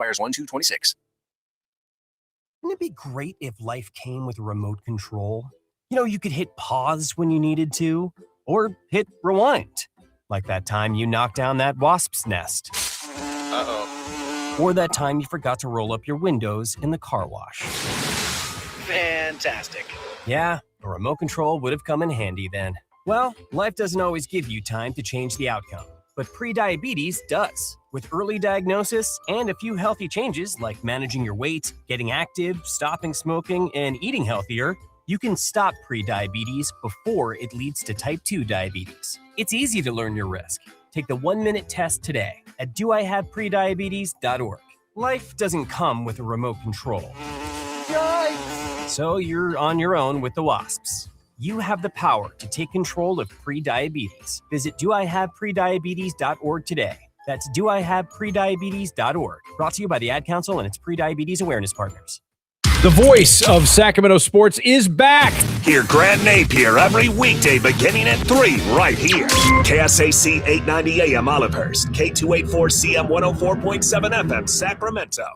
Expires 1/2/26. Wouldn't it be great if life came with a remote control? You know, you could hit pause when you needed to, or hit rewind. Like that time you knocked down that wasp's nest. Uh-oh. Or that time you forgot to roll up your windows in the car wash. Fantastic. Yeah, a remote control would have come in handy then. Well, life doesn't always give you time to change the outcome, but prediabetes does. With early diagnosis and a few healthy changes like managing your weight, getting active, stopping smoking, and eating healthier, you can stop prediabetes before it leads to type 2 diabetes. It's easy to learn your risk. Take the 1-minute test today at doihaveprediabetes.org. Life doesn't come with a remote control. Yikes! So you're on your own with the wasps. You have the power to take control of prediabetes. Visit doihaveprediabetes.org today. That's doihaveprediabetes.org. Brought to you by the Ad Council and its prediabetes awareness partners. The voice of Sacramento sports is back. Hear Grant Napear every weekday beginning at 3 right here. KSAC 890 AM Olivehurst, K284CM 104.7 FM Sacramento.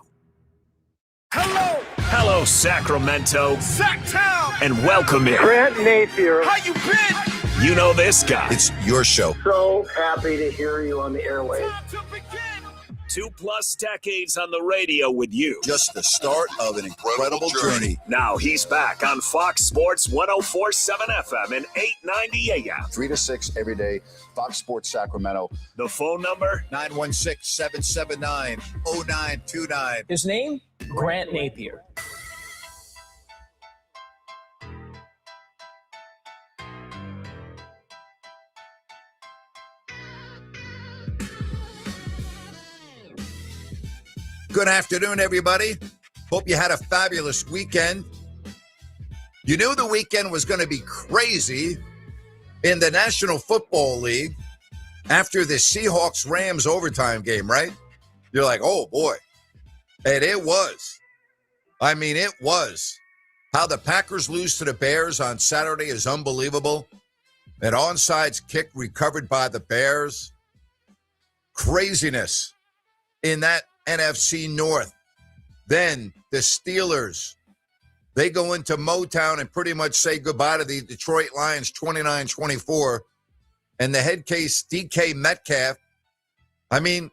Hello, Sacramento. Sacktown. And welcome in. Grant Napear. How you been? You know this guy. It's your show. So happy to hear you on the airwaves. 2+ decades on the radio with you. Just the start of an incredible journey. Now he's back on Fox Sports 104.7 FM and 890 AM. 3 to 6 every day. Fox Sports Sacramento. The phone number? 916-779-0929. His name? Grant Napear. Good afternoon, everybody. Hope you had a fabulous weekend. You knew the weekend was going to be crazy in the National Football League after the Seahawks-Rams overtime game, right? You're like, oh, boy. And it was. I mean, it was. How the Packers lose to the Bears on Saturday is unbelievable. An onside kick recovered by the Bears. Craziness in that NFC North. Then the Steelers, they go into Motown and pretty much say goodbye to the Detroit Lions 29-24. And the head case, DK Metcalf, I mean,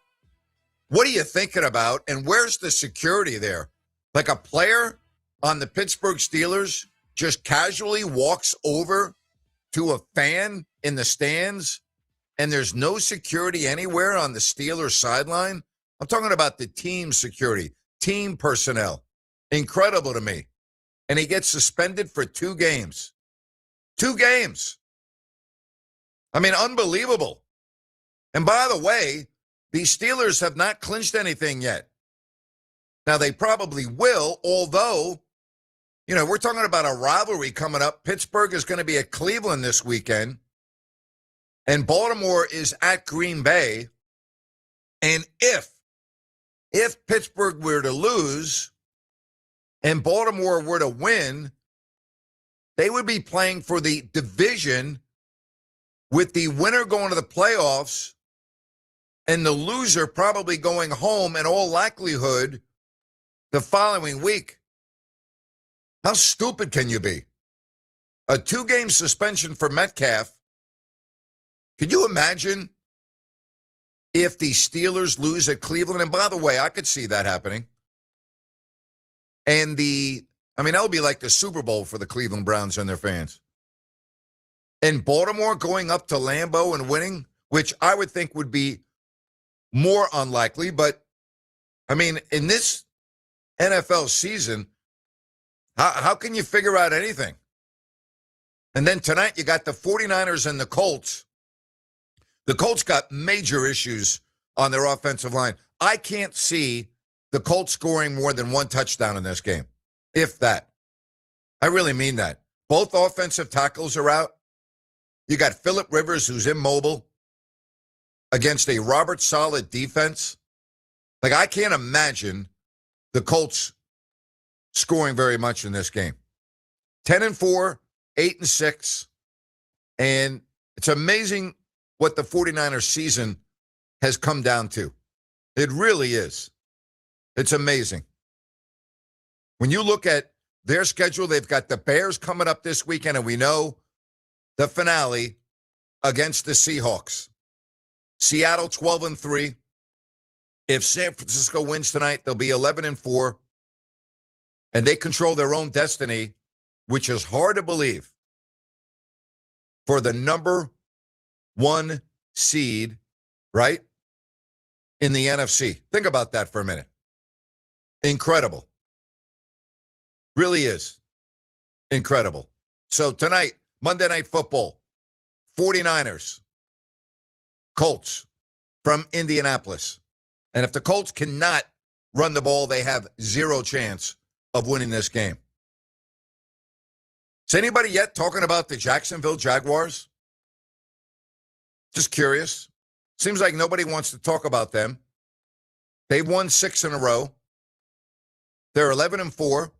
what are you thinking about? And where's the security there? Like a player on the Pittsburgh Steelers just casually walks over to a fan in the stands and there's no security anywhere on the Steelers sideline? I'm talking about the team security, team personnel. Incredible to me. And he gets suspended for 2 games. 2 games. I mean, unbelievable. And by the way, the Steelers have not clinched anything yet. Now, they probably will, although, you know, we're talking about a rivalry coming up. Pittsburgh is going to be at Cleveland this weekend. And Baltimore is at Green Bay. And if Pittsburgh were to lose and Baltimore were to win, they would be playing for the division with the winner going to the playoffs and the loser probably going home in all likelihood the following week. How stupid can you be? A 2-game suspension for Metcalf. Could you imagine if the Steelers lose at Cleveland? And by the way, I could see that happening. And that would be like the Super Bowl for the Cleveland Browns and their fans. And Baltimore going up to Lambeau and winning, which I would think would be more unlikely. But, I mean, in this NFL season, how can you figure out anything? And then tonight you got the 49ers and the Colts. The Colts got major issues on their offensive line. I can't see the Colts scoring more than 1 touchdown in this game, if that. I really mean that. Both offensive tackles are out. You got Phillip Rivers, who's immobile, against a Robert Saleh defense. Like, I can't imagine the Colts scoring very much in this game. 10-4, 8-6, and it's amazing what the 49ers season has come down to. It really is. It's amazing. When you look at their schedule, they've got the Bears coming up this weekend, and we know the finale against the Seahawks. Seattle 12-3. If San Francisco wins tonight, they'll be 11-4. And they control their own destiny, which is hard to believe, for the number one seed, right, in the NFC. Think about that for a minute. Incredible. Really is. Incredible. So tonight, Monday Night Football, 49ers, Colts from Indianapolis. And if the Colts cannot run the ball, they have zero chance of winning this game. Is anybody yet talking about the Jacksonville Jaguars? Just curious. Seems like nobody wants to talk about them. They've won 6 in a row. They're 11-4.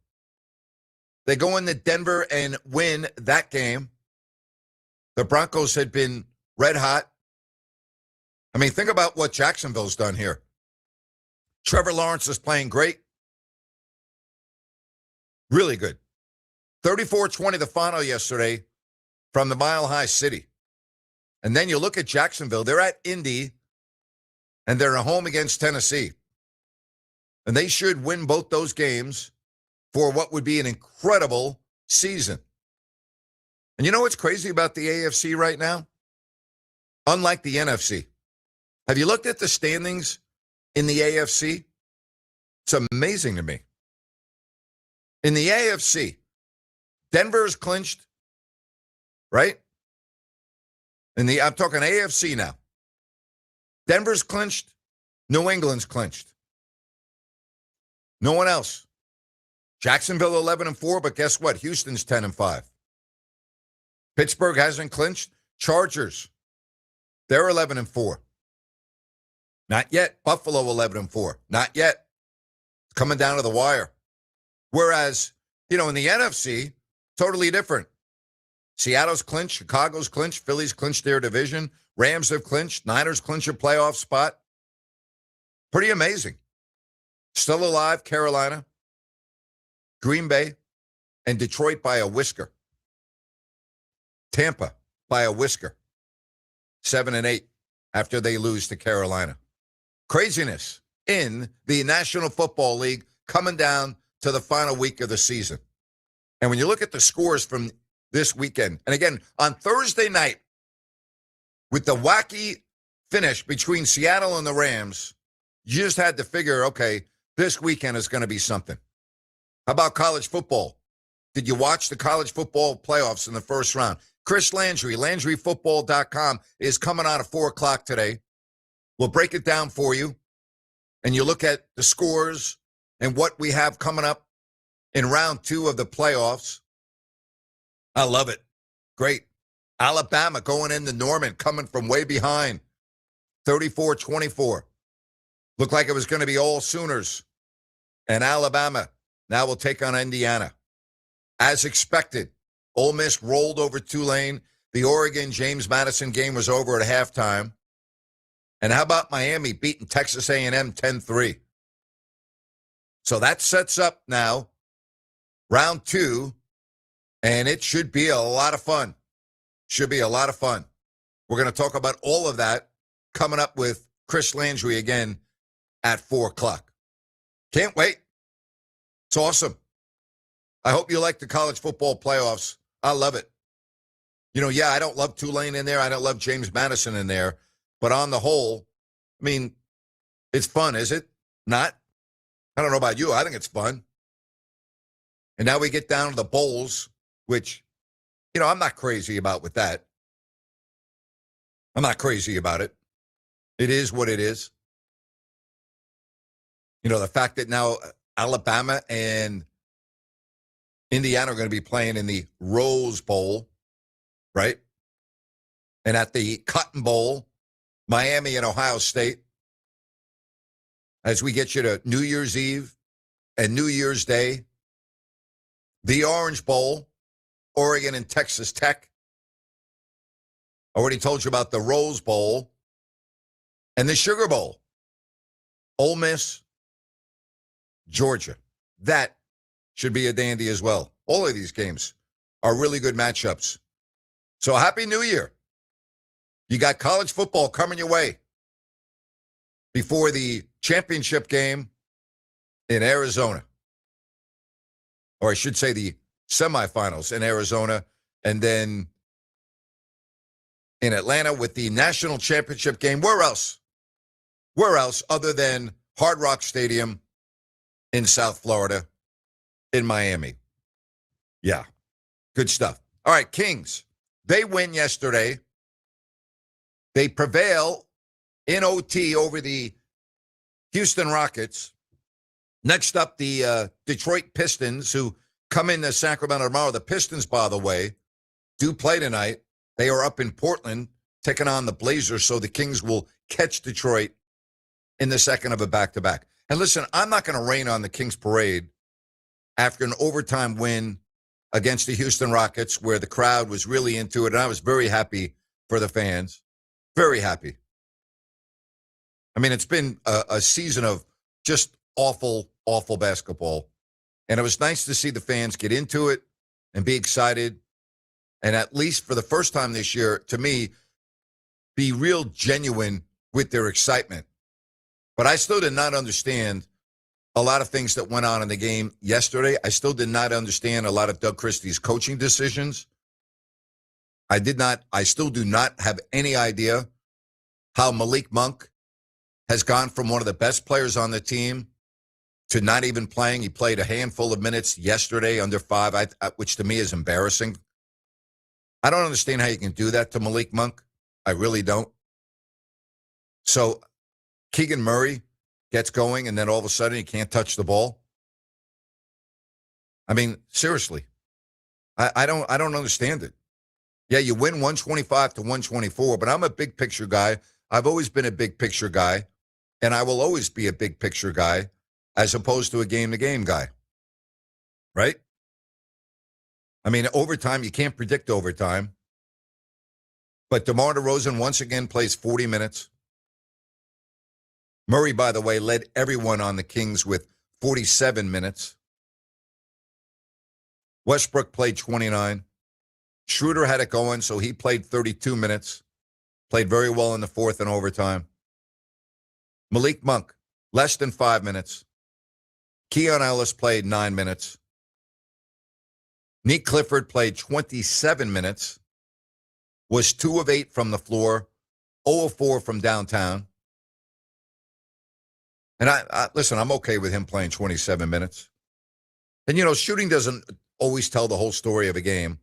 They go into Denver and win that game. The Broncos had been red hot. I mean, think about what Jacksonville's done here. Trevor Lawrence is playing great. Really good. 34-20 the final yesterday from the Mile High City. And then you look at Jacksonville. They're at Indy, and they're at home against Tennessee. And they should win both those games for what would be an incredible season. And you know what's crazy about the AFC right now? Unlike the NFC. Have you looked at the standings in the AFC? It's amazing to me. In the AFC, Denver's clinched, right? I'm talking AFC now. Denver's clinched. New England's clinched. No one else. Jacksonville 11-4, but guess what? Houston's 10-5. Pittsburgh hasn't clinched. Chargers, they're 11-4. Not yet. Buffalo 11-4. Not yet. It's coming down to the wire. Whereas, in the NFC, totally different. Seattle's clinched, Chicago's clinched, Philly's clinched their division, Rams have clinched, Niners clinch a playoff spot. Pretty amazing. Still alive, Carolina, Green Bay, and Detroit by a whisker. Tampa by a whisker. 7-8 after they lose to Carolina. Craziness in the National Football League coming down to the final week of the season. And when you look at the scores from this weekend, and again, on Thursday night, with the wacky finish between Seattle and the Rams, you just had to figure, okay, this weekend is going to be something. How about college football? Did you watch the college football playoffs in the first round? Chris Landry, LandryFootball.com, is coming on at 4 o'clock today. We'll break it down for you, and you look at the scores and what we have coming up in round 2 of the playoffs. I love it. Great. Alabama going into Norman, coming from way behind. 34-24. Looked like it was going to be all Sooners. And Alabama now will take on Indiana. As expected, Ole Miss rolled over Tulane. The Oregon-James Madison game was over at halftime. And how about Miami beating Texas A&M 10-3? So that sets up now round 2, and it should be a lot of fun. Should be a lot of fun. We're going to talk about all of that coming up with Chris Landry again at 4 o'clock. Can't wait. It's awesome. I hope you like the college football playoffs. I love it. I don't love Tulane in there. I don't love James Madison in there. But on the whole, I mean, it's fun, is it? Not? I don't know about you. I think it's fun. And now we get down to the bowls, which, I'm not crazy about with that. I'm not crazy about it. It is what it is. The fact that now Alabama and Indiana are going to be playing in the Rose Bowl, right? And at the Cotton Bowl, Miami and Ohio State. As we get you to New Year's Eve and New Year's Day. The Orange Bowl, Oregon and Texas Tech. I already told you about the Rose Bowl and the Sugar Bowl. Ole Miss Georgia. That should be a dandy as well. All of these games are really good matchups. So Happy New Year. You got college football coming your way before the championship game in Arizona. Or I should say the semifinals in Arizona, and then in Atlanta with the national championship game. Where else? Where else other than Hard Rock Stadium in South Florida, in Miami? Yeah, good stuff. All right, Kings. They win yesterday. They prevail in OT over the Houston Rockets. Next up, the Detroit Pistons, who come into Sacramento tomorrow. The Pistons, by the way, do play tonight. They are up in Portland taking on the Blazers, so the Kings will catch Detroit in the second of a back-to-back. And listen, I'm not going to rain on the Kings parade after an overtime win against the Houston Rockets where the crowd was really into it, and I was very happy for the fans. Very happy. I mean, it's been a season of just awful, awful basketball. And it was nice to see the fans get into it and be excited. And at least for the first time this year, to me, be real genuine with their excitement. But I still did not understand a lot of things that went on in the game yesterday. I still did not understand a lot of Doug Christie's coaching decisions. I still do not have any idea how Malik Monk has gone from one of the best players on the team to not even playing. He played a handful of minutes yesterday, under 5, which to me is embarrassing. I don't understand how you can do that to Malik Monk. I really don't. So Keegan Murray gets going, and then all of a sudden he can't touch the ball. I mean, seriously, I don't understand it. Yeah, you win 125 to 124, but I'm a big picture guy. I've always been a big picture guy, and I will always be a big picture guy as opposed to a game-to-game guy, right? I mean, overtime, you can't predict overtime. But DeMar DeRozan once again plays 40 minutes. Murray, by the way, led everyone on the Kings with 47 minutes. Westbrook played 29. Schroeder had it going, so he played 32 minutes. Played very well in the fourth and overtime. Malik Monk, less than 5 minutes. Keon Ellis played 9 minutes. Nick Clifford played 27 minutes. Was 2 of 8 from the floor, 0 of 4 from downtown. And listen, I'm okay with him playing 27 minutes. And, you know, shooting doesn't always tell the whole story of a game.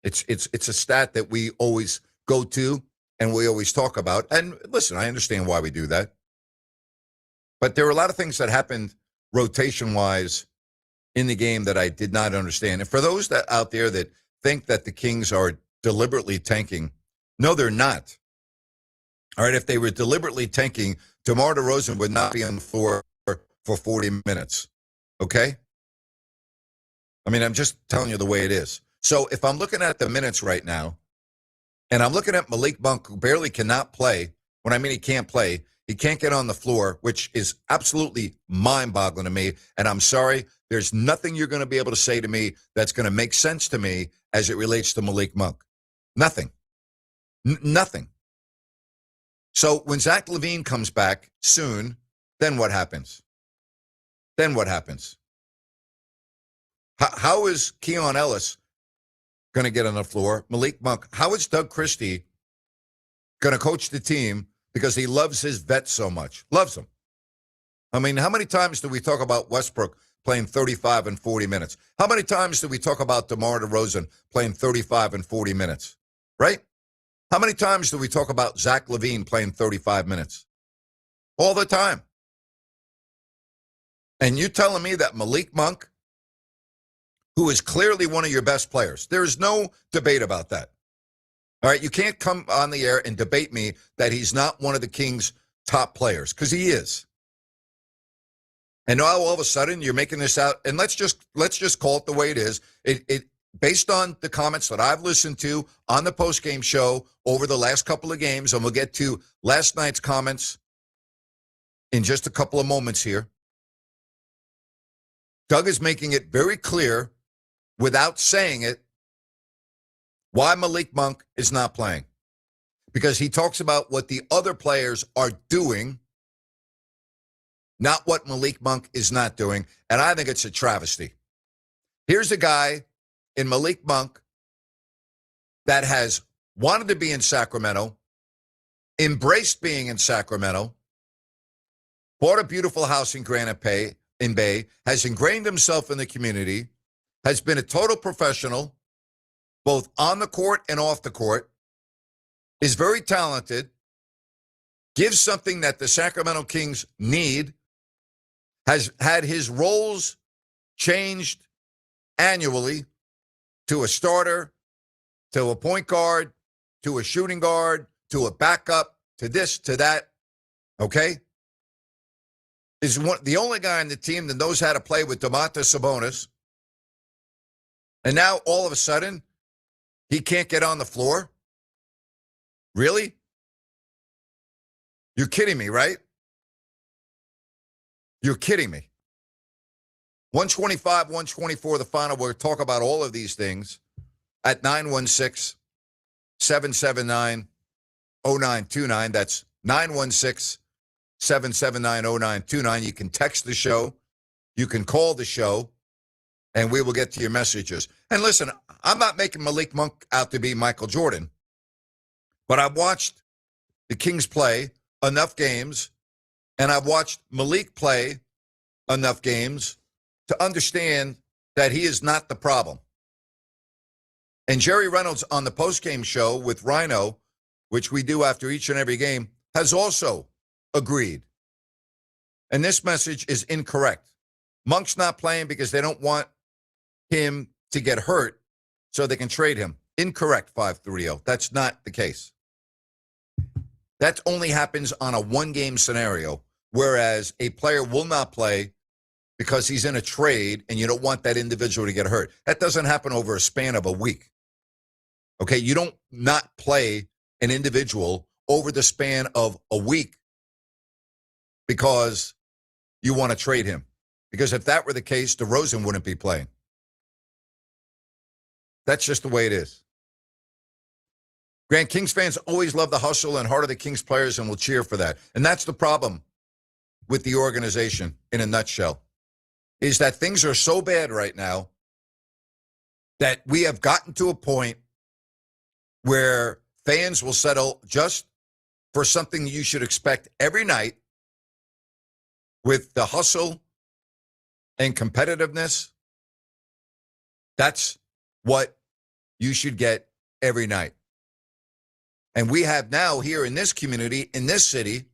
It's a stat that we always go to and we always talk about. And listen, I understand why we do that. But there were a lot of things that happened rotation-wise in the game that I did not understand. And for those that out there that think that the Kings are deliberately tanking, no, they're not. All right, if they were deliberately tanking, DeMar DeRozan would not be on the floor for 40 minutes, okay? I mean, I'm just telling you the way it is. So if I'm looking at the minutes right now, and I'm looking at Malik Monk, who barely cannot play, when I mean he can't play, he can't get on the floor, which is absolutely mind-boggling to me, and I'm sorry, there's nothing you're going to be able to say to me that's going to make sense to me as it relates to Malik Monk. Nothing. Nothing. So when Zach LaVine comes back soon, then what happens? Then what happens? How is Keon Ellis going to get on the floor? Malik Monk. How is Doug Christie going to coach the team because he loves his vets so much? Loves them. I mean, how many times do we talk about Westbrook playing 35 and 40 minutes? How many times do we talk about DeMar DeRozan playing 35 and 40 minutes? Right? How many times do we talk about Zach LaVine playing 35 minutes? All the time. And you telling me that Malik Monk, who is clearly one of your best players, there is no debate about that. All right, you can't come on the air and debate me that he's not one of the Kings' top players, because he is. And now all of a sudden you're making this out, and let's just call it the way it is. It based on the comments that I've listened to on the postgame show over the last couple of games, and we'll get to last night's comments in just a couple of moments here. Doug is making it very clear, without saying it, why Malik Monk is not playing. Because he talks about what the other players are doing, not what Malik Monk is not doing. And I think it's a travesty. Here's a guy in Malik Monk that has wanted to be in Sacramento, embraced being in Sacramento, bought a beautiful house in Granite Bay, has ingrained himself in the community, has been a total professional, both on the court and off the court, is very talented, gives something that the Sacramento Kings need, has had his roles changed annually to a starter, to a point guard, to a shooting guard, to a backup, to this, to that, okay? Is the only guy on the team that knows how to play with Domantas Sabonis. And now, all of a sudden, he can't get on the floor? Really? You're kidding me, right? You're kidding me. 125, 124, the final. We'll talk about all of these things at 916-779-0929. That's 916-779-0929. You can text the show. You can call the show. And we will get to your messages. And listen, I'm not making Malik Monk out to be Michael Jordan. But I've watched the Kings play enough games, and I've watched Malik play enough games to understand that he is not the problem. And Jerry Reynolds on the postgame show with Rhino, which we do after each and every game, has also agreed. And this message is incorrect. Monk's not playing because they don't want him to get hurt so they can trade him. Incorrect, 530. That's not the case. That only happens on a one-game scenario, whereas a player will not play because he's in a trade and you don't want that individual to get hurt. That doesn't happen over a span of a week. Okay, you don't not play an individual over the span of a week because you want to trade him. Because if that were the case, DeRozan wouldn't be playing. That's just the way it is. Grant, Kings fans always love the hustle and heart of the Kings players and will cheer for that. And that's the problem with the organization in a nutshell, is that things are so bad right now that we have gotten to a point where fans will settle just for something you should expect every night with the hustle and competitiveness. That's what you should get every night. And we have now here in this community, in this city,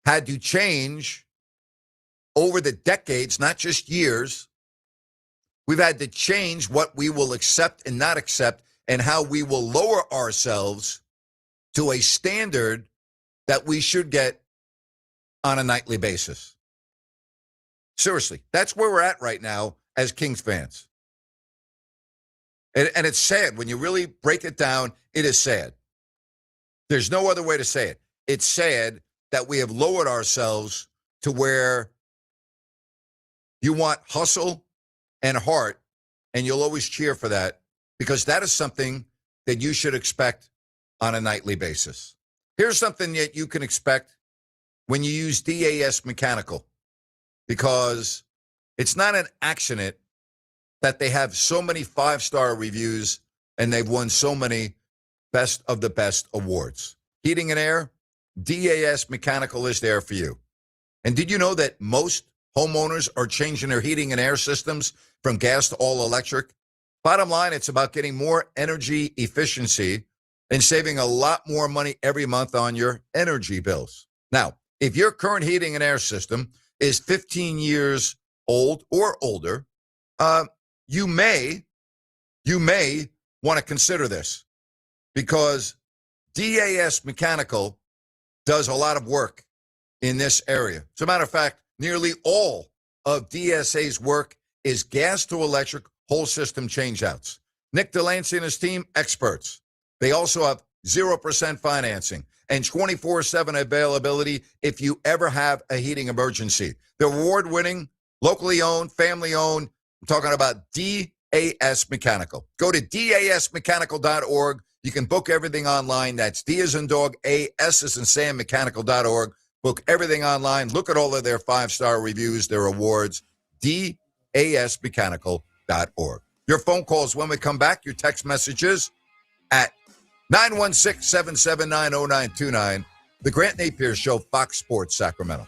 had to change over the decades, not just years. We've had to change what we will accept and not accept and how we will lower ourselves to a standard that we should get on a nightly basis. Seriously, that's where we're at right now as Kings fans. And it's sad. When you really break it down, it is sad. There's no other way to say it. It's sad that we have lowered ourselves to where you want hustle and heart, and you'll always cheer for that, because that is something that you should expect on a nightly basis. Here's something that you can expect when you use DAS Mechanical, because it's not an accident that they have so many 5-star reviews and they've won so many Best of the Best awards. Heating and air, DAS Mechanical is there for you. And did you know that most homeowners are changing their heating and air systems from gas to all electric? Bottom line, it's about getting more energy efficiency and saving a lot more money every month on your energy bills. Now, if your current heating and air system is 15 years old or older, you may want to consider this, because DAS Mechanical does a lot of work in this area. As a matter of fact, nearly all of DSA's work is gas to electric whole system changeouts. Nick Delancey and his team, experts. They also have 0% financing and 24/7 availability if you ever have a heating emergency. The award-winning Locally owned, family owned. I'm talking about DAS Mechanical. Go to dasmechanical.org. You can book everything online. That's D as in dog, A, S as in Sam, mechanical.org. Book everything online. Look at all of their 5-star reviews, their awards. dasmechanical.org. Your phone calls when we come back. Your text messages at 916-779-0929. The Grant Napear Show, Fox Sports, Sacramento.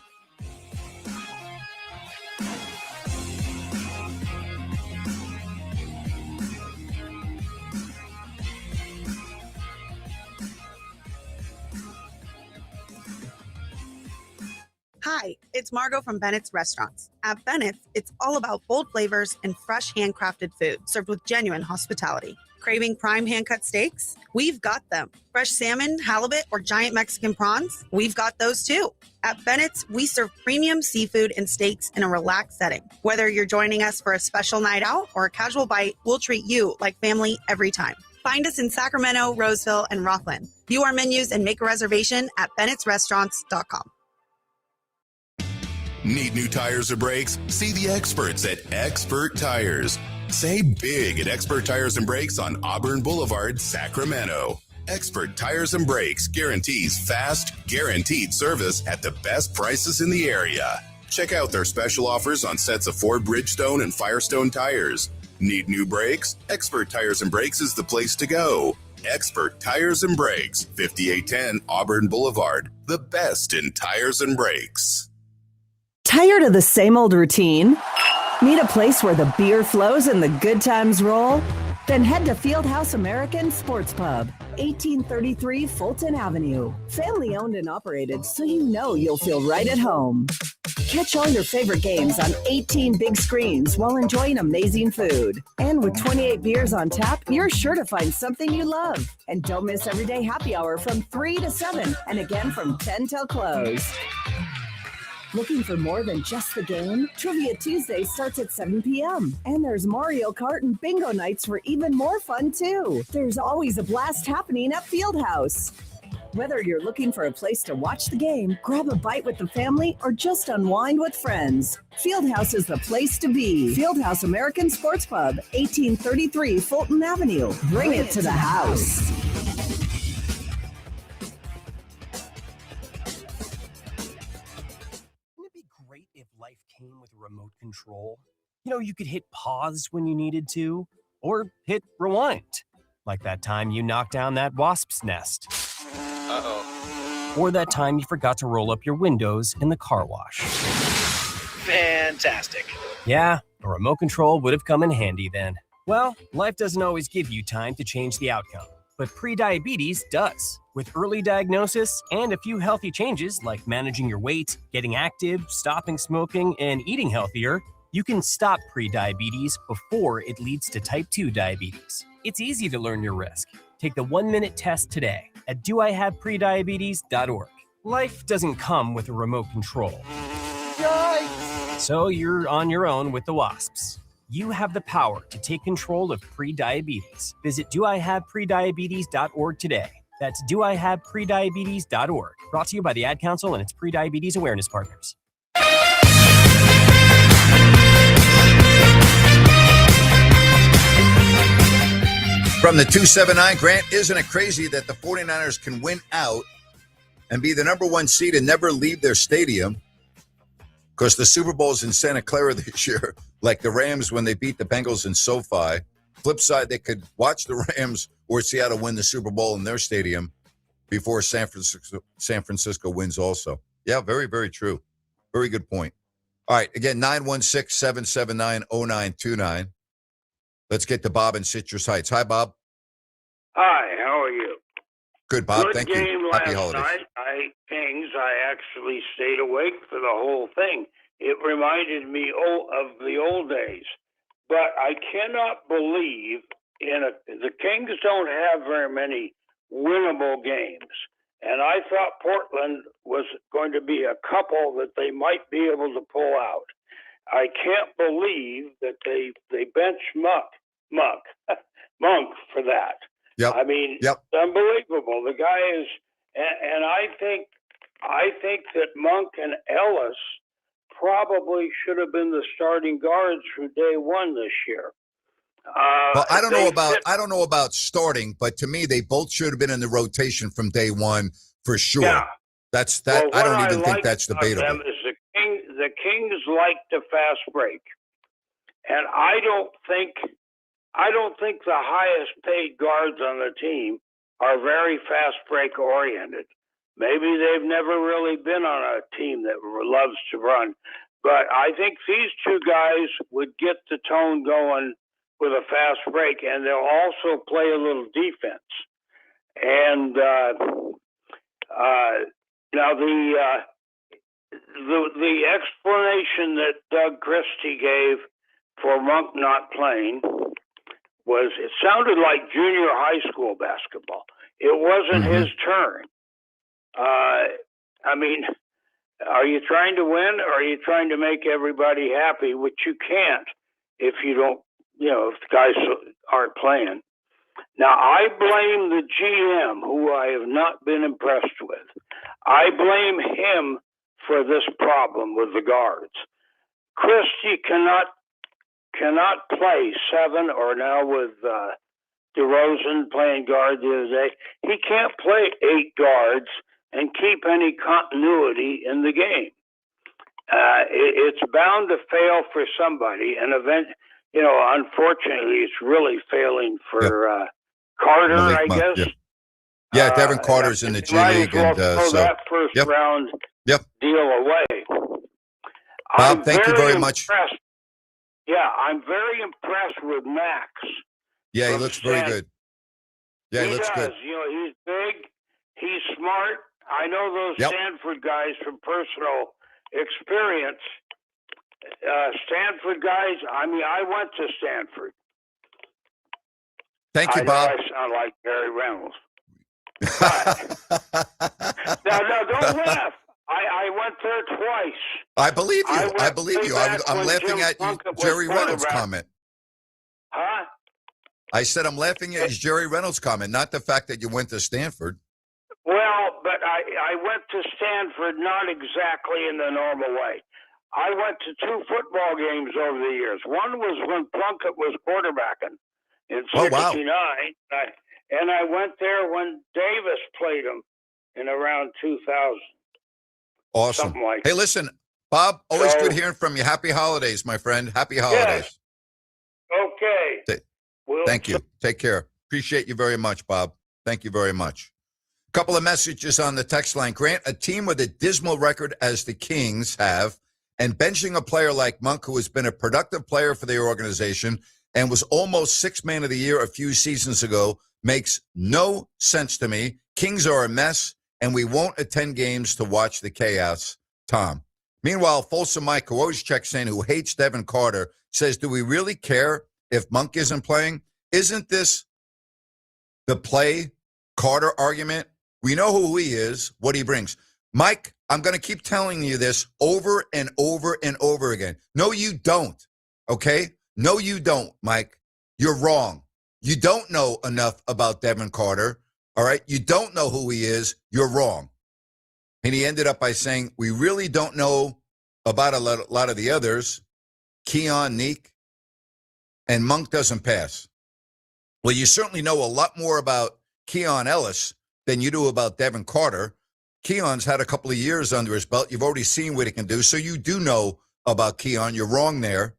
Hi, it's Margot from Bennett's Restaurants. At Bennett's, it's all about bold flavors and fresh handcrafted food served with genuine hospitality. Craving prime hand-cut steaks? We've got them. Fresh salmon, halibut, or giant Mexican prawns? We've got those too. At Bennett's, we serve premium seafood and steaks in a relaxed setting. Whether you're joining us for a special night out or a casual bite, we'll treat you like family every time. Find us in Sacramento, Roseville, and Rockland. View our menus and make a reservation at bennettsrestaurants.com. Need new tires or brakes? See the experts at Expert Tires. Save big at Expert Tires and Brakes on Auburn Boulevard, Sacramento. Expert Tires and Brakes guarantees fast, guaranteed service at the best prices in the area. Check out their special offers on sets of Ford Bridgestone and Firestone tires. Need new brakes? Expert Tires and Brakes is the place to go. Expert Tires and Brakes, 5810 Auburn Boulevard. The best in tires and brakes. Tired of the same old routine? Need a place where the beer flows and the good times roll? Then head to Fieldhouse American Sports Pub, 1833 Fulton Avenue. Family owned and operated, so you know you'll feel right at home. Catch all your favorite games on 18 big screens while enjoying amazing food. And with 28 beers on tap, you're sure to find something you love. And don't miss everyday happy hour from 3 to 7 and again from 10 till close. Looking for more than just the game? Trivia Tuesday starts at 7 p.m. And there's Mario Kart and bingo nights for even more fun, too. There's always a blast happening at Fieldhouse. Whether you're looking for a place to watch the game, grab a bite with the family, or just unwind with friends, Fieldhouse is the place to be. Fieldhouse American Sports Pub, 1833 Fulton Avenue. Bring it to the house. If life came with a remote control, you could hit pause when you needed to, or hit rewind, like that time you knocked down that wasp's nest. Uh-oh. Or that time you forgot to roll up your windows in the car wash. Fantastic. Yeah, a remote control would have come in handy then. Well, life doesn't always give you time to change the outcome, but prediabetes does. With early diagnosis and a few healthy changes like managing your weight, getting active, stopping smoking, and eating healthier, you can stop prediabetes before it leads to type 2 diabetes. It's easy to learn your risk. Take the 1-minute test today at doihaveprediabetes.org. Life doesn't come with a remote control. Yikes! So you're on your own with the wasps. You have the power to take control of prediabetes. Visit doihaveprediabetes.org today. That's doihaveprediabetes.org. Brought to you by the Ad Council and its prediabetes awareness partners. From the 279, Grant, isn't it crazy that the 49ers can win out and be the number 1 seed and never leave their stadium? Because the Super Bowl's in Santa Clara this year, like the Rams when they beat the Bengals in SoFi. Flip side, they could watch the Rams or Seattle win the Super Bowl in their stadium before San Francisco wins also. Yeah, very, very true. Very good point. All right, again, 916-779-0929. Let's get to Bob in Citrus Heights. Hi, Bob. Hi, how are you? Good, Bob. Good Thank game you. last Happy holidays. night. I actually stayed awake for the whole thing. It reminded me of the old days. But I cannot believe the Kings don't have very many winnable games. And I thought Portland was going to be a couple that they might be able to pull out. I can't believe that they bench Monk for that. Yep. I mean, yep. It's unbelievable. The guy is, and I think that Monk and Ellis probably should have been the starting guards from day one this year. Well, I don't They know about starting, but to me, they both should have been in the rotation from day one for sure. Yeah. That's that. Well, I don't what even think like that's about debatable. them is the Kings like to fast break, and I don't think the highest paid guards on the team are very fast break oriented. Maybe they've never really been on a team that loves to run, but I think these two guys would get the tone going with a fast break, and they'll also play a little defense. And now the explanation that Doug Christie gave for Monk not playing was it sounded like junior high school basketball. It wasn't his turn. I mean, are you trying to win or are you trying to make everybody happy, which you can't if you don't, if the guys aren't playing. Now, I blame the GM, who I have not been impressed with. I blame him for this problem with the guards. Christie cannot play seven, or now with DeRozan playing guard the other day. He can't play 8 guards and keep any continuity in the game. It's bound to fail for somebody, and unfortunately, it's really failing for Carter, Malik I Monk, guess. Yeah, Devin Carter's in the G League, well and throw that first round deal away. Bob, thank you very much. Yeah, I'm very impressed with Max. Yeah, he looks very good. Yeah, he looks good. He's big. He's smart. I know those Stanford guys from personal experience. Stanford guys, I went to Stanford. Thank you, Bob. I know I sound like Barry Reynolds. No, don't laugh. I went there twice. I believe you. I believe you. I'm laughing at Jerry Reynolds' comment. Huh? I said I'm laughing at his Jerry Reynolds comment, not the fact that you went to Stanford. Well, but I went to Stanford not exactly in the normal way. I went to 2 football games over the years. One was when Plunkett was quarterbacking in '69, and I went there when Davis played him in around 2000. Awesome. Something like hey, listen, Bob, always good hearing from you. Happy holidays, my friend. Happy holidays. Yes. Okay. Thank you. Take care. Appreciate you very much, Bob. Thank you very much. A couple of messages on the text line. Grant, a team with a dismal record as the Kings have, and benching a player like Monk, who has been a productive player for their organization and was almost 6th man of the year a few seasons ago, makes no sense to me. Kings are a mess, and we won't attend games to watch the chaos. Tom. Meanwhile, Folsom Mike, who always checks in, who hates Devin Carter, says, do we really care if Monk isn't playing? Isn't this the play Carter argument? We know who he is, what he brings. Mike, I'm going to keep telling you this over and over and over again. No, you don't. Okay? No, you don't, Mike. You're wrong. You don't know enough about Devin Carter. All right? You don't know who he is. You're wrong. And he ended up by saying, we really don't know about a lot of the others. Keon, Neek, and Monk doesn't pass. Well, you certainly know a lot more about Keon Ellis than you do about Devin Carter. Keon's had a couple of years under his belt. You've already seen what he can do, so you do know about Keon. You're wrong there.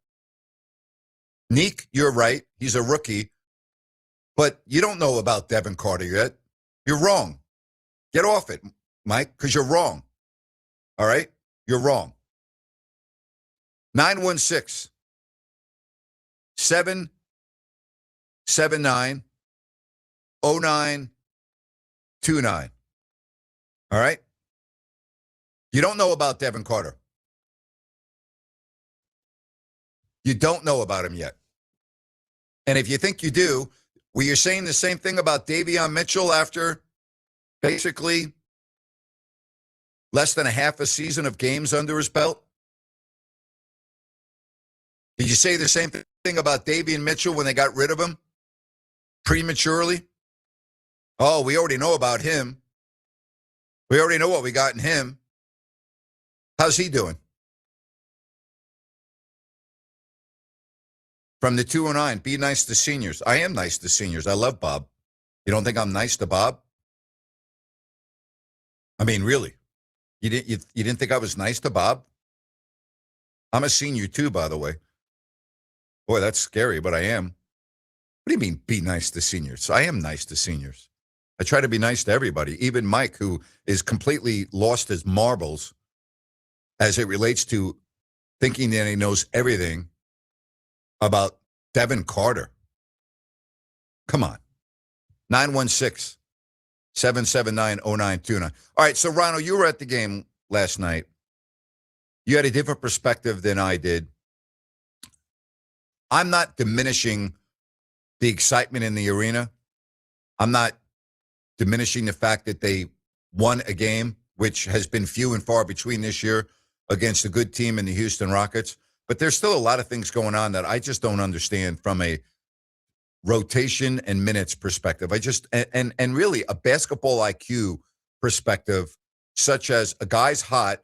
Neek, you're right. He's a rookie. But you don't know about Devin Carter yet. You're wrong. Get off it, Mike, because you're wrong. All right? You're wrong. 916 779 0929. All right? You don't know about Devin Carter. You don't know about him yet. And if you think you do, well, you're saying the same thing about Davion Mitchell after basically less than a half a season of games under his belt? Did you say the same thing about Davion Mitchell when they got rid of him prematurely? Oh, we already know about him. We already know what we got in him. How's he doing? From the 209, be nice to seniors. I am nice to seniors. I love Bob. You don't think I'm nice to Bob? I mean, really? You didn't think I was nice to Bob? I'm a senior too, by the way. Boy, that's scary, but I am. What do you mean, be nice to seniors? I am nice to seniors. I try to be nice to everybody, even Mike, who is completely lost his marbles as it relates to thinking that he knows everything about Devin Carter. Come on. 916-779-0929. All right, so Ronald, you were at the game last night. You had a different perspective than I did. I'm not diminishing the excitement in the arena. I'm not diminishing the fact that they won a game, which has been few and far between this year, against a good team in the Houston Rockets. But there's still a lot of things going on that I just don't understand from a rotation and minutes perspective. And really a basketball IQ perspective, such as a guy's hot,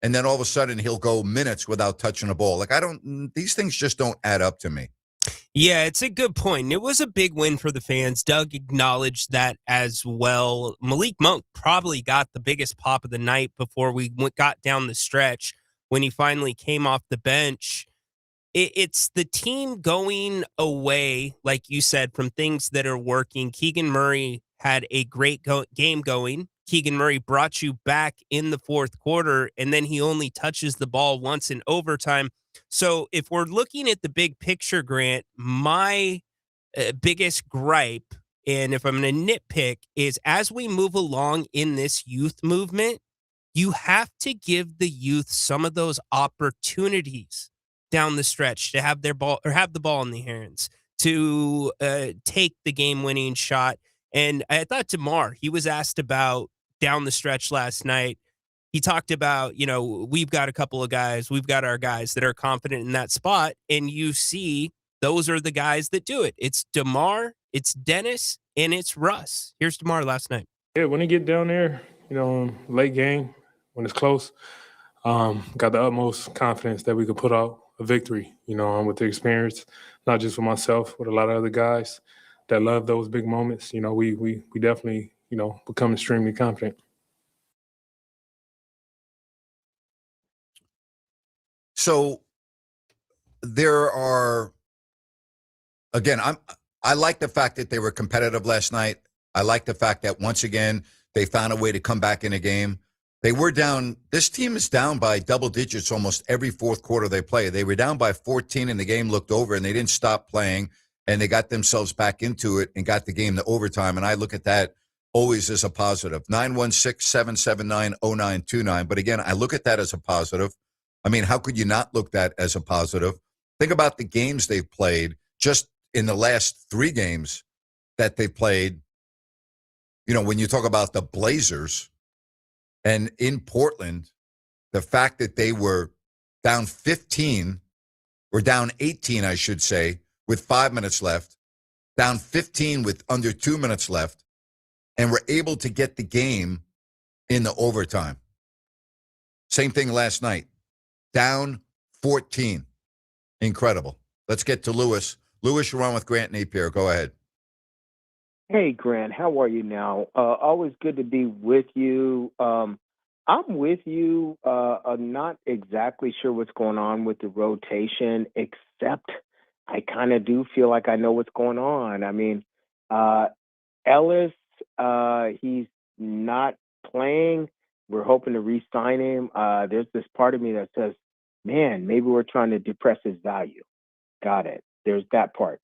and then all of a sudden he'll go minutes without touching a ball. Like, these things just don't add up to me. Yeah, it's a good point. It was a big win for the fans. Doug acknowledged that as well. Malik Monk probably got the biggest pop of the night before we got down the stretch when he finally came off the bench. It's the team going away, like you said, from things that are working. Keegan Murray had a great game going. Keegan Murray brought you back in the fourth quarter, and then he only touches the ball once in overtime. So if we're looking at the big picture, Grant, my biggest gripe, and if I'm going to nitpick, is as we move along in this youth movement, you have to give the youth some of those opportunities down the stretch to have their ball or have the ball in the hands to take the game-winning shot. And I thought DeMar, he was asked about down the stretch last night. He talked about, we've got a couple of guys, we've got our guys that are confident in that spot. And you see, those are the guys that do it. It's DeMar, it's Dennis, and it's Russ. Here's DeMar last night. Yeah, when he get down there, late game, when it's close, got the utmost confidence that we could put out a victory, with the experience, not just for myself, but a lot of other guys that love those big moments. We definitely, become extremely confident. So there are, again, I like the fact that they were competitive last night. I like the fact that once again, they found a way to come back in a game. They were down. This team is down by double digits almost every fourth quarter they play. They were down by 14 and the game looked over and they didn't stop playing and they got themselves back into it and got the game to overtime. And I look at that always as a positive. 916-779-0929. But again, I look at that as a positive. I mean, how could you not look at that as a positive? Think about the games they've played just in the last 3 games that they played. When you talk about the Blazers, and in Portland, the fact that they were down 15, or down 18, I should say, with 5 minutes left, down 15 with under 2 minutes left, and were able to get the game in the overtime. Same thing last night. Down 14. Incredible. Let's get to Lewis. Lewis, you're on with Grant Napear. Go ahead. Hey, Grant, how are you now? Always good to be with you. I'm with you. Not exactly sure what's going on with the rotation, except I kind of do feel like I know what's going on. I mean, Ellis, he's not playing. We're hoping to re-sign him. There's this part of me that says, man, maybe we're trying to depress his value. Got it. There's that part.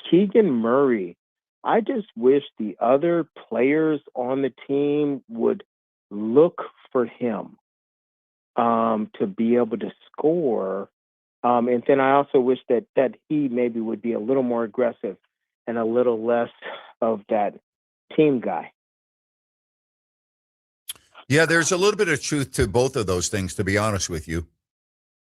Keegan Murray, I just wish the other players on the team would look for him to be able to score. And then I also wish that he maybe would be a little more aggressive and a little less of that team guy. Yeah, there's a little bit of truth to both of those things, to be honest with you.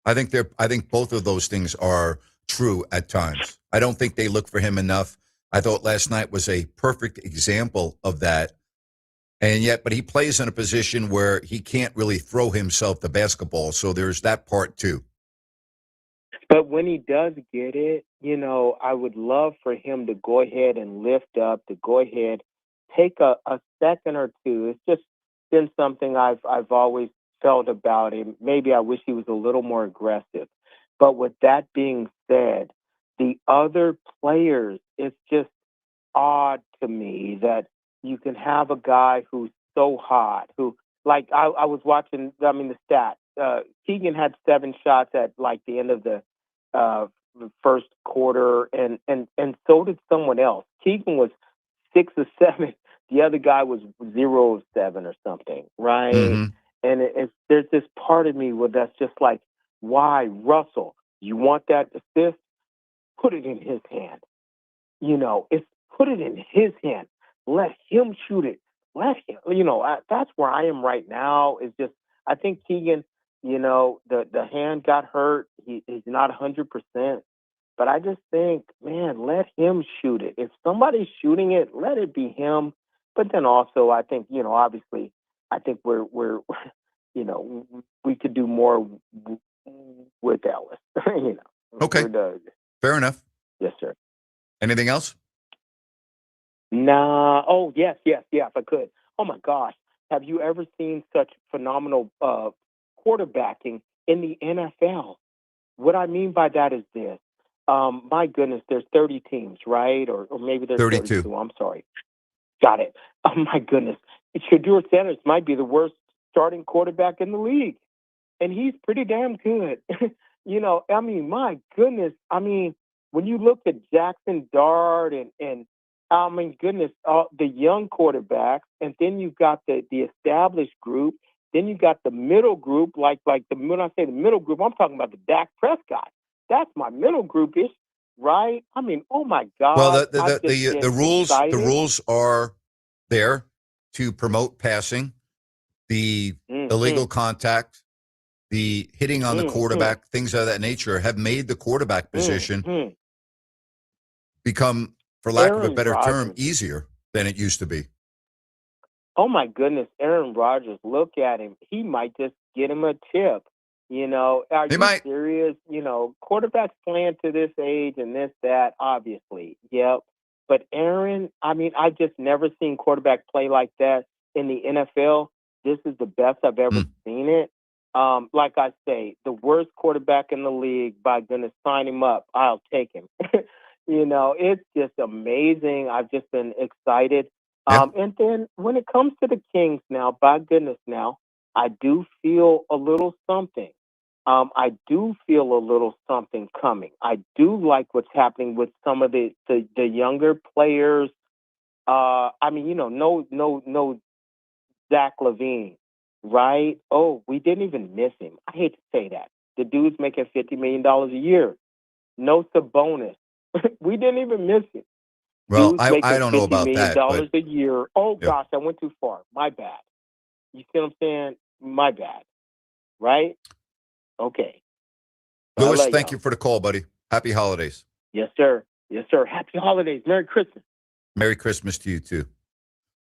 I think both of those things are true at times. I don't think they look for him enough. I thought last night was a perfect example of that. But he plays in a position where he can't really throw himself the basketball. So there's that part too. But when he does get it, I would love for him to go ahead and lift up, to go ahead, take a second or two. It's just been something I've always felt about him. Maybe I wish he was a little more aggressive. But with that being said, the other players, it's just odd to me that you can have a guy who's so hot, who, like, I was watching, the stat. Keegan had 7 shots at, like, the end of the first quarter, and so did someone else. Keegan was 6 or 7. The other guy was 0 of 7 or something, right? Mm-hmm. And there's this part of me where that's just like, why, Russell? You want that assist? Put it in his hand. It's put it in his hand. Let him shoot it. Let him. That's where I am right now. Is just I think Keegan. The hand got hurt. He's not 100%. But I just think, man, let him shoot it. If somebody's shooting it, let it be him. But then also, I think, obviously, I think we're we could do more with Ellis. Okay. Fair enough. Yes, sir. Anything else? Nah. Oh, yes. If I could. Oh my gosh, have you ever seen such phenomenal quarterbacking in the NFL? What I mean by that is this. My goodness, there's 30 teams, right? Or maybe there's 32. I'm sorry. Got it. Oh, my goodness. Shedeur Sanders might be the worst starting quarterback in the league. And he's pretty damn good. My goodness. When you look at Jackson Dart and goodness, the young quarterbacks, and then you've got the established group, then you got the middle group, like when I say the middle group, I'm talking about the Dak Prescott. That's my middle group-ish, right? Oh my God. Well, the rules are there to promote passing, the illegal contact, the hitting on the quarterback, things of that nature have made the quarterback position become, for lack of a better term, easier than it used to be. Oh my goodness, Aaron Rodgers, look at him. He might just get him a chip. Are you serious? Quarterbacks playing to this age and this, that, obviously. Yep. But Aaron, I've just never seen quarterback play like that in the NFL. This is the best I've ever seen it. Like I say, the worst quarterback in the league, by goodness, sign him up. I'll take him. It's just amazing. I've just been excited. And then when it comes to the Kings now, by goodness now, I do feel a little something. I do feel a little something coming. I do like what's happening with some of the younger players. No Zach LaVine, right? Oh, we didn't even miss him. I hate to say that. The dude's making $50 million a year. No Sabonis. We didn't even miss him. Well, I don't know about that. $50 million a year. Oh, gosh, I went too far. My bad. You see what I'm saying? My bad. Right? Okay. Lewis, thank you for the call, buddy. Happy holidays. Yes, sir. Yes, sir. Happy holidays. Merry Christmas. Merry Christmas to you, too.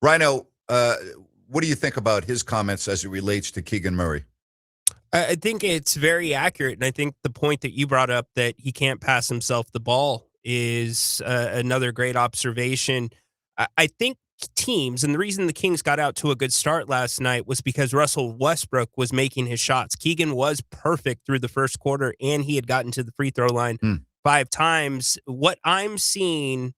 Rhino, what do you think about his comments as it relates to Keegan Murray? I think it's very accurate, and I think the point that you brought up that he can't pass himself the ball is another great observation. I think teams, and the reason the Kings got out to a good start last night was because Russell Westbrook was making his shots. Keegan was perfect through the first quarter, and he had gotten to the free throw line 5 times. What I'm seeing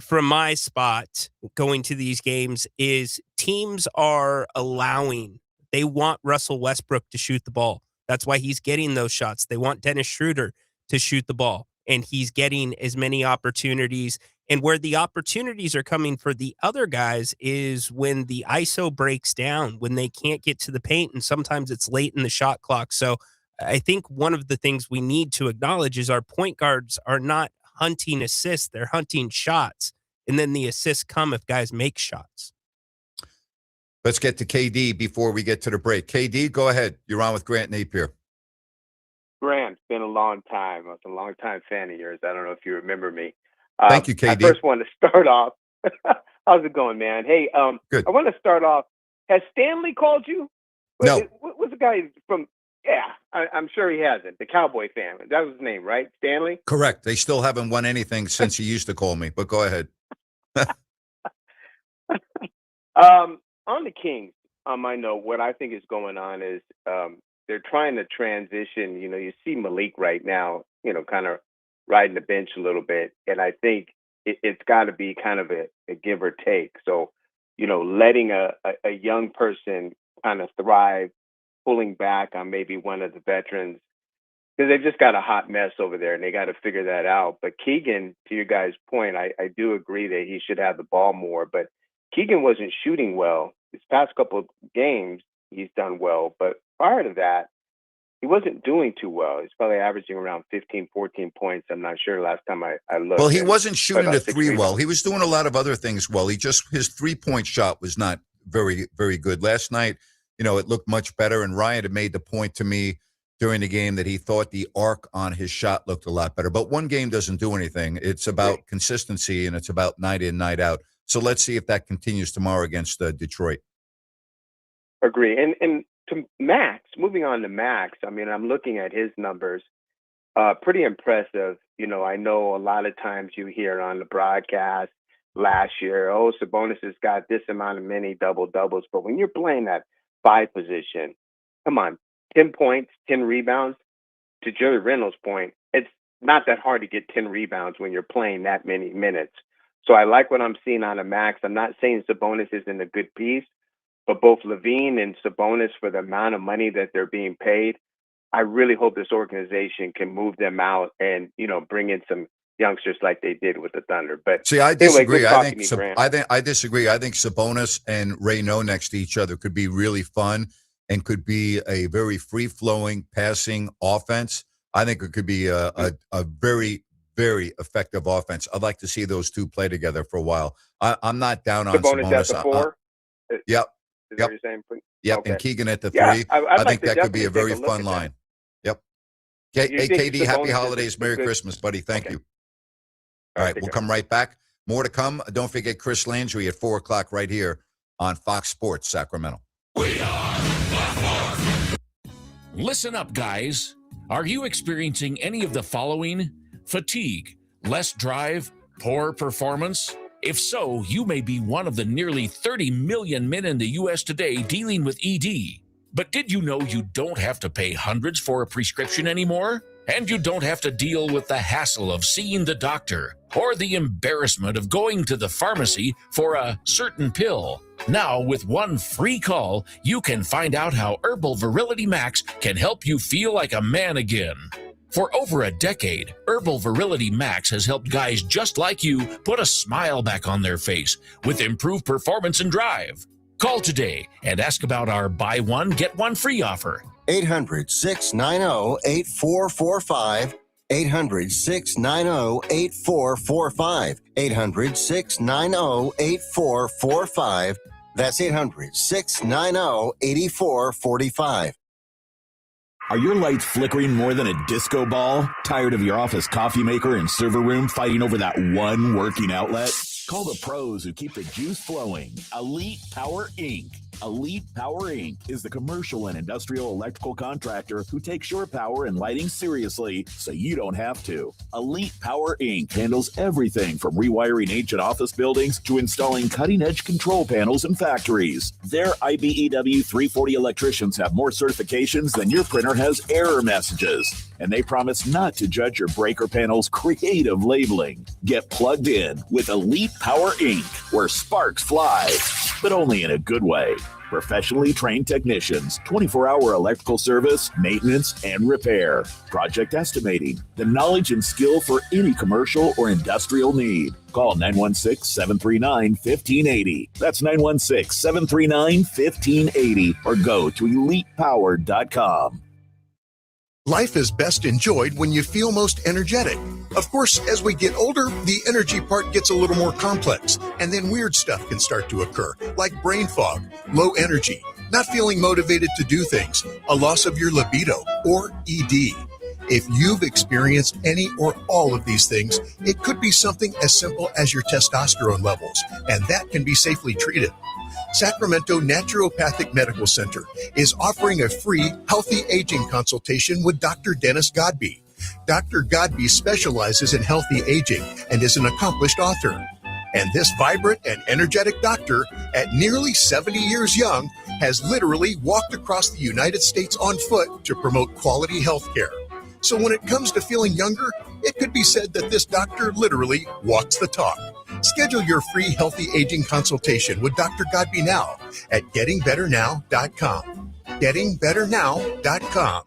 from my spot going to these games is teams are allowing, they want Russell Westbrook to shoot the ball. That's why he's getting those shots. They want Dennis Schroeder to shoot the ball, and he's getting as many opportunities. And where the opportunities are coming for the other guys is when the ISO breaks down, when they can't get to the paint, and sometimes it's late in the shot clock. So I think one of the things we need to acknowledge is our point guards are not hunting assists, they're hunting shots. And then the assists come if guys make shots. Let's get to KD before we get to the break. KD, go ahead. You're on with Grant Napear. Grant, it's been a long time. I was a long-time fan of yours. I don't know if you remember me. Thank you, KD. I first want to start off. How's it going, man? Hey, good. I want to start off. Has Stanley called you? No. What's the guy from Yeah, I'm sure he hasn't. The Cowboy fan. That was his name, right? Stanley? Correct. They still haven't won anything since he used to call me, but go ahead. On the Kings, I know what I think is going on is they're trying to transition. You know, you see Malik right now, kind of riding the bench a little bit. And I think it's got to be kind of a give or take. So, letting a young person kind of thrive, pulling back on maybe one of the veterans, because they've just got a hot mess over there and they got to figure that out. But Keegan, to your guys' point, I do agree that he should have the ball more, but Keegan wasn't shooting well. His past couple of games, he's done well. But prior to that, he wasn't doing too well. He's probably averaging around 15, 14 points. I'm not sure last time I looked. Well, he wasn't shooting the 6 three well. rebounds. He was doing a lot of other things well. His 3-point shot was not very, very good. Last night, it looked much better. And Ryan had made the point to me during the game that he thought the arc on his shot looked a lot better. But one game doesn't do anything. It's about consistency, and it's about night in, night out. So let's see if that continues tomorrow against Detroit. Agree. And to Max, moving on to Max, I mean, I'm looking at his numbers. Pretty impressive. I know a lot of times you hear on the broadcast last year, Sabonis has got this amount of many double-doubles. But when you're playing that 5 position, come on, 10 points, 10 rebounds. To Jerry Reynolds' point, it's not that hard to get 10 rebounds when you're playing that many minutes. So I like what I'm seeing on a Max. I'm not saying Sabonis isn't a good piece, but both Levine and Sabonis, for the amount of money that they're being paid, I really hope this organization can move them out and, bring in some youngsters like they did with the Thunder. But see, I disagree. Anyway, I disagree. I think Sabonis and Reynaud next to each other could be really fun and could be a very free-flowing passing offense. I think it could be a very, very effective offense. I'd like to see those two play together for a while. I'm not down on Sabonis. At the 4? Yep. Is that what you're saying? Yep, Okay. and Keegan at the 3. Yeah, I like think to that could be definitely a very take a look fun at line. that. Yep. You think KD, happy Sabonis is holidays, Merry good? Christmas, buddy. Thank Okay. you. All right, we'll come right back. More to come. Don't forget Chris Landry at 4 o'clock right here on Fox Sports Sacramento. Listen up, guys. Are you experiencing any of the following? Fatigue, less drive, poor performance? If so, you may be one of the nearly 30 million men in the U.S. today dealing with ED. But did you know you don't have to pay hundreds for a prescription anymore? And you don't have to deal with the hassle of seeing the doctor or the embarrassment of going to the pharmacy for a certain pill. Now, with one free call, you can find out how Herbal Virility Max can help you feel like a man again. For over a decade, Herbal Virility Max has helped guys just like you put a smile back on their face with improved performance and drive. Call today and ask about our buy one, get one free offer. 800-690-8445. 800-690-8445. 800-690-8445. That's 800-690-8445. Are your lights flickering more than a disco ball? Tired of your office coffee maker and server room fighting over that one working outlet? Call the pros who keep the juice flowing. Elite Power Inc. Elite Power Inc. is the commercial and industrial electrical contractor who takes your power and lighting seriously so you don't have to. Elite Power Inc. handles everything from rewiring ancient office buildings to installing cutting-edge control panels in factories. Their IBEW 340 electricians have more certifications than your printer has error messages. And they promise not to judge your breaker panel's creative labeling. Get plugged in with Elite Power Inc., where sparks fly, but only in a good way. Professionally trained technicians, 24-hour electrical service, maintenance, and repair. Project estimating, the knowledge and skill for any commercial or industrial need. Call 916-739-1580. That's 916-739-1580, or go to elitepower.com. Life is best enjoyed when you feel most energetic. Of course, as we get older, the energy part gets a little more complex, and then weird stuff can start to occur, like brain fog, low energy, not feeling motivated to do things, a loss of your libido, or ED. If you've experienced any or all of these things, it could be something as simple as your testosterone levels, and that can be safely treated. Sacramento Naturopathic Medical Center is offering a free healthy aging consultation with Dr. Dennis Godby. Dr. Godby specializes in healthy aging and is an accomplished author. And this vibrant and energetic doctor, at nearly 70 years young, has literally walked across the United States on foot to promote quality health care. So when it comes to feeling younger, it could be said that this doctor literally walks the talk. Schedule your free healthy aging consultation with Dr. Godby now at gettingbetternow.com. Gettingbetternow.com.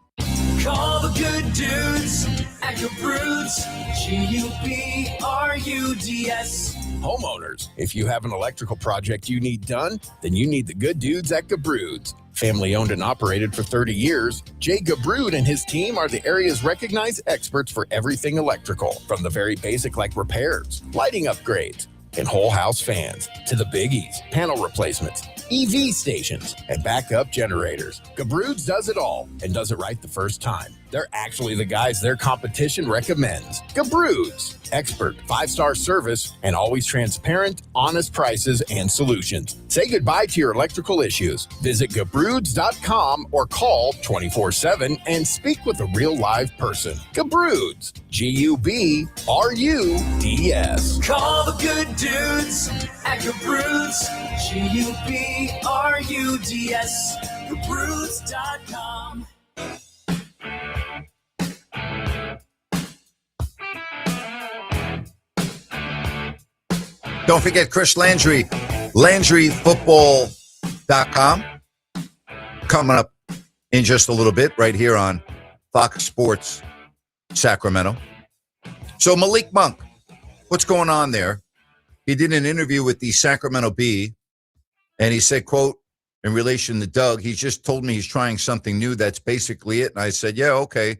Call the good dudes at Gebruds, G-U-B-R-U-D-S. Homeowners, if you have an electrical project you need done, then you need the good dudes at Gebruds. Family owned and operated for 30 years, Jay Gebrud and his team are the area's recognized experts for everything electrical, from the very basic like repairs, lighting upgrades, and whole house fans, to the biggies, panel replacements, EV stations, and backup generators. Gebruds does it all and does it right the first time. They're actually the guys their competition recommends. Gebruds, expert 5-star service and always transparent, honest prices and solutions. Say goodbye to your electrical issues. Visit Gebruds.com or call 24/7 and speak with a real live person. Gebruds, G-U-B-R-U-D-S. Call the good dudes at Gebruds, G-U-B-R-U-D-S. Gebruds.com. Don't forget Chris Landry, LandryFootball.com. Coming up in just a little bit right here on Fox Sports Sacramento. So Malik Monk, what's going on there? He did an interview with the Sacramento Bee, and he said, quote, in relation to Doug, he's just told me he's trying something new. That's basically it. And I said, yeah, okay.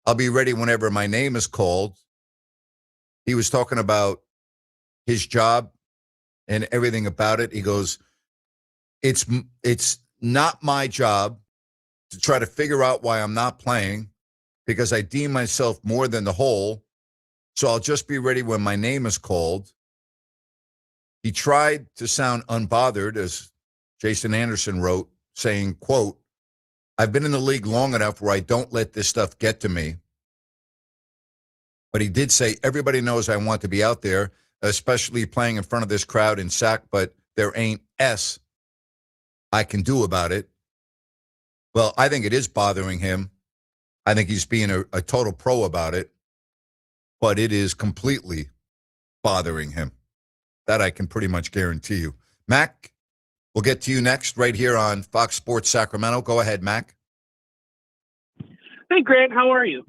I'll be ready whenever my name is called. He was talking about his job and everything about it. He goes, it's not my job to try to figure out why I'm not playing because I deem myself more than the whole. So I'll just be ready when my name is called. He tried to sound unbothered, as Jason Anderson wrote, saying, quote, I've been in the league long enough where I don't let this stuff get to me. But he did say, everybody knows I want to be out there, especially playing in front of this crowd in SAC, but there ain't S I can do about it. Well, I think it is bothering him. I think he's being a total pro about it, but it is completely bothering him. That I can pretty much guarantee you. Mac, we'll get to you next right here on Fox Sports Sacramento. Go ahead, Mac. Hey, Grant, how are you?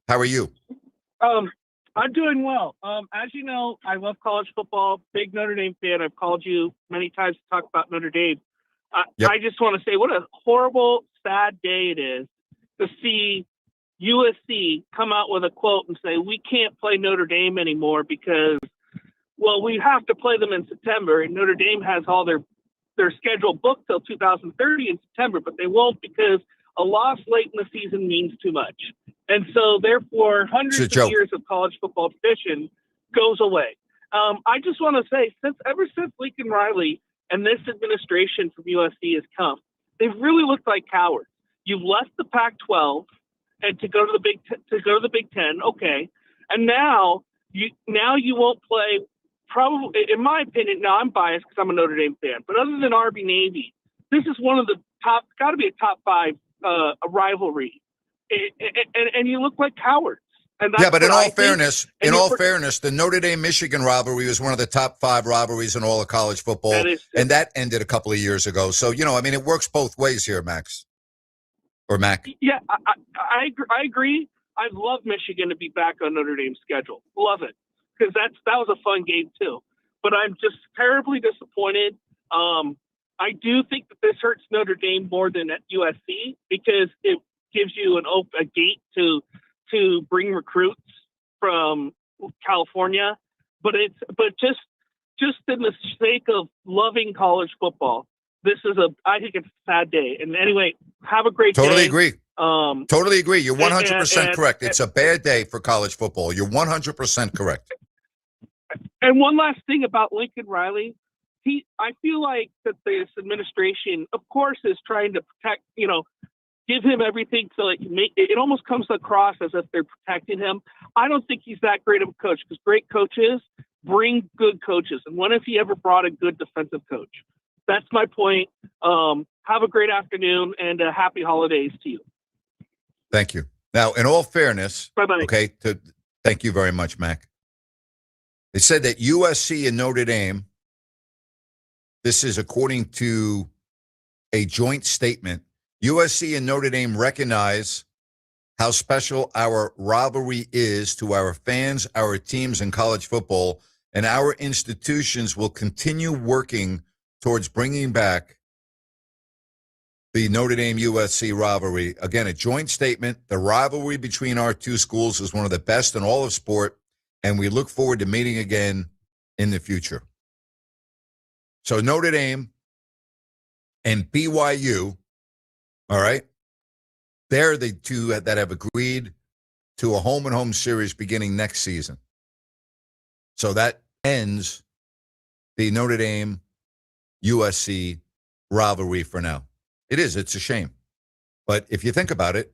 How are you? I'm doing well. As you know, I love college football, big Notre Dame fan. I've called you many times to talk about Notre Dame. Yep. I just want to say what a horrible, sad day it is to see USC come out with a quote and say, we can't play Notre Dame anymore because, well, we have to play them in September, and Notre Dame has all their schedule booked till 2030 in September, but they won't because a loss late in the season means too much. And so, therefore, hundreds of years of college football tradition goes away. I just want to say, ever since Lincoln Riley and this administration from USC has come, they've really looked like cowards. You've left the Pac-12 and to go to the Big Ten, okay, and now you won't play. Probably, in my opinion, now I'm biased because I'm a Notre Dame fan, but other than Army Navy, this is one of the top, got to be a top 5 rivalry. And you look like cowards. And that's but in all fairness, fairness, the Notre Dame-Michigan rivalry was one of the top 5 rivalries in all of college football, and that ended a couple of years ago. So, it works both ways here, Max. Or Mac. Yeah, I agree. I'd love Michigan to be back on Notre Dame's schedule. Love it. Because that was a fun game, too. But I'm just terribly disappointed. I do think that this hurts Notre Dame more than at USC because it gives you a gate to bring recruits from California. But just in the sake of loving college football, I think it's a sad day. And anyway, have a great day. Totally agree. Totally agree. You're 100% and- correct. It's a bad day for college football. You're 100% correct. And one last thing about Lincoln Riley, I feel like that this administration, of course, is trying to protect, give him everything so it almost comes across as if they're protecting him. I don't think he's that great of a coach, because great coaches bring good coaches. And when have he ever brought a good defensive coach? That's my point. Have a great afternoon and happy holidays to you. Thank you. Now, in all fairness, Bye-bye. okay, thank you very much, Mac. It said that USC and Notre Dame, this is according to a joint statement, USC and Notre Dame recognize how special our rivalry is to our fans, our teams in college football, and our institutions will continue working towards bringing back the Notre Dame-USC rivalry. Again, a joint statement. The rivalry between our two schools is one of the best in all of sport, and we look forward to meeting again in the future. So Notre Dame and BYU, all right, they're the two that have agreed to a home-and-home series beginning next season. So that ends the Notre Dame-USC rivalry for now. It's a shame. But if you think about it,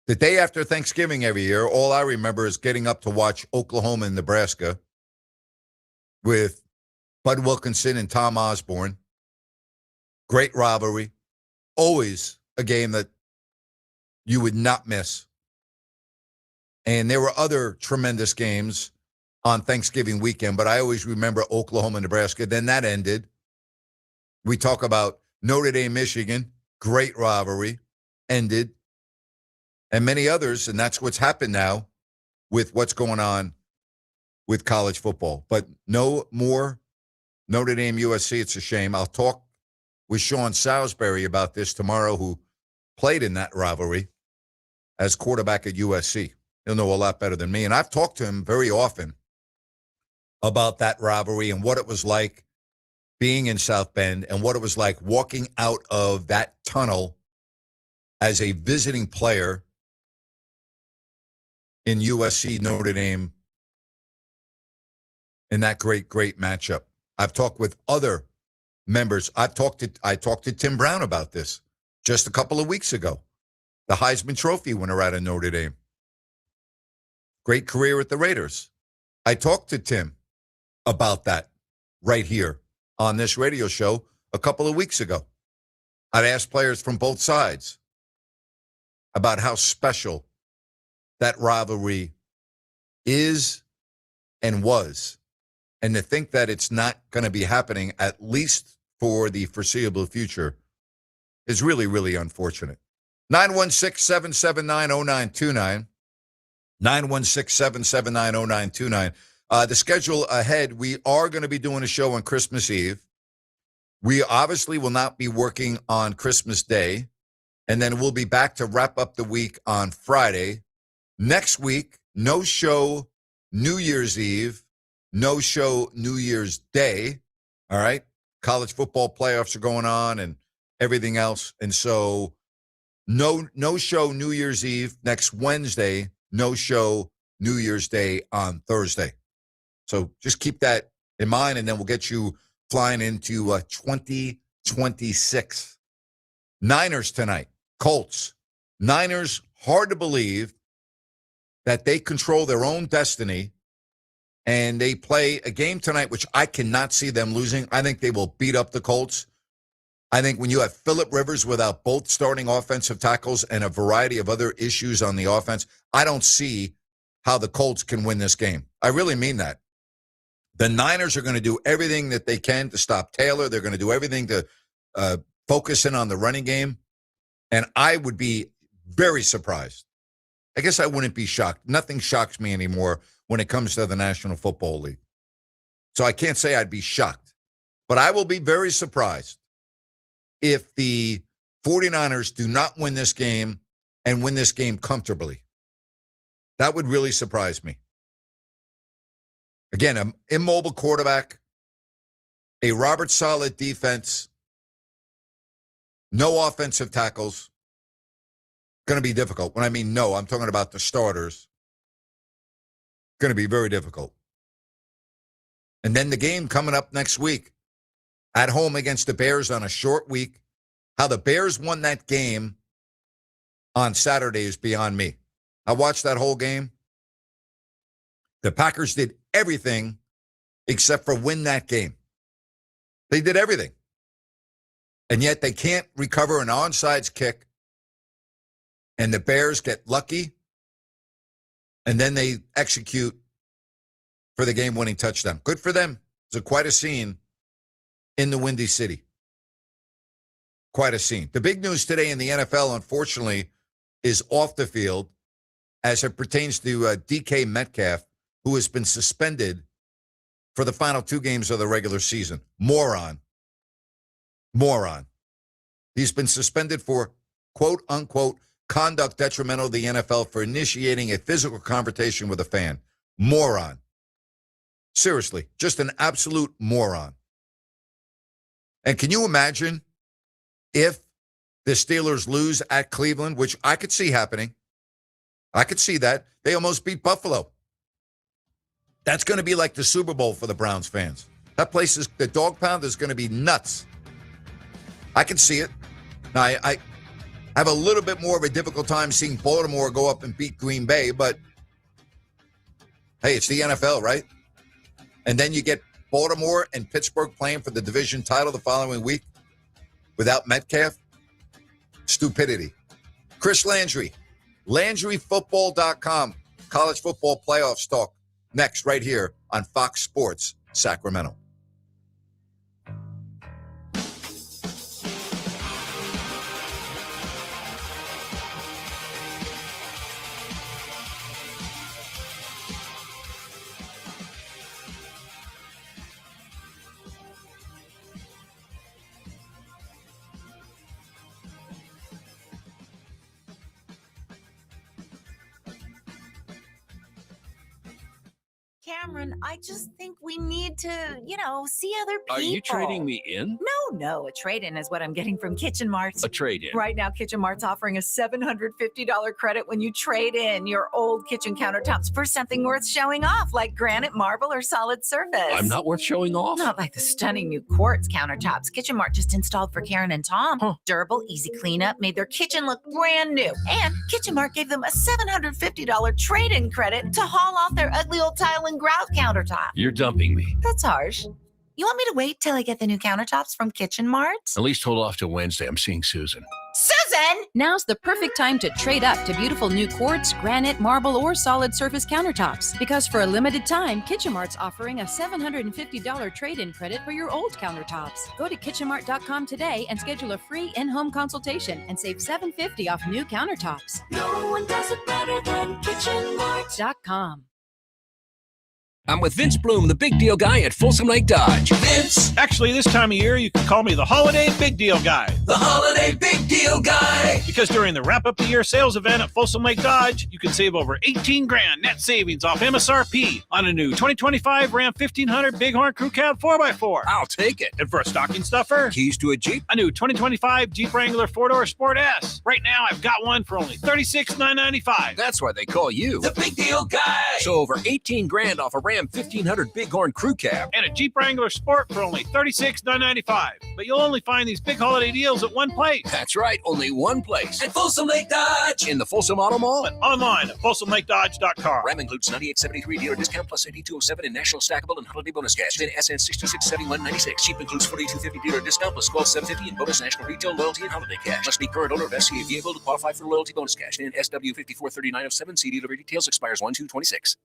the day after Thanksgiving every year, all I remember is getting up to watch Oklahoma and Nebraska with Bud Wilkinson and Tom Osborne. Great rivalry. Always a game that you would not miss. And there were other tremendous games on Thanksgiving weekend, but I always remember Oklahoma and Nebraska. Then that ended. We talk about Notre Dame, Michigan, great rivalry, ended. And many others, and that's what's happened now with what's going on with college football. But no more Notre Dame, USC. It's a shame. I'll talk with Sean Salisbury about this tomorrow, who played in that rivalry as quarterback at USC. He'll know a lot better than me. And I've talked to him very often about that rivalry and what it was like being in South Bend and what it was like walking out of that tunnel as a visiting player in USC Notre Dame in that great matchup. I've talked with other members. I talked to Tim Brown about this just a couple of weeks ago. The Heisman Trophy winner out of Notre Dame. Great career at the Raiders. I talked to Tim about that right here on this radio show a couple of weeks ago. I'd asked players from both sides about how special that rivalry is and was. And to think that it's not going to be happening, at least for the foreseeable future, is really, really unfortunate. 916-779-0929. 916-779-0929. The schedule ahead, we are going to be doing a show on Christmas Eve. We obviously will not be working on Christmas Day. And then we'll be back to wrap up the week on Friday. Next week, no show New Year's Eve, no show New Year's Day. All right? College football playoffs are going on and everything else. And so no show New Year's Eve next Wednesday, no show New Year's Day on Thursday. So just keep that in mind, and then we'll get you flying into 2026. Niners tonight, Colts. Niners, hard to believe that they control their own destiny, and they play a game tonight which I cannot see them losing. I think they will beat up the Colts. I think when you have Phillip Rivers without both starting offensive tackles and a variety of other issues on the offense, I don't see how the Colts can win this game. I really mean that. The Niners are going to do everything that they can to stop Taylor. They're going to do everything to focus in on the running game. And I would be very surprised. I guess I wouldn't be shocked. Nothing shocks me anymore when it comes to the National Football League. So I can't say I'd be shocked. But I will be very surprised if the 49ers do not win this game and win this game comfortably. That would really surprise me. Again, an immobile quarterback, a Robert Saleh defense, no offensive tackles. going to be difficult. When I mean no, I'm talking about the starters. Going to be very difficult. And then the game coming up next week at home against the Bears on a short week. How the Bears won that game on Saturday is beyond me. I watched that whole game. The Packers did everything except for win that game. They did everything. And yet they can't recover an onside kick. And the Bears get lucky. And then they execute for the game-winning touchdown. Good for them. It's quite a scene in the Windy City. Quite a scene. The big news today in the NFL, unfortunately, is off the field as it pertains to DK Metcalf, who has been suspended for the final 2 games of the regular season. Moron. He's been suspended for, quote, unquote, conduct detrimental to the NFL for initiating a physical confrontation with a fan. Moron. Seriously, just an absolute moron. And can you imagine if the Steelers lose at Cleveland, which I could see happening? I could see that. They almost beat Buffalo. That's going to be like the Super Bowl for the Browns fans. That place is, the dog pound is going to be nuts. I can see it. Now, I have a little bit more of a difficult time seeing Baltimore go up and beat Green Bay, but hey, it's the NFL, right? And then you get Baltimore and Pittsburgh playing for the division title the following week without Metcalf. Stupidity. Chris Landry, LandryFootball.com, college football playoffs talk. Next, right here on Fox Sports Sacramento. Cameron, I just think we need to, see other people. Are you trading me in? No. A trade-in is what I'm getting from Kitchen Mart. A trade-in. Right now, Kitchen Mart's offering a $750 credit when you trade in your old kitchen countertops for something worth showing off, like granite, marble, or solid surface. I'm not worth showing off? Not like the stunning new quartz countertops Kitchen Mart just installed for Karen and Tom. Huh. Durable, easy cleanup, made their kitchen look brand new. And Kitchen Mart gave them a $750 trade-in credit to haul off their ugly old tile and grout countertop. You're dumping me. That's harsh. You want me to wait till I get the new countertops from Kitchen Mart? At least hold off till Wednesday. I'm seeing Susan. Susan! Now's the perfect time to trade up to beautiful new quartz, granite, marble, or solid surface countertops. Because for a limited time, Kitchen Mart's offering a $750 trade-in credit for your old countertops. Go to kitchenmart.com today and schedule a free in-home consultation and save $750 off new countertops. No one does it better than KitchenMart.com. I'm with Vince Bloom, the big deal guy at Folsom Lake Dodge. Vince! Actually, this time of year, you can call me the Holiday Big Deal Guy. The Holiday Big Deal Guy! Because during the Wrap Up the Year sales event at Folsom Lake Dodge, you can save over $18,000 net savings off MSRP on a new 2025 Ram 1500 Bighorn Crew Cab 4x4. I'll take it. And for a stocking stuffer, keys to a Jeep, a new 2025 Jeep Wrangler 4-door Sport S. Right now, I've got one for only $36,995. That's why they call you the Big Deal Guy. So over $18,000 off a Ram 1500 Bighorn Crew Cab and a Jeep Wrangler Sport for only $36,995. But you'll only find these big holiday deals at one place. That's right, only one place. At Folsom Lake Dodge. In the Folsom Auto Mall. And online at FolsomLakeDodge.com. Ram includes 9873 dealer discount plus 8207 in national stackable and holiday bonus cash. Then SN 6267196. Cheap includes 4250 dealer discount plus 12750 in bonus national retail loyalty and holiday cash. Must be current owner of SCA vehicle to qualify for loyalty bonus cash. Then SW 543907. See dealer details, expires 1/2/26.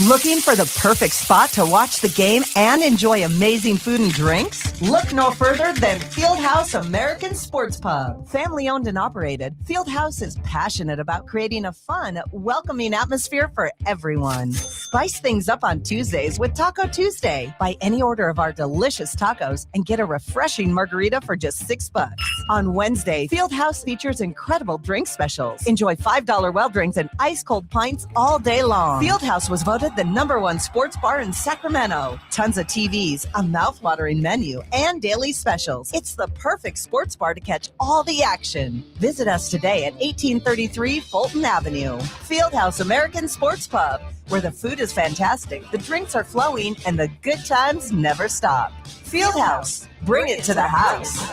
Looking for the perfect spot to watch the game and enjoy amazing food and drinks? Look no further than Fieldhouse American Sports Pub. Family owned and operated, Fieldhouse is passionate about creating a fun, welcoming atmosphere for everyone. Spice things up on Tuesdays with Taco Tuesday. Buy any order of our delicious tacos and get a refreshing margarita for just $6. On Wednesday, Fieldhouse features incredible drink specials. Enjoy $5 well drinks and ice cold pints all day long. Fieldhouse was voted voted the #1 sports bar in Sacramento. Tons of TVs, a mouth-watering menu, and daily specials. It's the perfect sports bar to catch all the action. Visit us today at 1833 Fulton Avenue. Fieldhouse American Sports Pub, where the food is fantastic, the drinks are flowing, and the good times never stop. Fieldhouse, bring it to the house.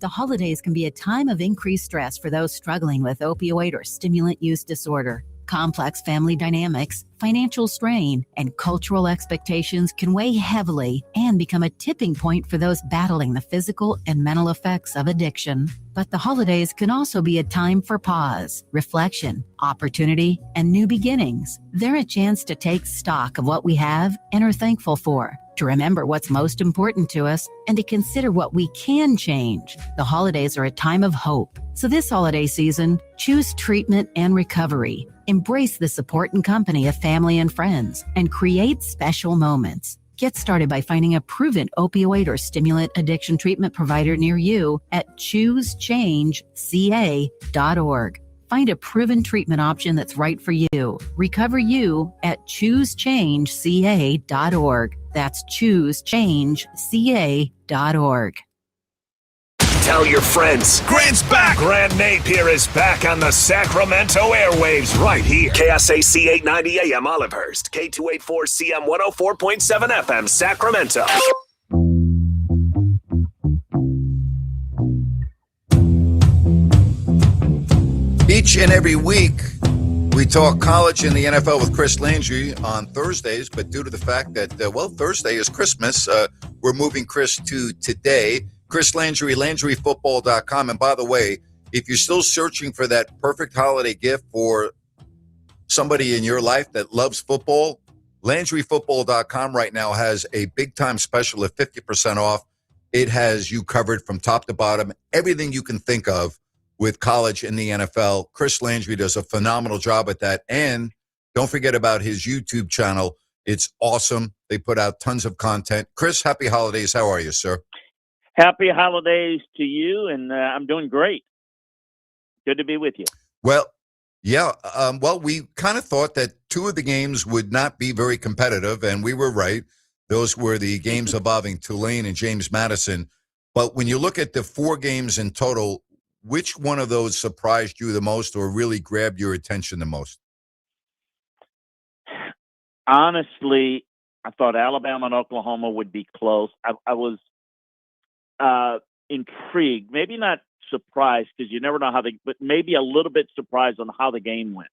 The holidays can be a time of increased stress for those struggling with opioid or stimulant use disorder. Complex family dynamics, financial strain, and cultural expectations can weigh heavily and become a tipping point for those battling the physical and mental effects of addiction. But the holidays can also be a time for pause, reflection, opportunity, and new beginnings. They're a chance to take stock of what we have and are thankful for, to remember what's most important to us, and to consider what we can change. The holidays are a time of hope. So this holiday season, choose treatment and recovery. Embrace the support and company of family and friends, and create special moments. Get started by finding a proven opioid or stimulant addiction treatment provider near you at choosechangeca.org. Find a proven treatment option that's right for you. Recover you at choosechangeca.org. That's choosechangeca.org. Tell your friends. Grant's back. Grant Napear is back on the Sacramento airwaves right here. KSAC 890 AM Olivehurst. K284CM 104.7 FM Sacramento. Each and every week, we talk college and the NFL with Chris Landry on Thursdays, but due to the fact that, Thursday is Christmas, we're moving Chris to today. Chris Landry, LandryFootball.com. And by the way, if you're still searching for that perfect holiday gift for somebody in your life that loves football, LandryFootball.com right now has a big-time special of 50% off. It has you covered from top to bottom, everything you can think of with college and the NFL. Chris Landry does a phenomenal job at that. And don't forget about his YouTube channel. It's awesome. They put out tons of content. Chris, happy holidays. How are you, sir? Happy holidays to you, and I'm doing great. Good to be with you. Well, yeah. We kind of thought that two of the games would not be very competitive, and we were right. Those were the games involving Tulane and James Madison. But when you look at the 4 games in total, which one of those surprised you the most or really grabbed your attention the most? Honestly, I thought Alabama and Oklahoma would be close. I was intrigued, maybe not surprised, because you never know but maybe a little bit surprised on how the game went.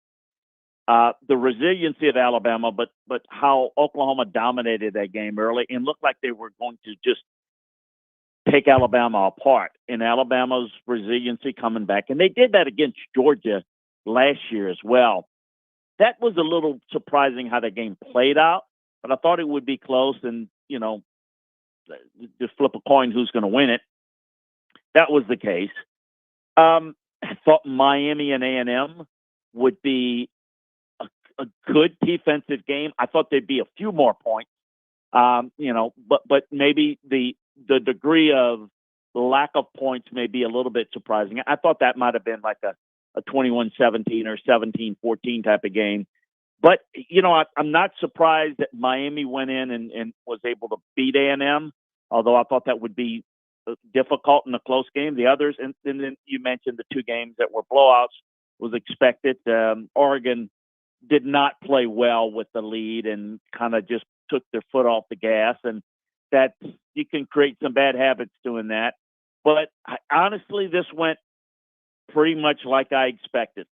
The resiliency of Alabama, but how Oklahoma dominated that game early and looked like they were going to just take Alabama apart, and Alabama's resiliency coming back. And they did that against Georgia last year as well. That was a little surprising how the game played out, but I thought it would be close and, just flip a coin who's going to win it. That was the case. I thought Miami and A&M would be a good defensive game. I thought there'd be a few more points, but maybe the degree of lack of points may be a little bit surprising. I thought that might have been like a 21-17 or 17-14 type of game. But, I'm not surprised that Miami went in and was able to beat A&M, although I thought that would be difficult in a close game. The others, and then you mentioned the 2 games that were blowouts, was expected. Oregon did not play well with the lead and kind of just took their foot off the gas, and that you can create some bad habits doing that. But honestly, this went pretty much like I expected.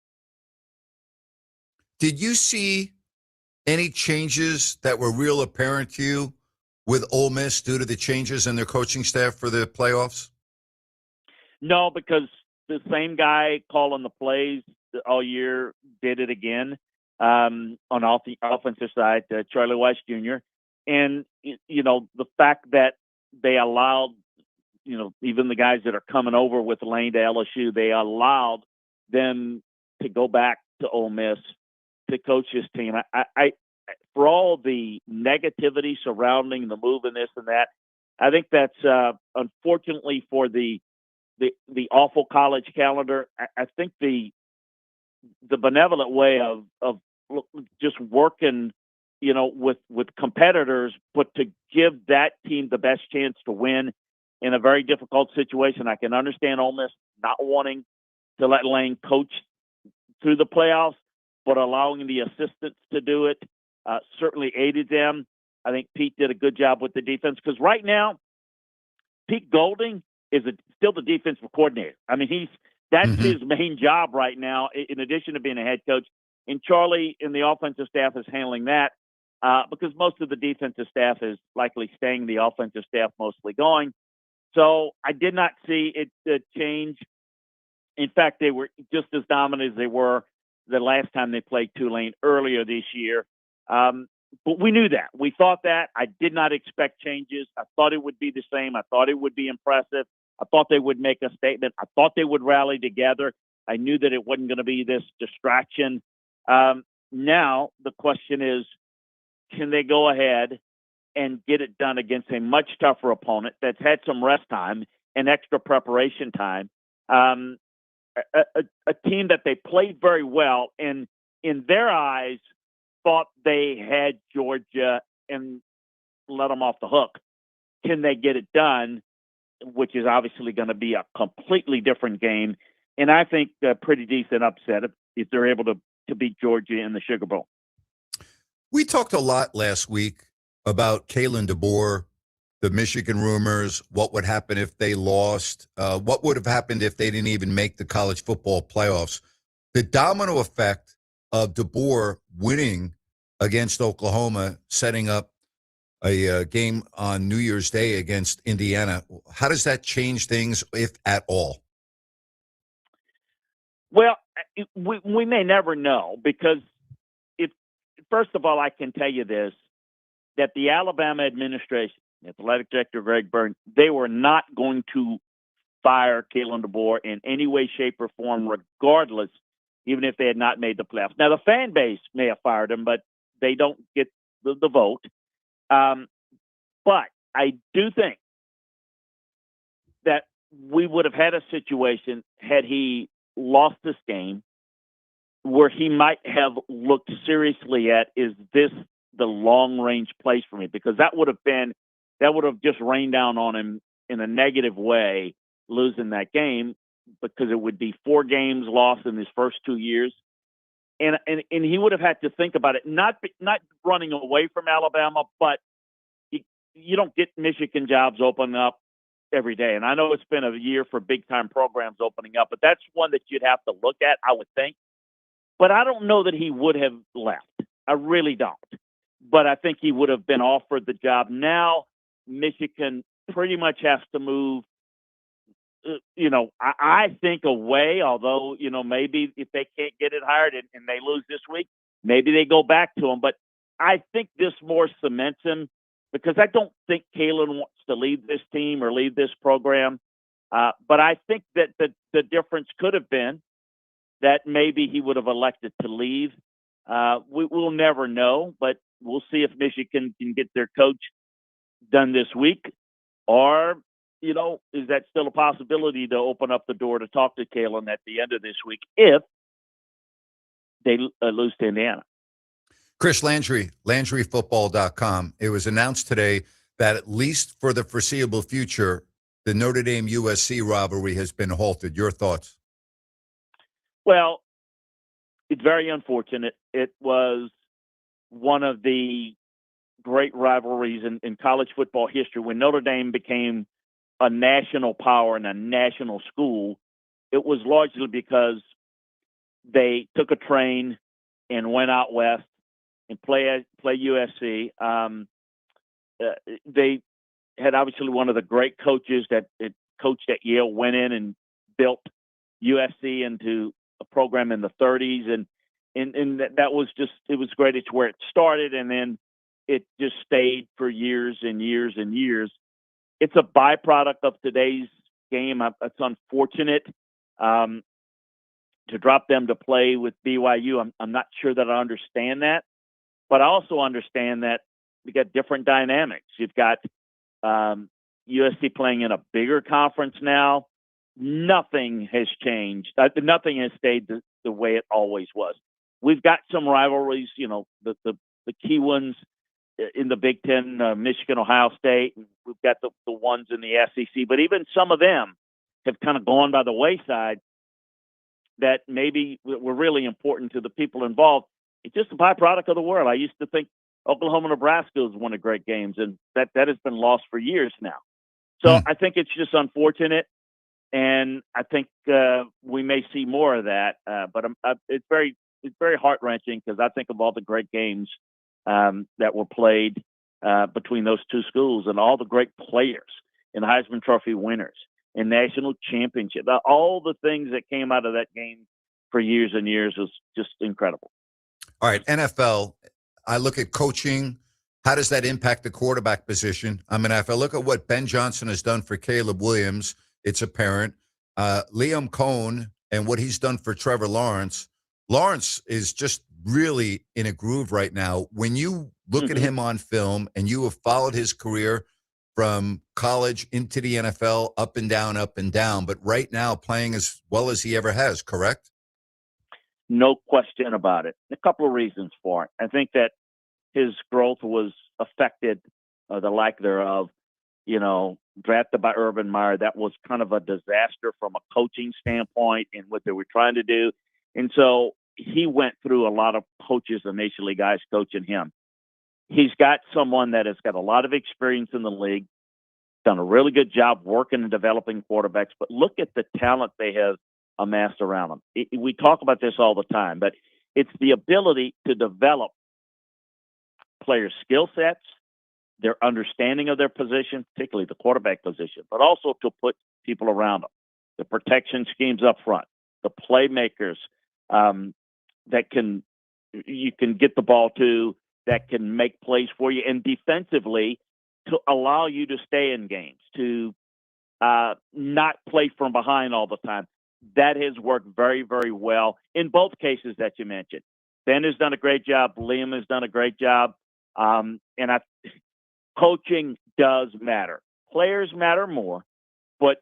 Did you see any changes that were real apparent to you with Ole Miss due to the changes in their coaching staff for the playoffs? No, because the same guy calling the plays all year did it again on the offensive side, Charlie Weiss Jr. And, the fact that they allowed, even the guys that are coming over with Lane to LSU, they allowed them to go back to Ole Miss to coach his team. I for all the negativity surrounding the move and this and that, I think that's unfortunately for the awful college calendar. I think the the benevolent way of just working, with competitors, but to give that team the best chance to win in a very difficult situation. I can understand Ole Miss not wanting to let Lane coach through the playoffs, but allowing the assistants to do it certainly aided them. I think Pete did a good job with the defense because right now, Pete Golding is still the defensive coordinator. I mean, that's his main job right now, in addition to being a head coach. And Charlie in the offensive staff is handling that because most of the defensive staff is likely staying, the offensive staff mostly going. So I did not see it change. In fact, they were just as dominant as they were the last time they played Tulane earlier this year. But we knew that. We thought that. I did not expect changes. I thought it would be the same. I thought it would be impressive. I thought they would make a statement. I thought they would rally together. I knew that it wasn't going to be this distraction. Now the question is, can they go ahead and get it done against a much tougher opponent that's had some rest time and extra preparation time? A team that they played very well and in their eyes thought they had Georgia and let them off the hook. Can they get it done? Which is obviously going to be a completely different game. And I think a pretty decent upset if they're able to beat Georgia in the Sugar Bowl. We talked a lot last week about Kalen DeBoer, the Michigan rumors, what would happen if they lost, what would have happened if they didn't even make the college football playoffs. The domino effect of DeBoer winning against Oklahoma, setting up a game on New Year's Day against Indiana. How does that change things, if at all? Well, we may never know because first of all, I can tell you this, that the Alabama administration, athletic director Greg Byrne, they were not going to fire Kalen DeBoer in any way, shape, or form, regardless, even if they had not made the playoffs. Now, the fan base may have fired him, but they don't get the vote. But I do think that we would have had a situation had he lost this game where he might have looked seriously at, is this the long range place for me? Because that would have just rained down on him in a negative way, losing that game, because it would be 4 games lost in his first 2 years. And he would have had to think about it, not running away from Alabama, but you don't get Michigan jobs opening up every day. And I know it's been a year for big time programs opening up, but that's one that you'd have to look at, I would think. But I don't know that he would have left. I really don't. But I think he would have been offered the job. Now Michigan pretty much has to move, I think away, although, maybe if they can't get it hired and they lose this week, maybe they go back to him. But I think this more cements him because I don't think Kalen wants to leave this team or leave this program. But I think that the difference could have been that maybe he would have elected to leave. We'll never know, but we'll see if Michigan can get their coach done this week. Or, is that still a possibility to open up the door to talk to Kalen at the end of this week if they lose to Indiana? Chris Landry, LandryFootball.com. It was announced today that at least for the foreseeable future, the Notre Dame-USC rivalry has been halted. Your thoughts? Well, it's very unfortunate. It was one of the great rivalries in college football history. When Notre Dame became a national power and a national school, it was largely because they took a train and went out west and play USC. They had obviously one of the great coaches that coached at Yale, went in and built USC into a program in the 30s, and that was just, it was great. It's where it started, and then it just stayed for years and years and years. It's a byproduct of today's game. It's unfortunate to drop them to play with BYU. I'm not sure that I understand that, but I also understand that we got different dynamics. You've got USC playing in a bigger conference now. nothing has changed. Nothing has stayed the way it always was. We've got some rivalries, the key ones in the Big Ten, Michigan, Ohio State. And we've got the ones in the SEC, but even some of them have kind of gone by the wayside that maybe were really important to the people involved. It's just a byproduct of the world. I used to think Oklahoma, Nebraska was one of great games, and that has been lost for years now. So I think it's just unfortunate, and I think we may see more of that. But it's very heart-wrenching because I think of all the great games that were played between those two schools and all the great players and Heisman Trophy winners and national championship. All the things that came out of that game for years and years was just incredible. All right, NFL, I look at coaching. How does that impact the quarterback position? I mean, if I look at what Ben Johnson has done for Caleb Williams, it's apparent. Liam Cohn and what he's done for Trevor Lawrence. Lawrence is just really in a groove right now. When you look at him on film and you have followed his career from college into the NFL, up and down, but right now playing as well as he ever has, correct? No question about it. A couple of reasons for it. I think that his growth was affected, the lack thereof, drafted by Urban Meyer. That was kind of a disaster from a coaching standpoint and what they were trying to do. And so he went through a lot of coaches initially, guys coaching him. He's got someone that has got a lot of experience in the league, done a really good job working and developing quarterbacks, but look at the talent they have amassed around them. We talk about this all the time, but it's the ability to develop players' skill sets, their understanding of their position, particularly the quarterback position, but also to put people around them, the protection schemes up front, the playmakers that you can get the ball to, that can make plays for you, and defensively to allow you to stay in games, to not play from behind all the time. That has worked very, very well in both cases that you mentioned. Ben has done a great job. Liam has done a great job. Coaching does matter. Players matter more, but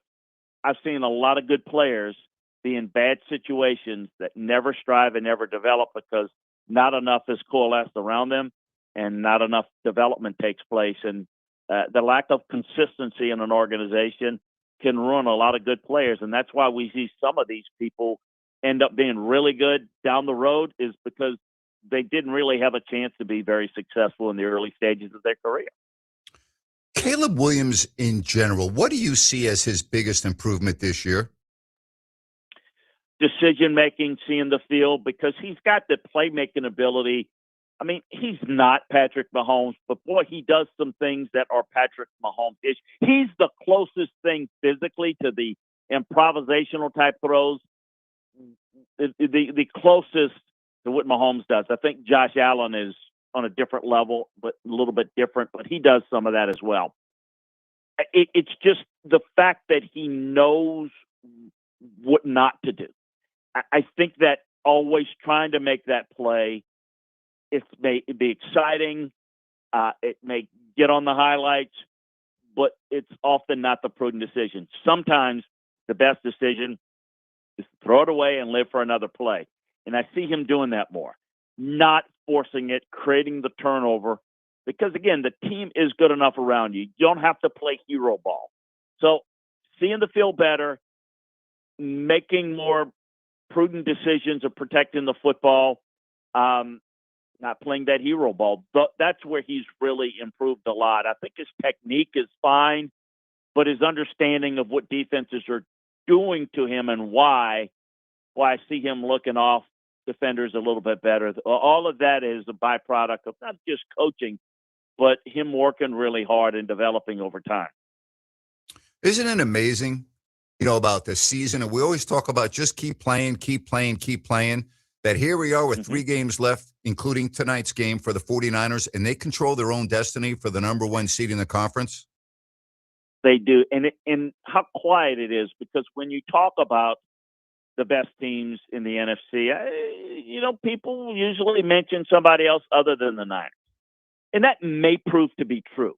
I've seen a lot of good players be in bad situations that never strive and never develop because not enough is coalesced around them and not enough development takes place. And the lack of consistency in an organization can ruin a lot of good players. And that's why we see some of these people end up being really good down the road, is because they didn't really have a chance to be very successful in the early stages of their career. Caleb Williams in general, what do you see as his biggest improvement this year? Decision-making, seeing the field, because he's got the playmaking ability. I mean, he's not Patrick Mahomes, but boy, he does some things that are Patrick Mahomes-ish. He's the closest thing physically to the improvisational type throws, the closest to what Mahomes does. I think Josh Allen is on a different level, but a little bit different, but he does some of that as well. It's just the fact that he knows what not to do. I think that always trying to make that play, it may be exciting, it may get on the highlights, but it's often not the prudent decision. Sometimes the best decision is to throw it away and live for another play. And I see him doing that more, not forcing it, creating the turnover, because, again, the team is good enough around you. You don't have to play hero ball. So seeing the field better, making more prudent decisions of protecting the football, not playing that hero ball. That's where he's really improved a lot. I think his technique is fine, but his understanding of what defenses are doing to him and why I see him looking off defenders a little bit better. All of that is a byproduct of not just coaching, but him working really hard and developing over time. Isn't it amazing, about the season? And we always talk about just keep playing, that here we are with 3 games left, including tonight's game for the 49ers, and they control their own destiny for the number 1 seed in the conference. They do. And how quiet it is, because when you talk about the best teams in the NFC, people usually mention somebody else other than the Niners. And that may prove to be true.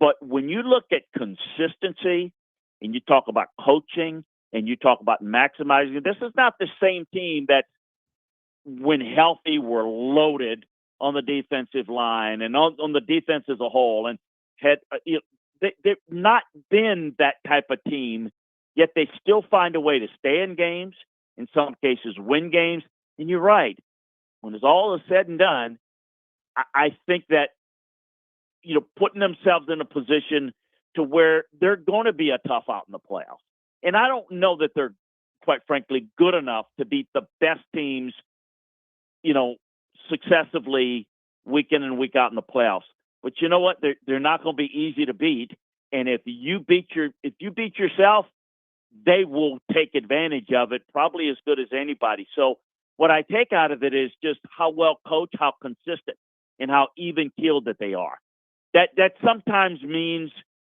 But when you look at consistency and you talk about coaching and you talk about maximizing, this is not the same team that, when healthy, were loaded on the defensive line and on the defense as a whole, and had they've not been that type of team, yet they still find a way to stay in games, in some cases win games. And you're right. When it's all is said and done, I think that, putting themselves in a position to where they're going to be a tough out in the playoffs. And I don't know that they're, quite frankly, good enough to beat the best teams, successively week in and week out in the playoffs. But you know what? They're not going to be easy to beat. And if you beat yourself, they will take advantage of it, probably as good as anybody. So what I take out of it is just how well coached, how consistent, and how even-keeled that they are. That sometimes means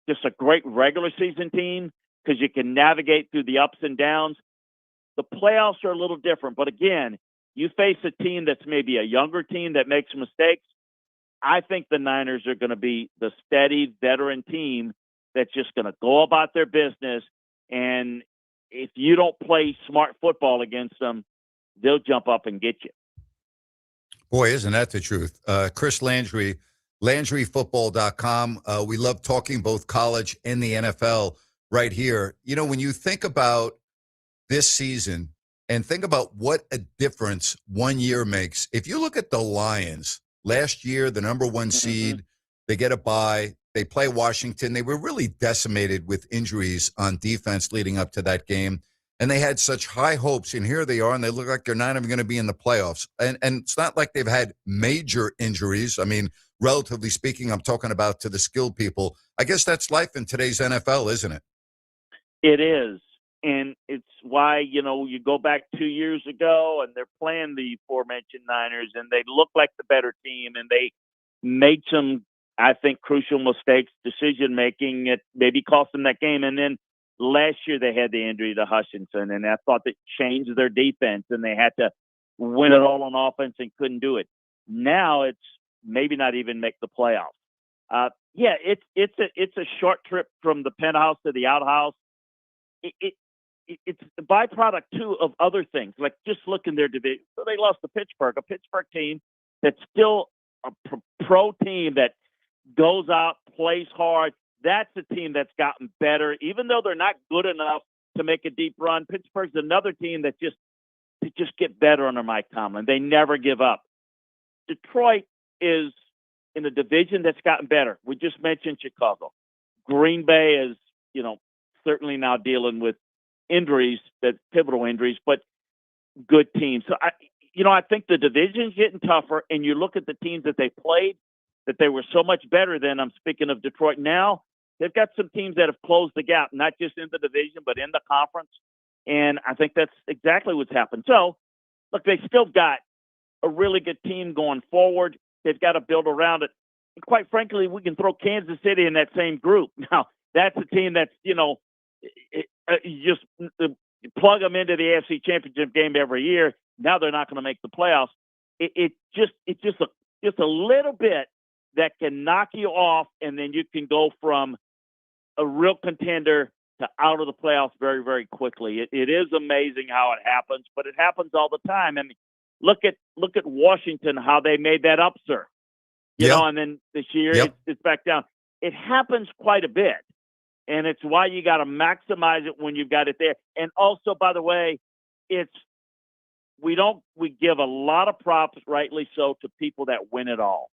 just a great regular season team because you can navigate through the ups and downs. The playoffs are a little different. But again, you face a team that's maybe a younger team that makes mistakes. I think the Niners are going to be the steady veteran team that's just going to go about their business. And if you don't play smart football against them, they'll jump up and get you. Boy, isn't that the truth? Chris Landry, LandryFootball.com. We love talking both college and the NFL right here. When you think about this season and think about what a difference 1 year makes. If you look at the Lions, last year, the number one seed, they get a bye. They play Washington. They were really decimated with injuries on defense leading up to that game. And they had such high hopes, and here they are, and they look like they're not even going to be in the playoffs. And it's not like they've had major injuries. I mean, relatively speaking, I'm talking about to the skilled people. I guess that's life in today's NFL, isn't it? It is. And it's why, you go back 2 years ago, and they're playing the aforementioned Niners, and they look like the better team, and they made some, I think, crucial mistakes, decision-making. It maybe cost them that game. And then last year they had the injury to Hutchinson, and I thought that changed their defense, and they had to win it all on offense and couldn't do it. Now it's maybe not even make the playoffs. It's a short trip from the penthouse to the outhouse. It's the byproduct, too, of other things, like just look in their division. So they lost to Pittsburgh, a Pittsburgh team that's still a pro team that goes out, plays hard. That's a team that's gotten better, even though they're not good enough to make a deep run. Pittsburgh's another team that just get better under Mike Tomlin. They never give up. Detroit is in a division that's gotten better. We just mentioned Chicago. Green Bay is, certainly now dealing with injuries, that pivotal injuries, but good teams. So I think the division's getting tougher, and you look at the teams that they played, that they were so much better than. I'm speaking of Detroit now. They've got some teams that have closed the gap, not just in the division, but in the conference. And I think that's exactly what's happened. So, look, they still got a really good team going forward. They've got to build around it. And quite frankly, we can throw Kansas City in that same group. Now, that's a team that's, you just plug them into the AFC Championship game every year. Now they're not going to make the playoffs. It's just a little bit that can knock you off, and then you can go from a real contender to out of the playoffs very, very quickly. It is amazing how it happens, but it happens all the time. And look at Washington, how they made that up, sir. And then this year it's back down. It happens quite a bit, and it's why you got to maximize it when you've got it there. And also, by the way, we give a lot of props, rightly so, to people that win it all.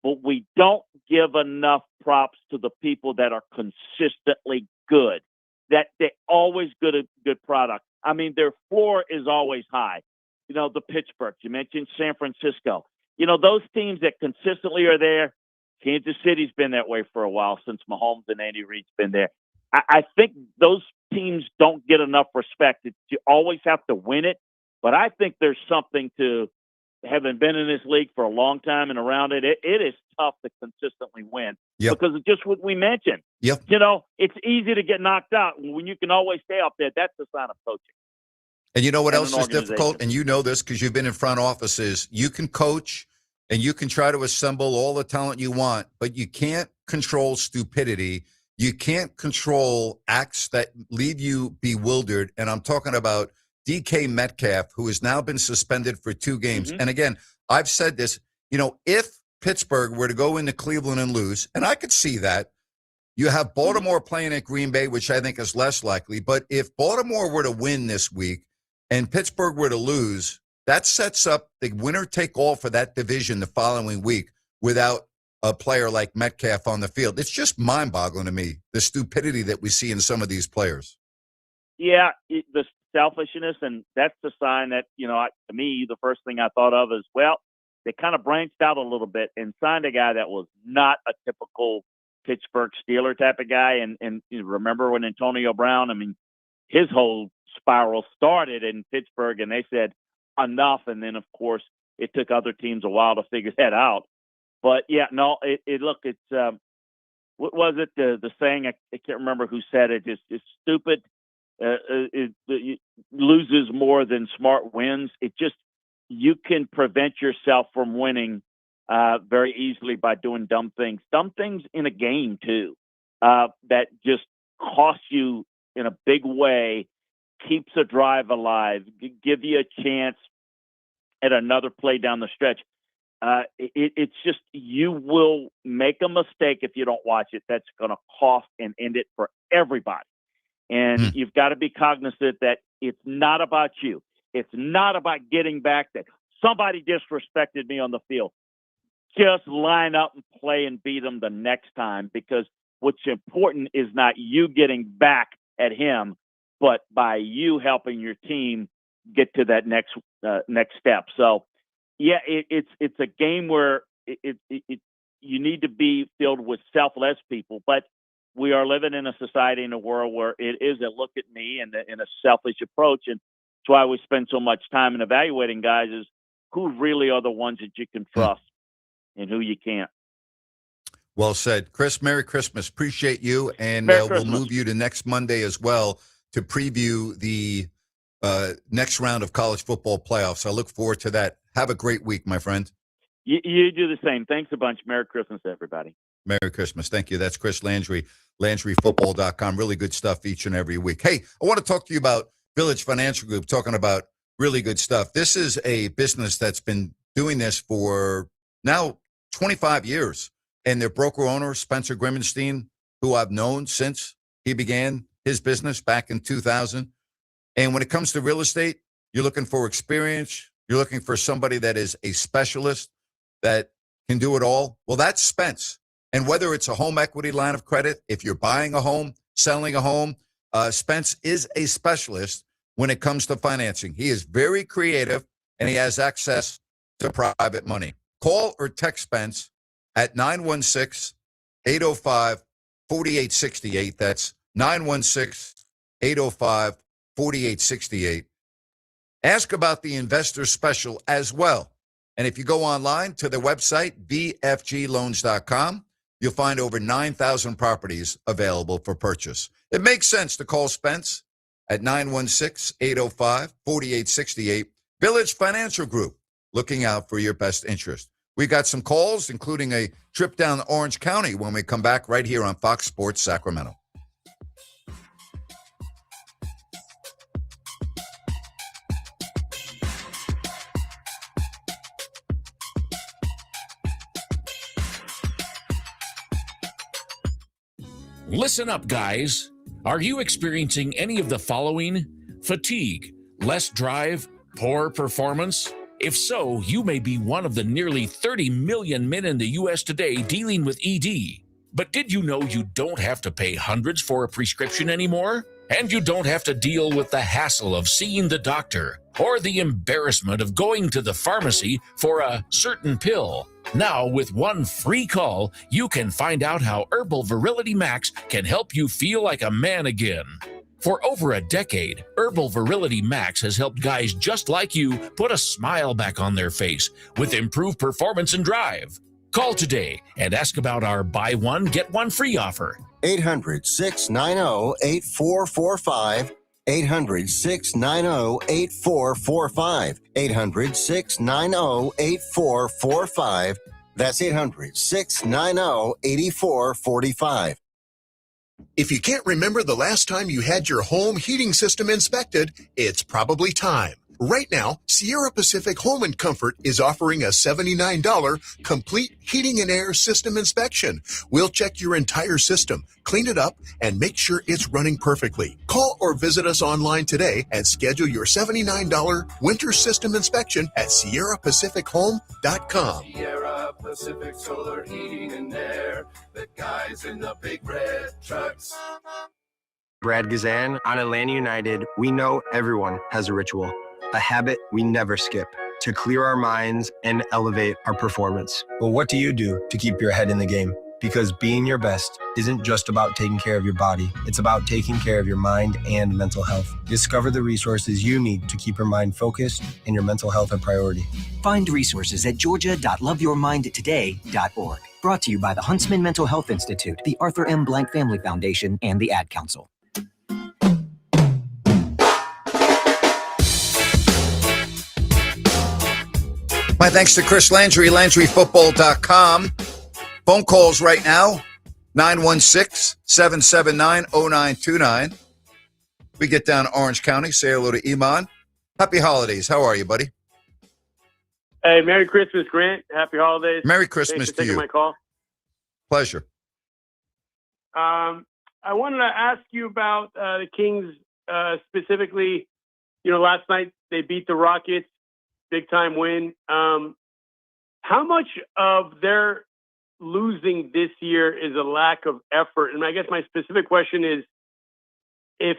But we don't give enough props to the people that are consistently good, that they always good product. I mean, their floor is always high. The Pittsburgh, you mentioned San Francisco. Those teams that consistently are there. Kansas City's been that way for a while since Mahomes and Andy Reid's been there. I think those teams don't get enough respect. You always have to win it. But I think there's something to having been in this league for a long time and around it. It is tough to consistently win because of just what we mentioned. Yep. It's easy to get knocked out when you can always stay up there. That's the sign of coaching. And you know what else is difficult? And you know this because you've been in front offices. You can coach and you can try to assemble all the talent you want, but you can't control stupidity. You can't control acts that leave you bewildered. And I'm talking about DK Metcalf, who has now been suspended for 2 games. Mm-hmm. And again, I've said this, if Pittsburgh were to go into Cleveland and lose, and I could see that, you have Baltimore playing at Green Bay, which I think is less likely. But if Baltimore were to win this week and Pittsburgh were to lose, that sets up the winner-take-all for that division the following week without a player like Metcalf on the field. It's just mind-boggling to me, the stupidity that we see in some of these players. Yeah, the selfishness, and that's the sign that, to me, the first thing I thought of is, well, they kind of branched out a little bit and signed a guy that was not a typical Pittsburgh Steeler type of guy. And you remember when Antonio Brown, his whole spiral started in Pittsburgh, and they said enough. And then, of course, it took other teams a while to figure that out. But, yeah, no, it's what was it? The saying, I can't remember who said it. It's stupid. It loses more than smart wins. You can prevent yourself from winning very easily by doing dumb things in a game too, that just cost you in a big way, keeps a drive alive, give you a chance at another play down the stretch. It's just, you will make a mistake if you don't watch it. That's going to cost and end it for everybody. And you've got to be cognizant that it's not about you. It's not about getting back that somebody disrespected me on the field. Just line up and play and beat them the next time, because what's important is not you getting back at him, but by you helping your team get to that next step. So, yeah, it's a game where you need to be filled with selfless people, but we are living in a society, in a world where it is a look at me and in a selfish approach. And that's why we spend so much time in evaluating guys is who really are the ones that you can trust and who you can't. Well said. Chris, Merry Christmas. Appreciate you. And we'll move you to next Monday as well to preview the next round of college football playoffs. I look forward to that. Have a great week, my friend. You do the same. Thanks a bunch. Merry Christmas, everybody. Merry Christmas. Thank you. That's Chris Landry, LandryFootball.com. Really good stuff each and every week. Hey, I want to talk to you about Village Financial Group, talking about really good stuff. This is a business that's been doing this for now 25 years. And their broker owner, Spencer Grimmenstein, who I've known since he began his business back in 2000. And when it comes to real estate, you're looking for experience. You're looking for somebody that is a specialist that can do it all. Well, that's Spence. And whether it's a home equity line of credit, if you're buying a home, selling a home, Spence is a specialist when it comes to financing. He is very creative, and he has access to private money. Call or text Spence at 916-805-4868. That's 916-805-4868. Ask about the investor special as well. And if you go online to their website, bfgloans.com, you'll find over 9,000 properties available for purchase. It makes sense to call Spence at 916-805-4868. Village Financial Group, looking out for your best interest. We got some calls, including a trip down to Orange County when we come back right here on Fox Sports Sacramento. Listen up, guys. Are you experiencing any of the following? Fatigue, less drive, poor performance? If so, you may be one of the nearly 30 million men in the U.S. today dealing with ED. But did you know you don't have to pay hundreds for a prescription anymore? And you don't have to deal with the hassle of seeing the doctor or the embarrassment of going to the pharmacy for a certain pill. Now, with one free call, you can find out how Herbal Virility Max can help you feel like a man again. For over a decade, Herbal Virility Max has helped guys just like you put a smile back on their face with improved performance and drive. Call today and ask about our buy one, get one free offer. 800-690-8445. 800-690-8445. 800-690-8445. That's 800-690-8445. If you can't remember the last time you had your home heating system inspected, it's probably time. Right now, Sierra Pacific Home and Comfort is offering a $79 complete heating and air system inspection. We'll check your entire system, clean it up, and make sure it's running perfectly. Call or visit us online today and schedule your $79 winter system inspection at SierraPacificHome.com. Sierra Pacific Solar Heating and Air. The guys in the big red trucks. Brad Gazan, on Atlanta United, we know everyone has a ritual, a habit we never skip, to clear our minds and elevate our performance. But what do you do to keep your head in the game? Because being your best isn't just about taking care of your body. It's about taking care of your mind and mental health. Discover the resources you need to keep your mind focused and your mental health a priority. Find resources at georgia.loveyourmindtoday.org. Brought to you by the Huntsman Mental Health Institute, the Arthur M. Blank Family Foundation, and the Ad Council. My thanks to Chris Landry, LandryFootball.com. Phone calls right now, 916-779-0929. We get down to Orange County, say hello to Iman. Happy holidays. How are you, buddy? Hey, Merry Christmas, Grant. Happy holidays. Merry Christmas Thanks for to taking you. my call. Pleasure. I wanted to ask you about the Kings specifically. Last night they beat the Rockets, big time win. How much of their losing this year is a lack of effort? And I guess my specific question is, if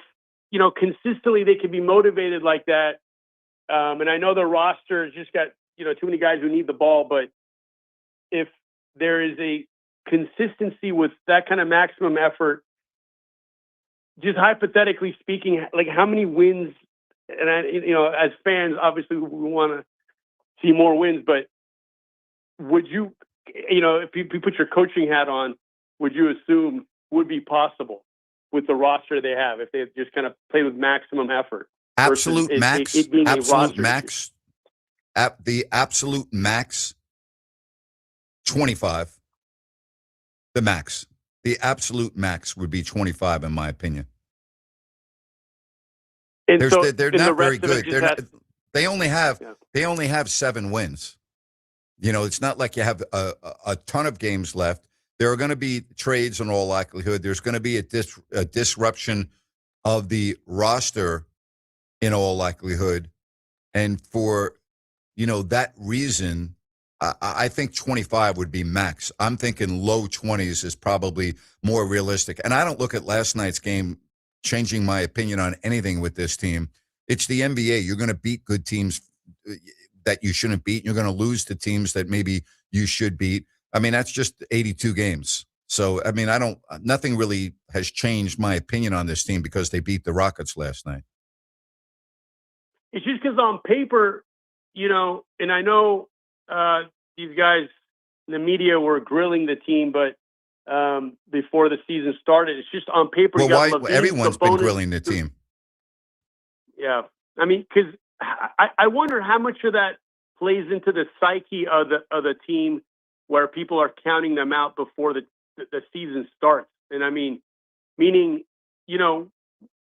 consistently they can be motivated like that, and I know the roster has just got too many guys who need the ball, but if there is a consistency with that kind of maximum effort, just hypothetically speaking, like how many wins? And as fans, obviously we want to see more wins, but would you, if you put your coaching hat on, would you assume would be possible with the roster they have if they just kind of play with maximum effort? Absolute max. Absolute max. The absolute max, 25. The max. The absolute max would be 25, in my opinion. And they're not very good. They only have 7 wins. It's not like you have a ton of games left. There are going to be trades in all likelihood. There's going to be a disruption of the roster in all likelihood. And for, that reason, I think 25 would be max. I'm thinking low 20s is probably more realistic. And I don't look at last night's game changing my opinion on anything with this team. It's the NBA. You're going to beat good teams that you shouldn't beat. You're going to lose to teams that maybe you should beat. I mean, that's just 82 games. So, I mean, nothing really has changed my opinion on this team because they beat the Rockets last night. It's just because on paper, and I know these guys in the media were grilling the team, but before the season started, it's just on paper. Well, everyone's been grilling the team. Yeah. I mean, because I wonder how much of that plays into the psyche of the team where people are counting them out before the season starts. And I mean, meaning,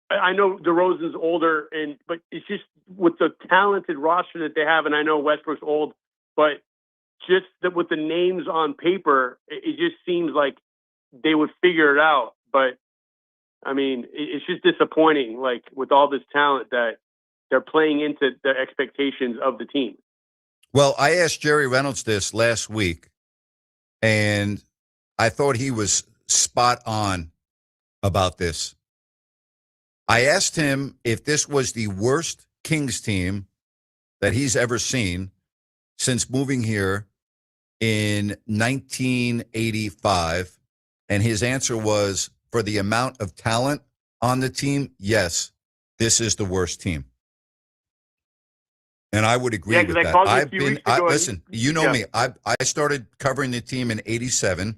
I know DeRozan's older, but it's just with the talented roster that they have, and I know Westbrook's old, but just with the names on paper, it just seems like they would figure it out. But I mean, it's just disappointing, like with all this talent that they're playing into the expectations of the team. Well, I asked Jerry Reynolds this last week, and I thought he was spot on about this. I asked him if this was the worst Kings team that he's ever seen since moving here in 1985. And his answer was, for the amount of talent on the team, yes, this is the worst team. And I would agree with that. Listen, you know me. I started covering the team in 87.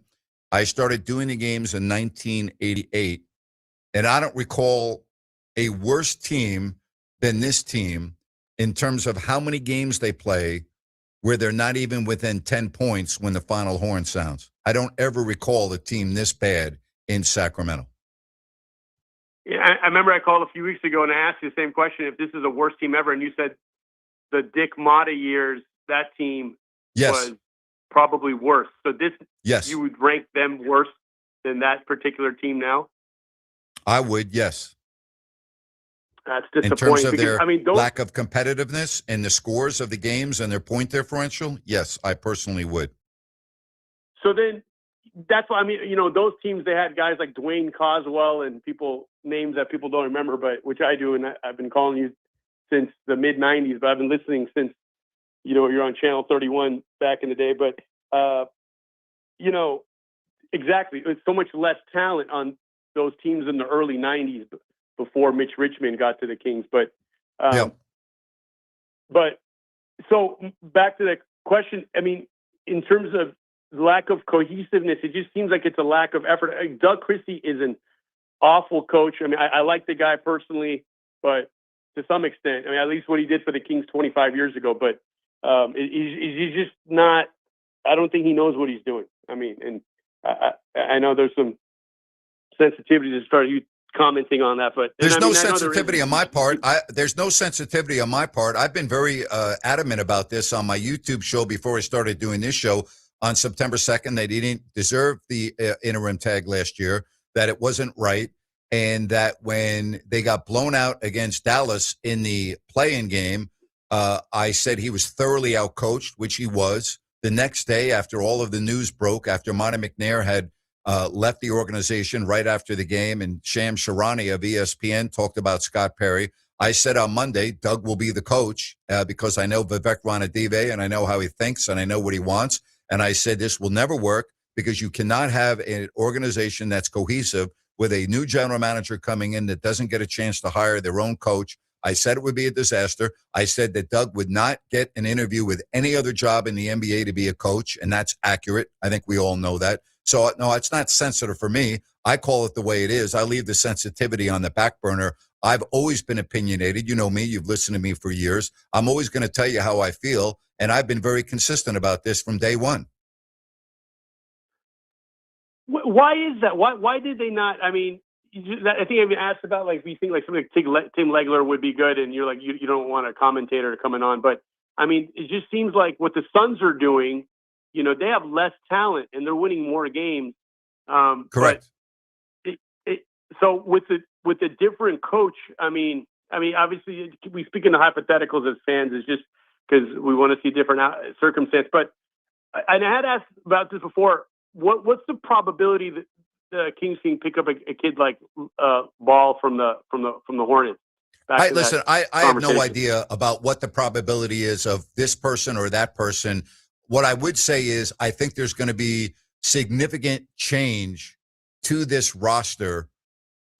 I started doing the games in 1988. And I don't recall a worse team than this team in terms of how many games they play where they're not even within 10 points when the final horn sounds. I don't ever recall a team this bad in Sacramento. I remember I called a few weeks ago and I asked you the same question, if this is the worst team ever, and you said the Dick Motta years, that team was probably worse. So you would rank them worse than that particular team now? I would, yes. That's In disappointing. terms of their those, lack of competitiveness and the scores of the games and their point differential, yes, I personally would. So then that's why, those teams, they had guys like Dwayne Coswell and names that people don't remember, but which I do, and I've been calling you since the mid-'90s, but I've been listening since, you're on Channel 31 back in the day. But, exactly, it's so much less talent on those teams in the early 90s before Mitch Richmond got to the Kings. But so back to the question, in terms of lack of cohesiveness, it just seems like it's a lack of effort. Doug Christie is an awful coach. I like the guy personally, but to some extent, at least what he did for the Kings 25 years ago, but he's just not, I don't think he knows what he's doing. And I know there's some sensitivity to start you commenting on that, but there's no sensitivity on my part. There's no sensitivity on my part. I've been very adamant about this on my YouTube show before I started doing this show on September 2nd. They didn't deserve the interim tag last year, that it wasn't right, and that when they got blown out against Dallas in the play-in game, I said he was thoroughly outcoached, which he was. The next day, after all of the news broke, after Monty McNair had left the organization right after the game, and Sham Sharani of ESPN talked about Scott Perry, I said on Monday, Doug will be the coach because I know Vivek Ranadive and I know how he thinks and I know what he wants. And I said this will never work because you cannot have an organization that's cohesive with a new general manager coming in that doesn't get a chance to hire their own coach. I said it would be a disaster. I said that Doug would not get an interview with any other job in the NBA to be a coach, and that's accurate. I think we all know that. So, no, it's not sensitive for me. I call it the way it is. I leave the sensitivity on the back burner. I've always been opinionated. You know me. You've listened to me for years. I'm always going to tell you how I feel, and I've been very consistent about this from day one. Why is that? Why did they not? I think I've been asked about, like, we think like something like Tim Legler would be good, and you're like, you don't want a commentator coming on. But, it just seems like what the Suns are doing, they have less talent and they're winning more games. Correct. So with the different coach, obviously we speak in the hypotheticals as fans, is just because we want to see different circumstance. But I had asked about this before. What's the probability that the Kings can pick up a kid like Ball from the Hornets? Listen, I have no idea about what the probability is of this person or that person. What I would say is I think there's going to be significant change to this roster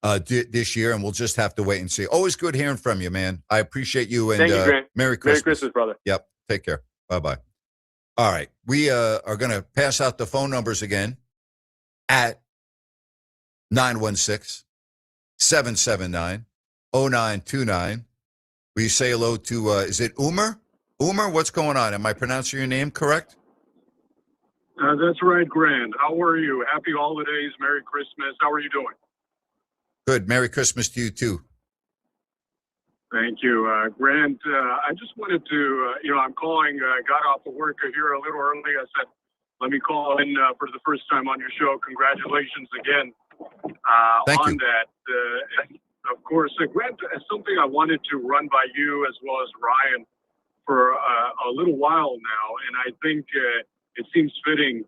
this year, and we'll just have to wait and see. Always good hearing from you, man. I appreciate you, and thank you, Grant. Merry Christmas. Merry Christmas, brother. Yep. Take care. Bye-bye. All right. We are going to pass out the phone numbers again at 916-779-0929. We say hello to, is it Umer? Umer, what's going on? Am I pronouncing your name correct? That's right, Grant. How are you? Happy holidays. Merry Christmas. How are you doing? Good. Merry Christmas to you, too. Thank you. Grant, I just wanted to, I'm calling, got off of work here a little early. I said, let me call in for the first time on your show. Congratulations again on that. Of course, Grant, something I wanted to run by you as well as Ryan for a little while now, and I think it seems fitting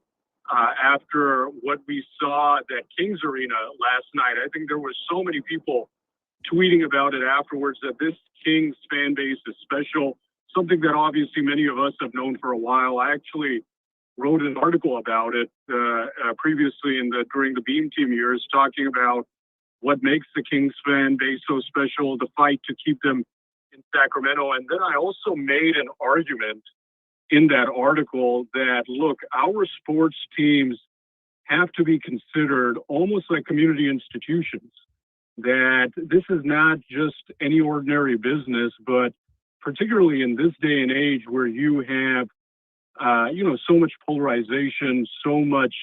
after what we saw at that Kings Arena last night. I think there were so many people tweeting about it afterwards that this Kings fan base is special, something that obviously many of us have known for a while. I actually wrote an article about it previously during the Beam Team years, talking about what makes the Kings fan base so special, the fight to keep them in Sacramento. And then I also made an argument in that article that, look, our sports teams have to be considered almost like community institutions, that this is not just any ordinary business, but particularly in this day and age where you have, so much polarization, so much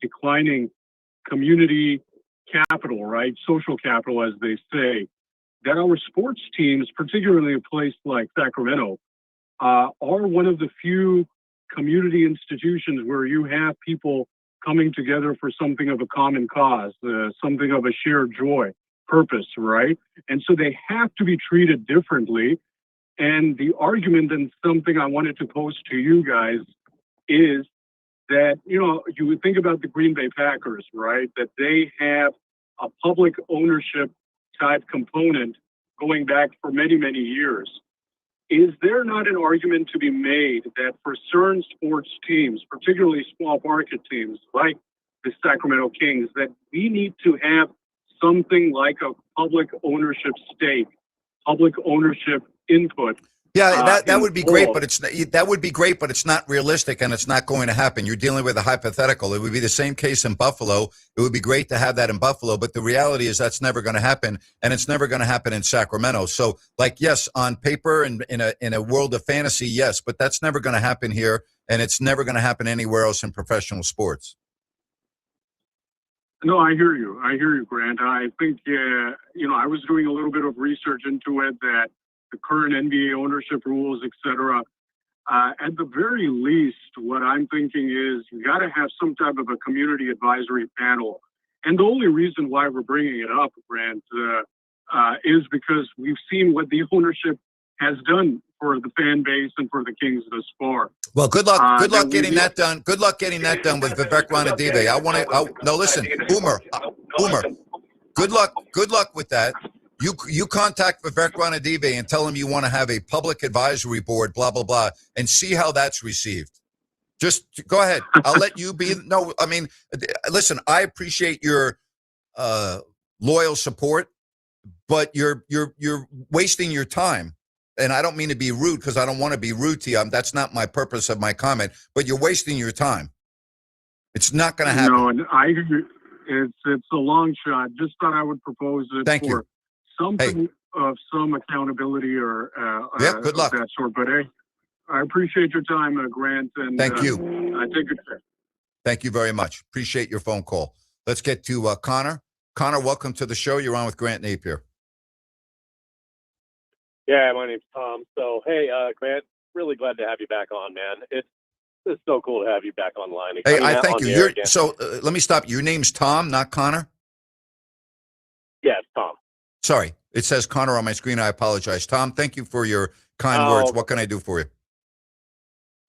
declining community capital, right? Social capital, as they say, that our sports teams, particularly a place like Sacramento, are one of the few community institutions where you have people coming together for something of a common cause, something of a shared joy, purpose, right? And so they have to be treated differently. And the argument, and something I wanted to pose to you guys, is that, you would think about the Green Bay Packers, right? That they have a public ownership type component going back for many, many years. Is there not an argument to be made that for certain sports teams, particularly small market teams like the Sacramento Kings, that we need to have something like a public ownership stake, public ownership input? Yeah, that would be great, but it's not realistic, and it's not going to happen. You're dealing with a hypothetical. It would be the same case in Buffalo. It would be great to have that in Buffalo, but the reality is that's never going to happen, and it's never going to happen in Sacramento. So, yes, on paper and in a world of fantasy, yes, but that's never going to happen here, and it's never going to happen anywhere else in professional sports. No, I hear you, Grant. I think, I was doing a little bit of research into it, that the current NBA ownership rules, et cetera. At the very least, what I'm thinking is you got to have some type of a community advisory panel. And the only reason why we're bringing it up, Grant, is because we've seen what the ownership has done for the fan base and for the Kings thus far. Well, good luck. Good luck getting that done. Good luck getting that done with Vivek Ranadive. No, listen, Boomer. Good luck. Good luck with that. You contact Vivek Ranadive and tell him you want to have a public advisory board, blah, blah, blah, and see how that's received. Just go ahead. I'll let you be. No, I mean, listen, I appreciate your loyal support, but you're wasting your time. And I don't mean to be rude, because I don't want to be rude to you. That's not my purpose of my comment, but you're wasting your time. It's not going to happen. No, and it's a long shot. Just thought I would propose it. Thank you. Something of some accountability or good luck. Of that sort. But hey, I appreciate your time, Grant. And thank you. I take good care. Thank you very much. Appreciate your phone call. Let's get to Connor. Connor, welcome to the show. You're on with Grant Napear. Yeah, my name's Tom. So, hey, Grant, really glad to have you back on, man. It's so cool to have you back online. Hey, I thank you. Let me stop. Your name's Tom, not Connor? Yes, Tom. Sorry, it says Connor on my screen. I apologize. Tom, thank you for your kind words. What can I do for you?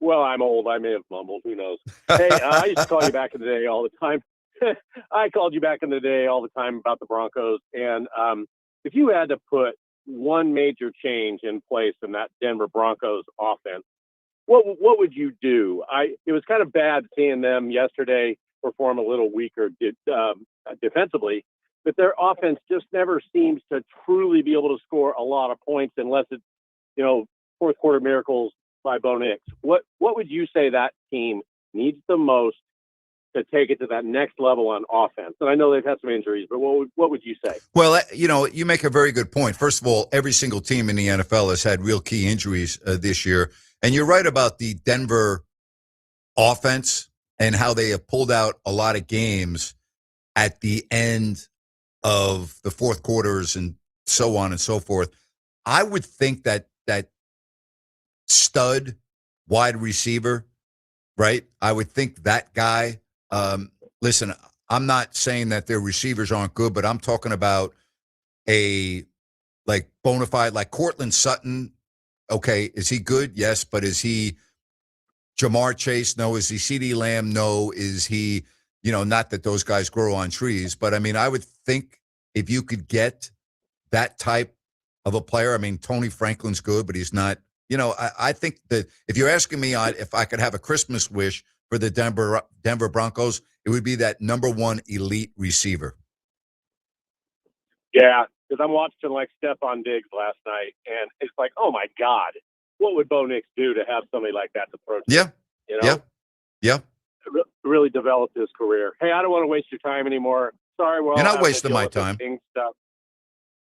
Well, I'm old. I may have mumbled. Who knows? Hey, I used to call you back in the day all the time. I called you back in the day all the time about the Broncos. And if you had to put one major change in place in that Denver Broncos offense, what would you do? It was kind of bad seeing them yesterday perform a little weaker defensively, but their offense just never seems to truly be able to score a lot of points unless it's, fourth quarter miracles by Bo Nix. What would you say that team needs the most to take it to that next level on offense? And I know they've had some injuries, but what would you say? Well, you make a very good point. First of all, every single team in the NFL has had real key injuries this year. And you're right about the Denver offense and how they have pulled out a lot of games at the end of the fourth quarters and so on and so forth. I would think that stud wide receiver, right? I would think that guy, listen, I'm not saying that their receivers aren't good, but I'm talking about a bona fide, like Cortland Sutton. Okay, is he good? Yes, but is he Jamar Chase? No. Is he CeeDee Lamb? No. Is he, not that those guys grow on trees, but I mean, I would think if you could get that type of a player, I mean, Tony Franklin's good, but he's not, I think that if you're asking me if I could have a Christmas wish for the Denver Broncos, it would be that number one elite receiver. Yeah, because I'm watching like Stephon Diggs last night, and it's like, oh my God, what would Bo Nix do to have somebody like that to throw to? Yeah. Really developed his career. Hey, I don't want to waste your time anymore. Sorry, you're not wasting my time. Stuff.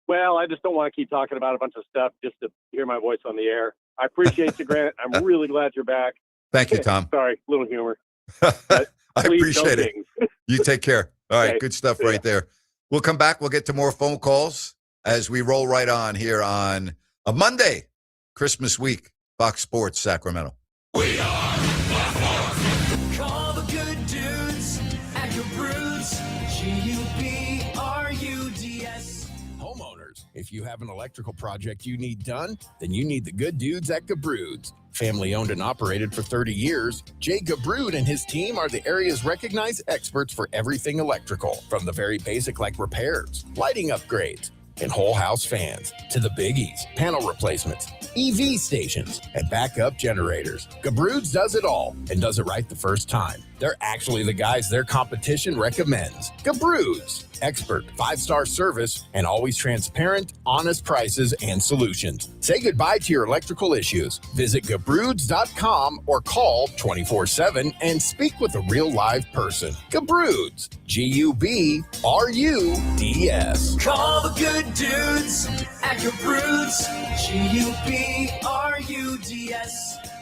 Well, I just don't want to keep talking about a bunch of stuff just to hear my voice on the air. I appreciate you, Grant. I'm really glad you're back. Thank you, Tom. Sorry, little humor. I appreciate it. You take care. All right, Okay. good stuff right there. We'll come back. We'll get to more phone calls as we roll right on here on a Monday, Christmas week, Fox Sports Sacramento. We are Call the good dudes at Gabrudes. G-U-B-R-U-D-S. Homeowners, if you have an electrical project you need done, then you need the good dudes at Gabrudes. Family owned and operated for 30 years, Jay Gabrude and his team are the area's recognized experts for everything electrical, from the very basic like repairs, lighting upgrades, and whole house fans, to the biggies, panel replacements, EV stations, and backup generators. Gabrudes does it all and does it right the first time. They're actually the guys their competition recommends. Gabrudes, expert, 5-star service, and always transparent, honest prices and solutions. Say goodbye to your electrical issues. Visit Gabrudes.com or call 24/7 and speak with a real live person. Gabrudes, G-U-B-R-U-D-S. Call the good dudes at Gabrudes. G-U-B-R-U-D-S.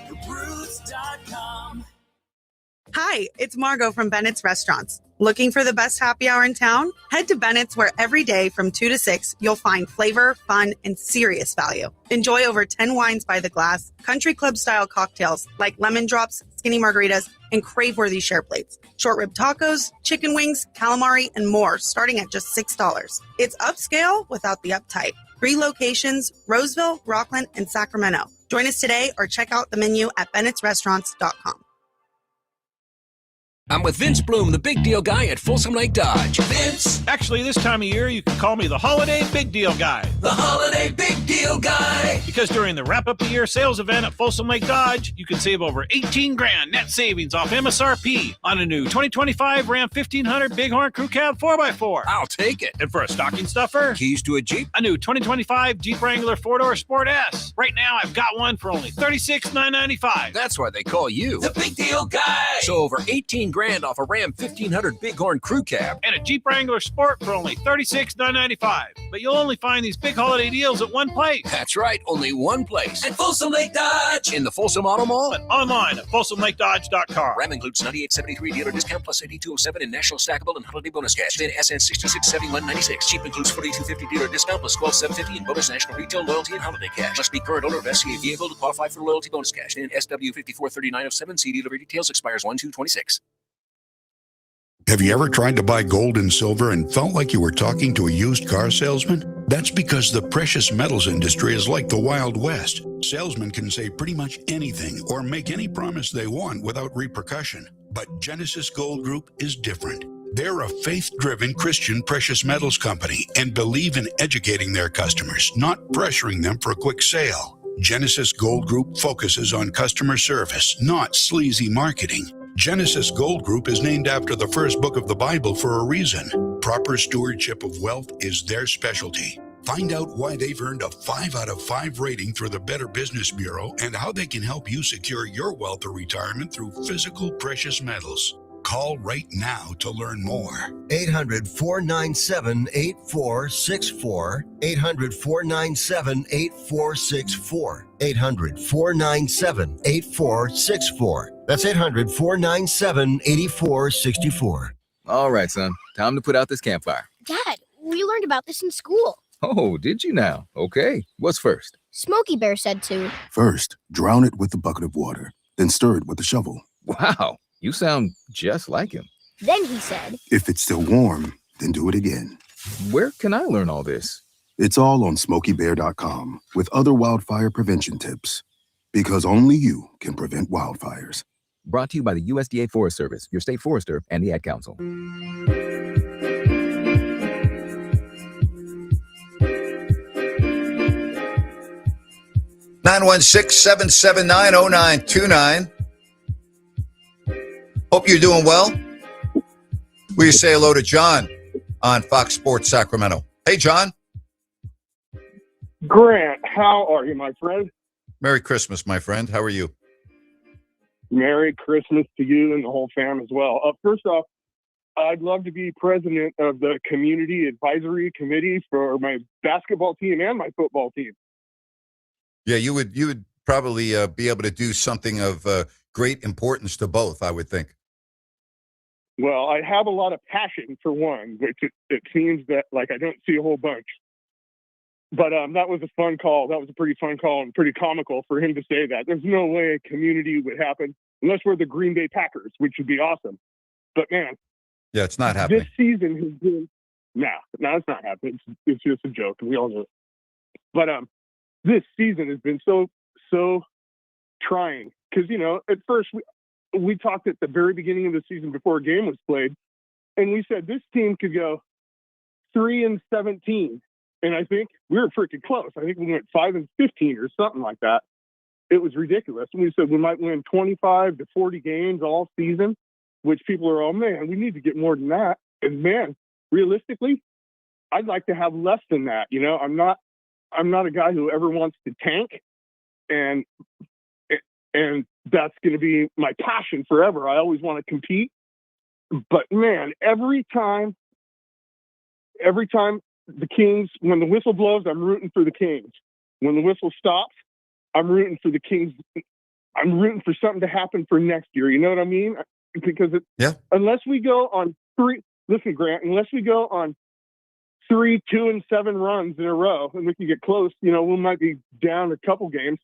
Gabrudes.com. Hi, it's Margot from Bennett's Restaurants. Looking for the best happy hour in town? Head to Bennett's, where every day from 2 to 6, you'll find flavor, fun, and serious value. Enjoy over 10 wines by the glass, country club-style cocktails like lemon drops, skinny margaritas, and crave-worthy share plates. Short rib tacos, chicken wings, calamari, and more, starting at just $6. It's upscale without the uptight. 3 locations, Roseville, Rockland, and Sacramento. Join us today or check out the menu at bennettsrestaurants.com. I'm with Vince Bloom, the big deal guy at Folsom Lake Dodge. Vince! Actually, this time of year, you can call me the Holiday Big Deal Guy. The Holiday Big Deal Guy. Because during the wrap-up-the-year sales event at Folsom Lake Dodge, you can save over $18,000 net savings off MSRP on a new 2025 Ram 1500 Bighorn Crew Cab 4x4. I'll take it. And for a stocking stuffer, Keys to a Jeep? a new 2025 Jeep Wrangler 4-door Sport S. Right now, I've got one for only $36,995. That's why they call you The Big Deal Guy. So over $18,000 off a Ram 1500 Bighorn Crew Cab. And a Jeep Wrangler Sport for only $36,995. But you'll only find these big holiday deals at one place. That's right, only one place. At Folsom Lake Dodge. In the Folsom Auto Mall. But online at FolsomLakeDodge.com. Ram includes 9873 dealer discount plus 8207 in national stackable and holiday bonus cash. Then SN 6267196. Cheap includes 4250 dealer discount plus 12750 in bonus national retail loyalty and holiday cash. Must be current owner of SCA vehicle to qualify for loyalty bonus cash. Then SW 543907. See dealer details, expires 1/2/26. Have you ever tried to buy gold and silver and felt like you were talking to a used car salesman? That's because the precious metals industry is like the Wild West. Salesmen can say pretty much anything or make any promise they want without repercussion. But Genesis Gold Group is different. They're a faith-driven Christian precious metals company and believe in educating their customers, not pressuring them for a quick sale. Genesis Gold Group focuses on customer service, not sleazy marketing. Genesis Gold Group is named after the first book of the Bible for a reason. Proper stewardship of wealth is their specialty. Find out why they've earned a 5 out of 5 rating through the Better Business Bureau and how they can help you secure your wealth or retirement through physical precious metals. Call right now to learn more. 800-497-8464. 800-497-8464. 800-497-8464. That's 800-497-8464. All right, son. Time to put out this campfire. Dad, we learned about this in school. Oh, did you now? Okay. What's first? Smokey Bear said to. First, drown it with a bucket of water, then stir it with a shovel. Wow, you sound just like him. Then he said, If it's still warm, then do it again. Where can I learn all this? It's all on SmokeyBear.com with other wildfire prevention tips. Because only you can prevent wildfires. Brought to you by the USDA Forest Service, your state forester, and the Ad Council. 916-779-0929. Hope you're doing well. We say hello to John on Fox Sports Sacramento. Hey, John. Grant, how are you, my friend? Merry Christmas, my friend. How are you? Merry Christmas to you and the whole fam as well. First off, I'd love to be president of the community advisory committee for my basketball team and my football team. Yeah, you would probably be able to do something of great importance to both, I would think. Well, I have a lot of passion for one, which it seems that like I don't see a whole bunch. But that was a fun call. That was a pretty fun call and pretty comical for him to say that. There's no way a community would happen unless we're the Green Bay Packers, which would be awesome. But man, Yeah, it's not happening. this season has been no, it's not happening. It's just a joke. We all know it. But this season has been so trying because at first we talked at the very beginning of the season before a game was played, and we said this team could go 3-17. And I think we were freaking close. I think we went 5-15 or something like that. It was ridiculous. And we said we might win 25 to 40 games all season, which people are, oh man, we need to get more than that. And man, realistically, I'd like to have less than that. I'm not a guy who ever wants to tank, and that's going to be my passion forever. I always want to compete. But man, every time the Kings, when the whistle blows, I'm rooting for the Kings. When the whistle stops, I'm rooting for the Kings. I'm rooting for something to happen for next year. You know what I mean? Because unless we go on unless we go on 3 2-7 runs in a row, and we can get close, we might be down a couple games.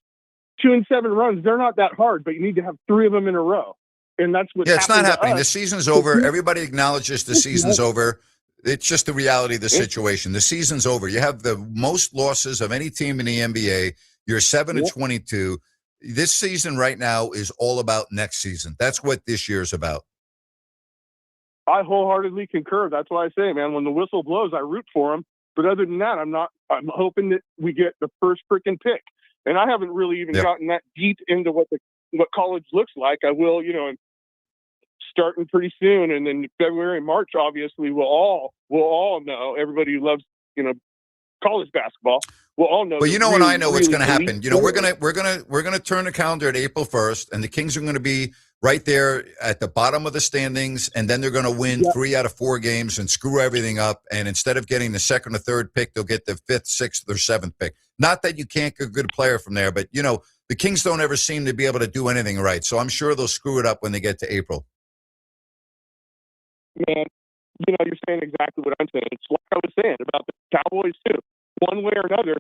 2-7 runs, they're not that hard, but you need to have 3 of them in a row. And that's what it's not happening. The season's over. Everybody acknowledges the season's over. It's just the reality of the situation. The season's over. You have the most losses of any team in the NBA. You're 7-22. This season right now is all about next season. That's what this year's about. I wholeheartedly concur. That's why I say, man, when the whistle blows, I root for them. But other than that, I'm hoping that we get the first freaking pick. And I haven't really even gotten that deep into what college looks like. I will, starting pretty soon, and then February and March, obviously, we'll all know. Everybody who loves, college basketball, we'll all know. Well, and I know what's going to happen. We're gonna turn the calendar at April 1st, and the Kings are going to be right there at the bottom of the standings, and then they're going to win 3 out of 4 games and screw everything up. And instead of getting the 2nd or 3rd pick, they'll get the 5th, 6th, or 7th pick. Not that you can't get a good player from there, but the Kings don't ever seem to be able to do anything right. So I'm sure they'll screw it up when they get to April. Man, you're saying exactly what I'm saying. It's like I was saying about the Cowboys too. One way or another,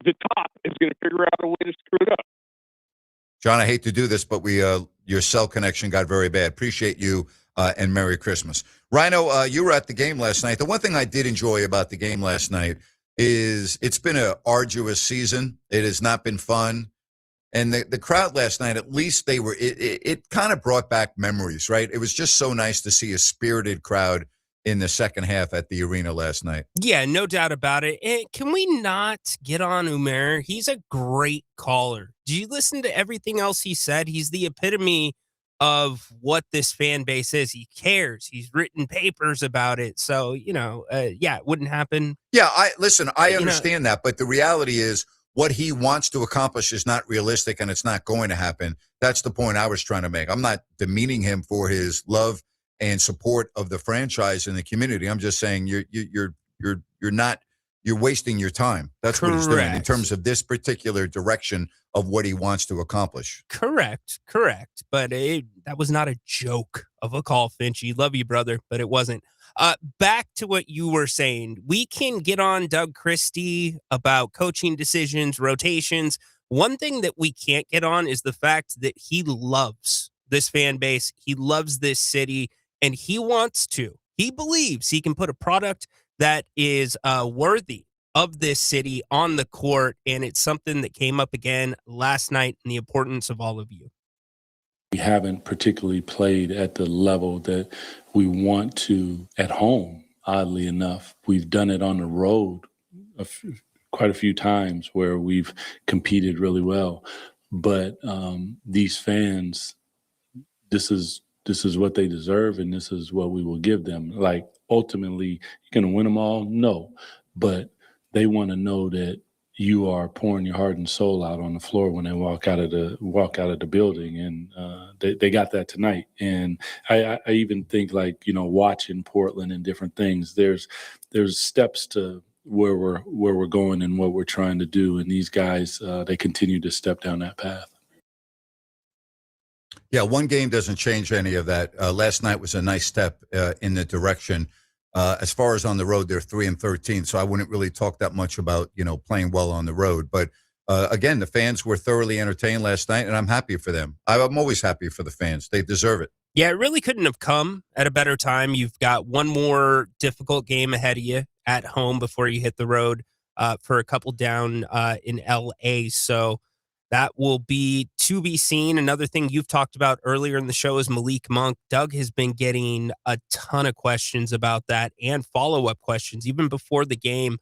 the top is going to figure out a way to screw it up. John, I hate to do this, but your cell connection got very bad. Appreciate you, and Merry Christmas. Rhino, you were at the game last night. The one thing I did enjoy about the game last night is it's been an arduous season. It has not been fun. And the crowd last night, at least it kind of brought back memories, right? It was just so nice to see a spirited crowd in the second half at the arena last night. Yeah, no doubt about it. And can we not get on Umair? He's a great caller. Did you listen to everything else he said? He's the epitome of what this fan base is. He cares. He's written papers about it. So, it wouldn't happen. Yeah, I understand that. But the reality is, what he wants to accomplish is not realistic, and it's not going to happen. That's the point I was trying to make. I'm not demeaning him for his love and support of the franchise and the community. I'm just saying you're wasting your time. That's what he's doing in terms of this particular direction of what he wants to accomplish. Correct. But that was not a joke of a call, Finchy. Love you, brother, but it wasn't. Back to what you were saying. We can get on Doug Christie about coaching decisions, rotations. One thing that we can't get on is the fact that he loves this fan base. He loves this city, and he wants to. He believes he can put a product that is worthy of this city on the court, and it's something that came up again last night and the importance of all of you. We haven't particularly played at the level that we want to at home, oddly enough. We've done it on the road quite a few times where we've competed really well. But these fans, this is what they deserve, and this is what we will give them. Like, ultimately, you're going to win them all? No. But they want to know that you are pouring your heart and soul out on the floor when they walk out of the building, and they got that tonight. And I even think, watching Portland and different things, there's steps to where we're going and what we're trying to do, and these guys they continue to step down that path. Yeah, one game doesn't change any of that. Last night was a nice step in the direction. As far as on the road, they're 3-13, so I wouldn't really talk that much about playing well on the road. But again, the fans were thoroughly entertained last night, and I'm happy for them. I'm always happy for the fans; they deserve it. Yeah, it really couldn't have come at a better time. You've got one more difficult game ahead of you at home before you hit the road for a couple down in LA. So that will be to be seen. Another thing you've talked about earlier in the show is Malik Monk. Doug has been getting a ton of questions about that and follow-up questions. Even before the game,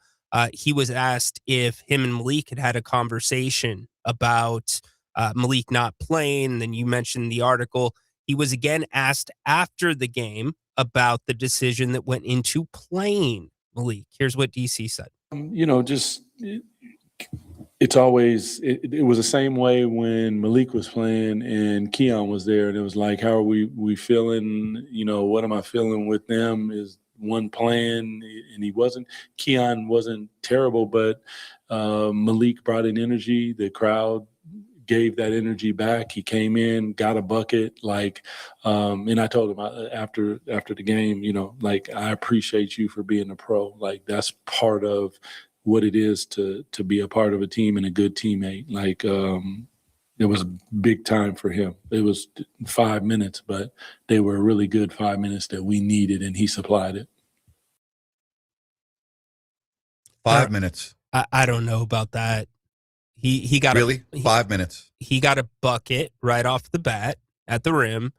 he was asked if him and Malik had had a conversation about Malik not playing. Then you mentioned the article. He was again asked after the game about the decision that went into playing Malik. Here's what DC said. It's always it was the same way when Malik was playing and Keon was there, and it was like, how are we feeling? What am I feeling with them? Is one playing? And he wasn't. Keon wasn't terrible, but Malik brought in energy. The crowd gave that energy back. He came in, got a bucket, and I told him after the game, I appreciate you for being a pro. Like, that's part of what it is to be a part of a team and a good teammate. It was big time for him. It was 5 minutes, but they were a really good 5 minutes that we needed, and he supplied it. 5 minutes. I don't know about that. He got really 5 minutes. He got a bucket right off the bat at the rim.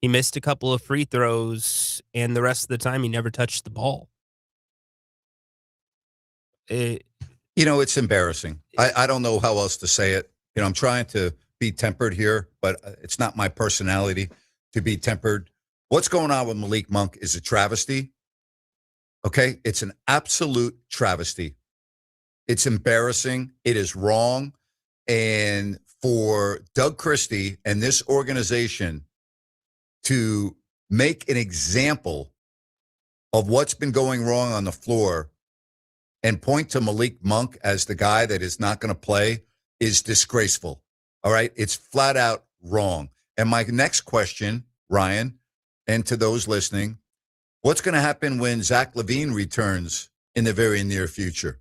He missed a couple of free throws, and the rest of the time he never touched the ball. It's embarrassing. I don't know how else to say it. I'm trying to be tempered here, but it's not my personality to be tempered. What's going on with Malik Monk is a travesty. Okay? It's an absolute travesty. It's embarrassing. It is wrong. And for Doug Christie and this organization to make an example of what's been going wrong on the floor and point to Malik Monk as the guy that is not going to play is disgraceful. All right? It's flat out wrong. And my next question, Ryan, and to those listening, what's going to happen when Zach LaVine returns in the very near future?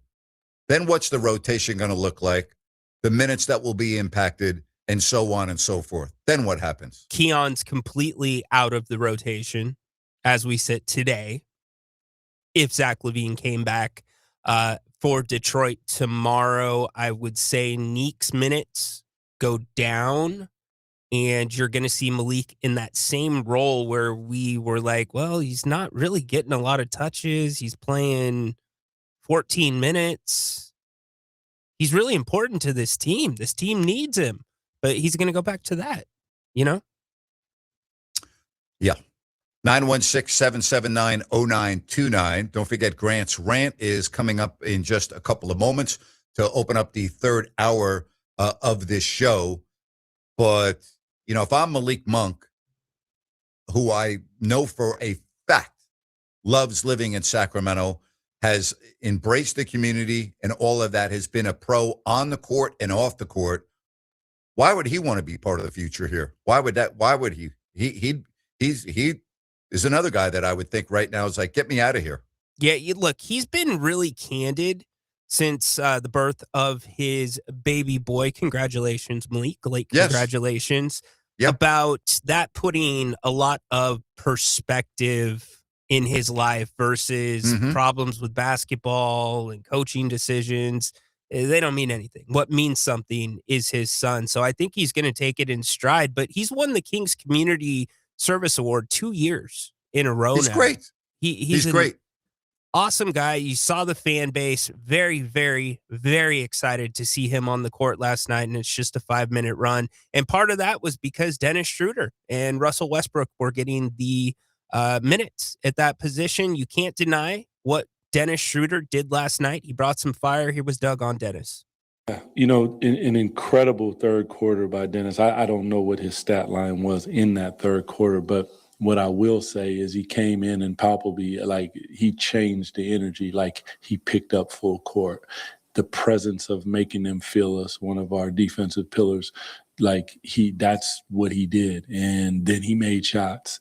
Then what's the rotation going to look like? The minutes that will be impacted, and so on and so forth. Then what happens? Keon's completely out of the rotation as we sit today. If Zach LaVine came back for Detroit tomorrow, I would say Neek's minutes go down, and you're going to see Malik in that same role where we were like, well, he's not really getting a lot of touches. He's playing 14 minutes. He's really important to this team. This team needs him, but he's going to go back to that, Yeah. 916-779-0929. Don't forget Grant's rant is coming up in just a couple of moments to open up the third hour of this show. But, if I'm Malik Monk, who I know for a fact loves living in Sacramento, has embraced the community and all of that, has been a pro on the court and off the court, why would he want to be part of the future here? Why would he? He is another guy that I would think right now is like, get me out of here. Yeah, look, he's been really candid since the birth of his baby boy. Congratulations, Malik. Congratulations. Yep. About that putting a lot of perspective in his life versus problems with basketball and coaching decisions. They don't mean anything. What means something is his son. So I think he's going to take it in stride, but he's won the King's Community Service Award 2 years in a row. He's now. great. He's great. Awesome guy. You saw the fan base very, very, very excited to see him on the court last night, and it's just a 5-minute run. And part of that was because Dennis Schroeder and Russell Westbrook were getting the minutes at that position. You can't deny what Dennis Schroeder did last night. He brought some fire. Here was Doug on Dennis. An incredible third quarter by Dennis. I don't know what his stat line was in that third quarter, but what I will say is he came in and palpably, he changed the energy, he picked up full court. The presence of making them feel us, one of our defensive pillars, like that's what he did. And then he made shots.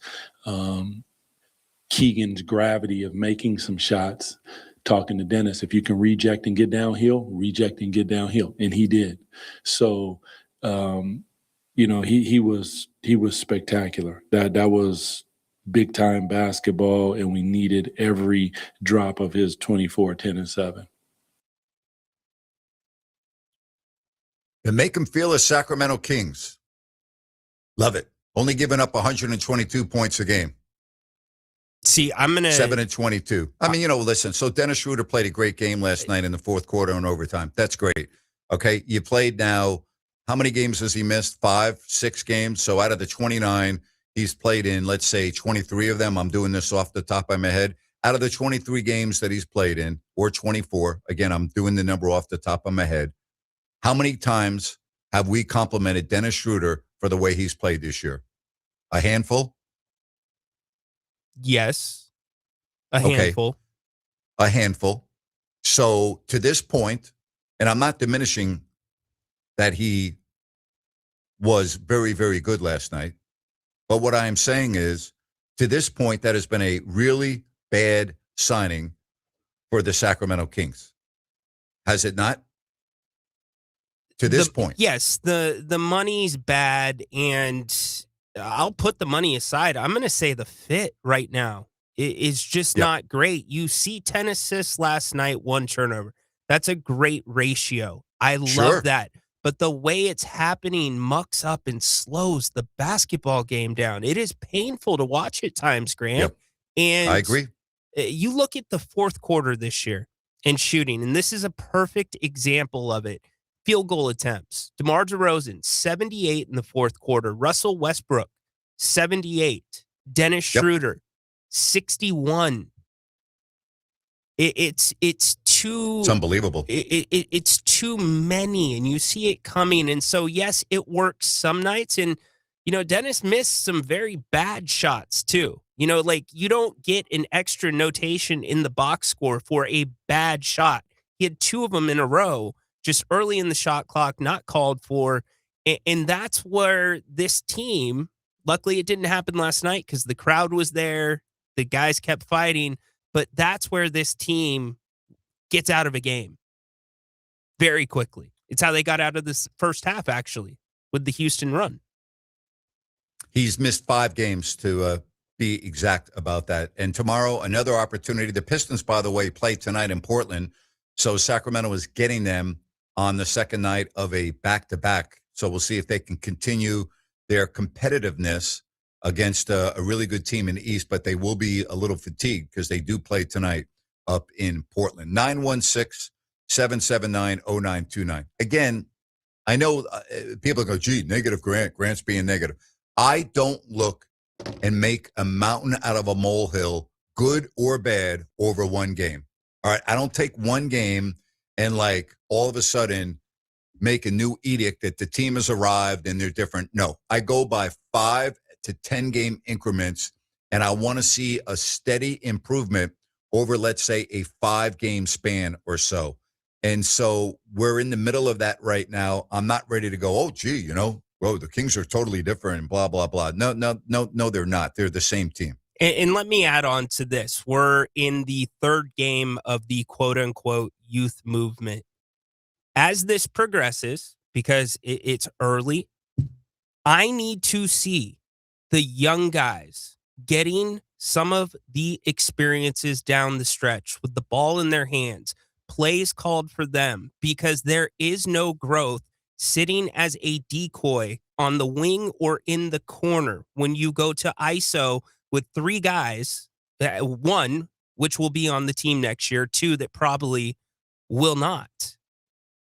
Keegan's gravity of making some shots, talking to Dennis, if you can reject and get downhill, reject and get downhill. And he did. So, he was spectacular. That was big time basketball, and we needed every drop of his 24, 10, and 7. And make them feel as Sacramento Kings. Love it. Only giving up 122 points a game. See, I'm going to 7-22. I mean, listen, so Dennis Schroeder played a great game last night in the fourth quarter and overtime. That's great. Okay. You played now, how many games has he missed? 5, 6 games. So out of the 29, he's played in, let's say 23 of them. I'm doing this off the top of my head. Out of the 23 games that he's played in, or 24, again, I'm doing the number off the top of my head. How many times have we complimented Dennis Schroeder for the way he's played this year? A handful? Yes. A handful. A handful. So to this point, and I'm not diminishing that he was very, very good last night, but what I am saying is, to this point, that has been a really bad signing for the Sacramento Kings. Has it not? To this point. Yes, the money's bad, and I'll put the money aside. I'm going to say the fit right now is just not great. You see 10 assists last night, 1 turnover. That's a great ratio. I love that. But the way it's happening mucks up and slows the basketball game down. It is painful to watch at times, Grant. Yep. And I agree. You look at the fourth quarter this year and shooting, and this is a perfect example of it. Field goal attempts. DeMar DeRozan, 78 in the fourth quarter. Russell Westbrook, 78. Dennis Schroeder, 61. It's too. It's unbelievable. It's too many, and you see it coming. And so, yes, it works some nights. And, Dennis missed some very bad shots, too. You don't get an extra notation in the box score for a bad shot. He had 2 of them in a row, just early in the shot clock, not called for. And that's where this team, luckily it didn't happen last night because the crowd was there. The guys kept fighting. But that's where this team gets out of a game very quickly. It's how they got out of this first half, actually, with the Houston run. He's missed 5 games to be exact about that. And tomorrow, another opportunity. The Pistons, by the way, play tonight in Portland. So Sacramento is getting them on the second night of a back-to-back. So we'll see if they can continue their competitiveness against a really good team in the East, but they will be a little fatigued because they do play tonight up in Portland. 916-779-0929. Again, I know people go, gee, negative Grant. Grant's being negative. I don't look and make a mountain out of a molehill, good or bad, over one game. All right, I don't take one game and all of a sudden make a new edict that the team has arrived and they're different. No, I go by 5 to 10 game increments, and I want to see a steady improvement over, let's say, a 5 game span or so. And so we're in the middle of that right now. I'm not ready to go, oh, gee, the Kings are totally different and blah, blah, blah. No, they're not. They're the same team. And let me add on to this. We're in the 3rd game of the quote-unquote youth movement. As this progresses, because it's early, I need to see the young guys getting some of the experiences down the stretch with the ball in their hands, plays called for them, because there is no growth sitting as a decoy on the wing or in the corner when you go to ISO with 3 guys, 1, which will be on the team next year, 2 that probably will not.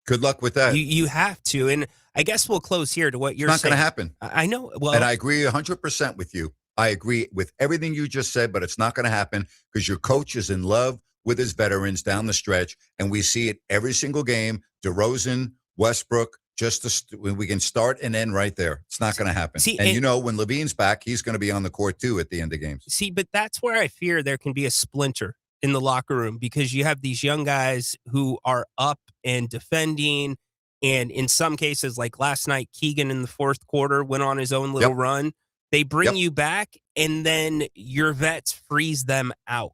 Good luck with that. You have to. And I guess we'll close here to what you're saying. It's not going to happen. I know. Well, and I agree 100% with you. I agree with everything you just said, but it's not going to happen because your coach is in love with his veterans down the stretch, and we see it every single game. DeRozan, Westbrook, we can start and end right there. It's not going to happen. See, and when Levine's back, he's going to be on the court too at the end of games. See, but that's where I fear there can be a splinter in the locker room because you have these young guys who are up and defending, And in some cases, like last night, Keegan in the fourth quarter went on his own little run. They bring you back, and then your vets freeze them out.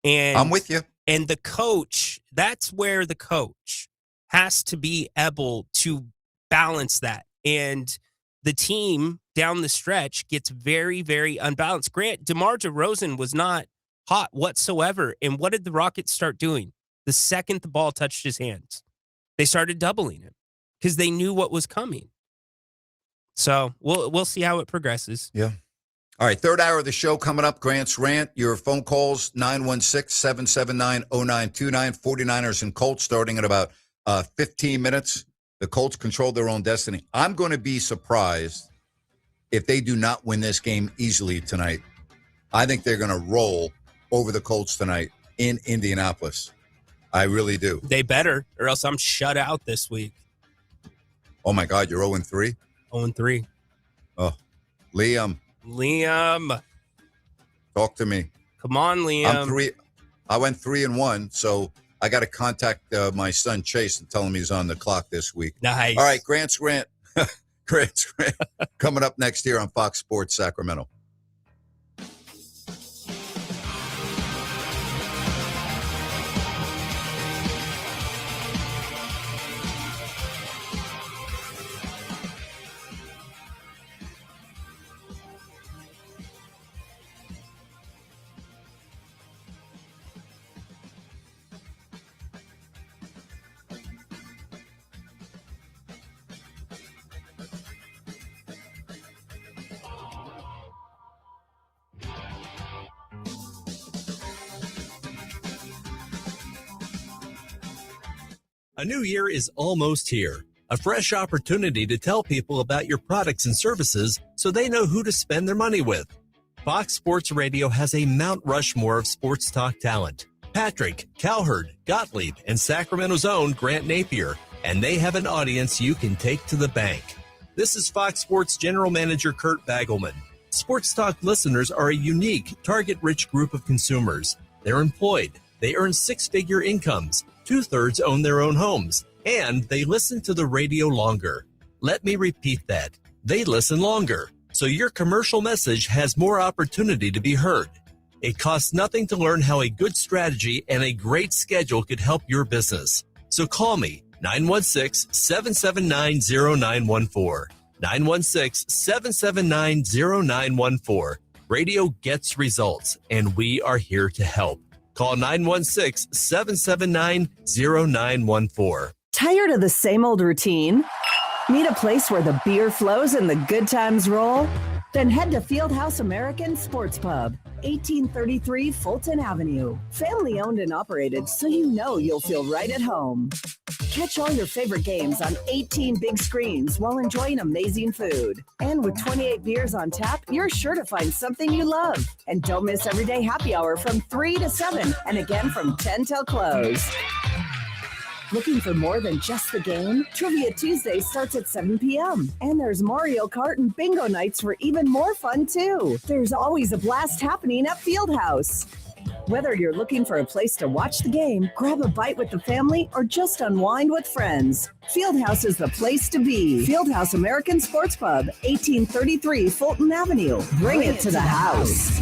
And I'm with you. And the coach, that's where the coach has to be able to balance that. And the team down the stretch gets very, very unbalanced. Grant, DeMar DeRozan was not hot whatsoever. And what did the Rockets start doing? The second the ball touched his hands, they started doubling him because they knew what was coming. So we'll see how it progresses. Yeah. All right, third hour of the show coming up. Grant's Rant. Your phone calls, 916-779-0929. 49ers and Colts starting in about 15 minutes. The Colts control their own destiny. I'm going to be surprised if they do not win this game easily tonight. I think they're going to roll over the Colts tonight in Indianapolis. I really do. They better, or else I'm shut out this week. Oh, my God, you're 0-3? 0-3. Oh, Liam, talk to me. Come on, Liam. I went 3-1, so I got to contact my son Chase and tell him he's on the clock this week. Nice. All right, Grant's Rant. Grant's Rant coming up next here on Fox Sports Sacramento. A new year is almost here. A fresh opportunity to tell people about your products and services so they know who to spend their money with. Fox Sports Radio has a Mount Rushmore of sports talk talent. Patrick, Cowherd, Gottlieb, and Sacramento's own Grant Napear, and they have an audience you can take to the bank. This is Fox Sports General Manager Kurt Bagelman. Sports Talk listeners are a unique, target-rich group of consumers. They're employed. They earn six-figure incomes. 2/3 own their own homes, and they listen to the radio longer. Let me repeat that. They listen longer, so your commercial message has more opportunity to be heard. It costs nothing to learn how a good strategy and a great schedule could help your business. So call me, 916-779-0914. 916-779-0914. Radio gets results, and we are here to help. Call 916-779-0914. Tired of the same old routine? Need a place where the beer flows and the good times roll? Then head to Fieldhouse American Sports Pub, 1833 Fulton Avenue. Family owned and operated, so you know you'll feel right at home. Catch all your favorite games on 18 big screens while enjoying amazing food. And with 28 beers on tap, you're sure to find something you love. And don't miss everyday happy hour from 3 to 7 and again from 10 till close. Looking for more than just the game? Trivia Tuesday starts at 7 p.m. And there's Mario Kart and bingo nights for even more fun, too. There's always a blast happening at Fieldhouse. Whether you're looking for a place to watch the game, grab a bite with the family, or just unwind with friends, Fieldhouse is the place to be. Fieldhouse American Sports Pub, 1833 Fulton Avenue. Bring it to the house.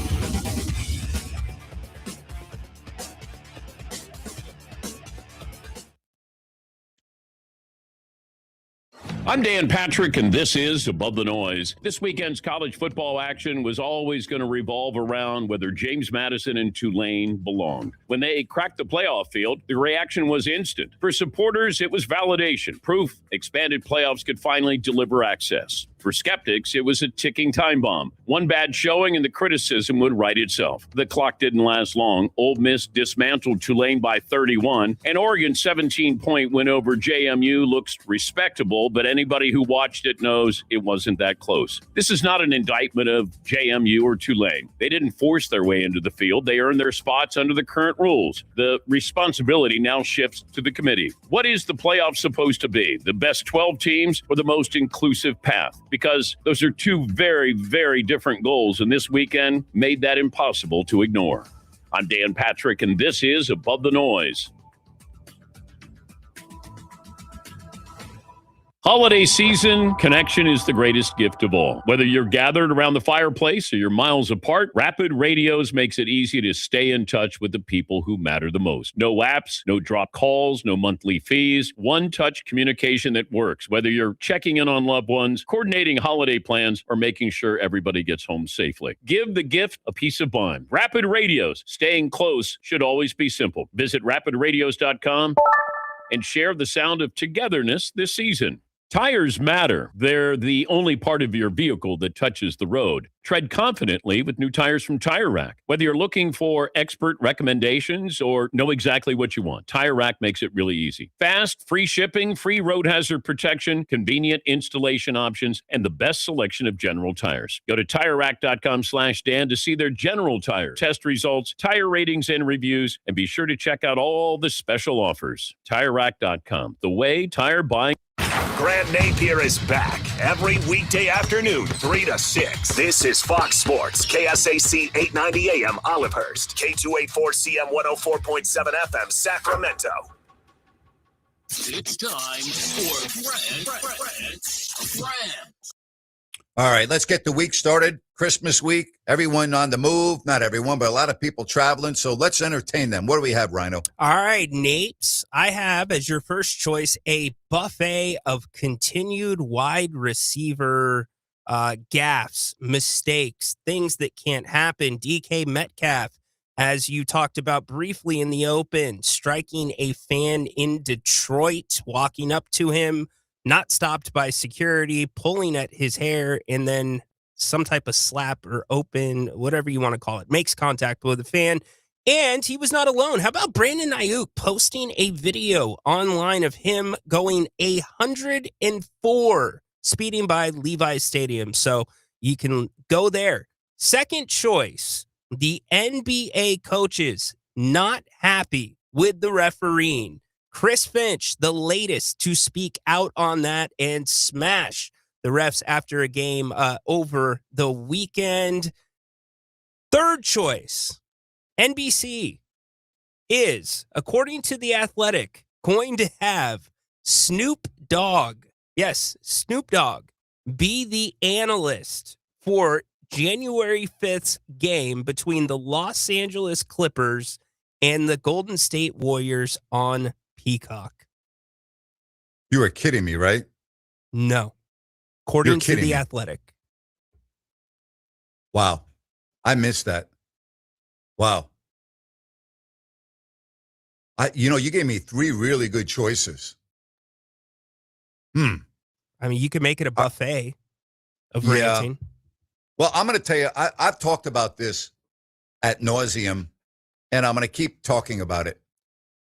I'm Dan Patrick, and this is Above the Noise. This weekend's college football action was always going to revolve around whether James Madison and Tulane belonged. When they cracked the playoff field, the reaction was instant. For supporters, it was validation, proof expanded playoffs could finally deliver access. For skeptics, it was a ticking time bomb. One bad showing and the criticism would right itself. The clock didn't last long. Ole Miss dismantled Tulane by 31. And Oregon's 17-point win over JMU looks respectable, but anybody who watched it knows it wasn't that close. This is not an indictment of JMU or Tulane. They didn't force their way into the field. They earned their spots under the current rules. The responsibility now shifts to the committee. What is the playoff supposed to be? The best 12 teams or the most inclusive path? Because those are two very, very different goals, and this weekend made that impossible to ignore. I'm Dan Patrick, and this is Above the Noise. Holiday season, connection is the greatest gift of all. Whether you're gathered around the fireplace or you're miles apart, Rapid Radios makes it easy to stay in touch with the people who matter the most. No apps, no drop calls, no monthly fees, one-touch communication that works. Whether you're checking in on loved ones, coordinating holiday plans, or making sure everybody gets home safely. Give the gift a peace of mind. Rapid Radios. Staying close should always be simple. Visit rapidradios.com and share the sound of togetherness this season. Tires matter. They're the only part of your vehicle that touches the road. Tread confidently with new tires from Tire Rack. Whether you're looking for expert recommendations or know exactly what you want, Tire Rack makes it really easy. Fast, free shipping, free road hazard protection, convenient installation options, and the best selection of General tires. Go to TireRack.com/Dan to see their General tire test results, tire ratings, and reviews, and be sure to check out all the special offers. TireRack.com, the way tire buying. Grant Napear is back every weekday afternoon, 3 to 6. This is Fox Sports, KSAC 890 AM Olivehurst, K284CM 104.7 FM Sacramento. It's time for Grant. All right, let's get the week started. Christmas week, everyone on the move. Not everyone, but a lot of people traveling. So let's entertain them. What do we have, Rhino? All right, Napes, I have as your first choice a buffet of continued wide receiver gaffes, mistakes, things that can't happen. DK Metcalf, as you talked about briefly in the open, striking a fan in Detroit, walking up to him, not stopped by security, pulling at his hair, and then some type of slap or open, whatever you want to call it, makes contact with a fan. And he was not alone. How about Brandon Ayuk posting a video online of him going 104 speeding by Levi's Stadium? So you can go there. Second choice, the NBA coaches not happy with the refereeing. Chris Finch, the latest to speak out on that and smash the refs after a game over the weekend. Third choice, NBC is, according to The Athletic, going to have Snoop Dogg, yes, Snoop Dogg, be the analyst for January 5th's game between the Los Angeles Clippers and the Golden State Warriors on Peacock. You are kidding me, right? No. According to The Athletic. Wow. I missed that. Wow. You gave me three really good choices. I mean, you could make it a buffet of ranting. Well, I'm going to tell you, I've talked about this ad nauseum, and I'm going to keep talking about it.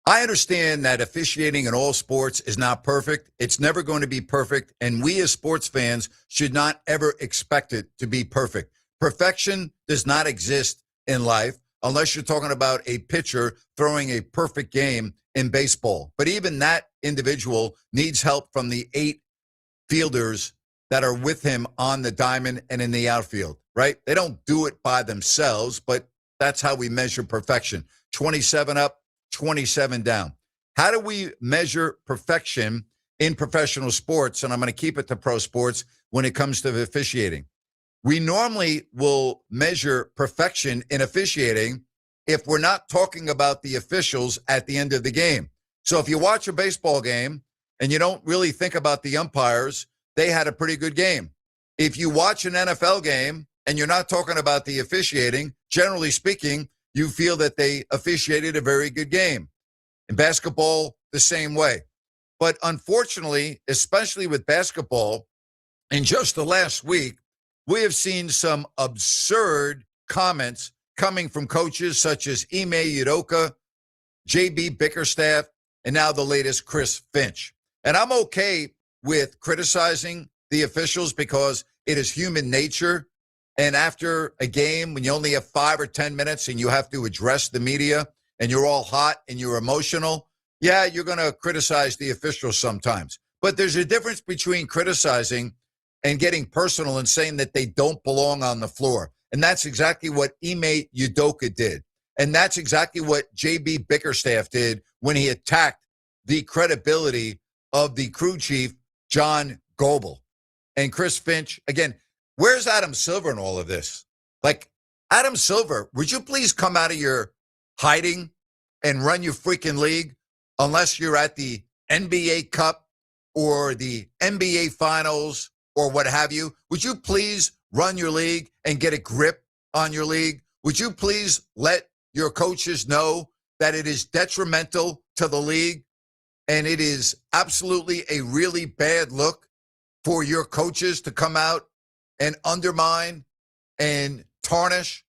I understand that officiating in all sports is not perfect. It's never going to be perfect, and we as sports fans should not ever expect it to be perfect. Perfection does not exist in life unless you're talking about a pitcher throwing a perfect game in baseball. But even that individual needs help from the 8 fielders that are with him on the diamond and in the outfield, right? They don't do it by themselves, but that's how we measure perfection. 27 up, 27 down. How do we measure perfection in professional sports? And I'm going to keep it to pro sports when it comes to officiating. We normally will measure perfection in officiating if we're not talking about the officials at the end of the game. So if you watch a baseball game and you don't really think about the umpires, they had a pretty good game. If you watch an NFL game and you're not talking about the officiating, generally speaking, you feel that they officiated a very good game. In basketball, the same way. But unfortunately, especially with basketball, in just the last week, we have seen some absurd comments coming from coaches such as Ime Udoka, J.B. Bickerstaff, and now the latest Chris Finch. And I'm okay with criticizing the officials because it is human nature. And after a game, when you only have 5 or 10 minutes and you have to address the media and you're all hot and you're emotional, yeah, you're going to criticize the officials sometimes. But there's a difference between criticizing and getting personal and saying that they don't belong on the floor. And that's exactly what Ime Udoka did. And that's exactly what J.B. Bickerstaff did when he attacked the credibility of the crew chief John Goebel. And Chris Finch, again, where's Adam Silver in all of this? Like, Adam Silver, would you please come out of your hiding and run your freaking league unless you're at the NBA Cup or the NBA Finals or what have you? Would you please run your league and get a grip on your league? Would you please let your coaches know that it is detrimental to the league and it is absolutely a really bad look for your coaches to come out and undermine and tarnish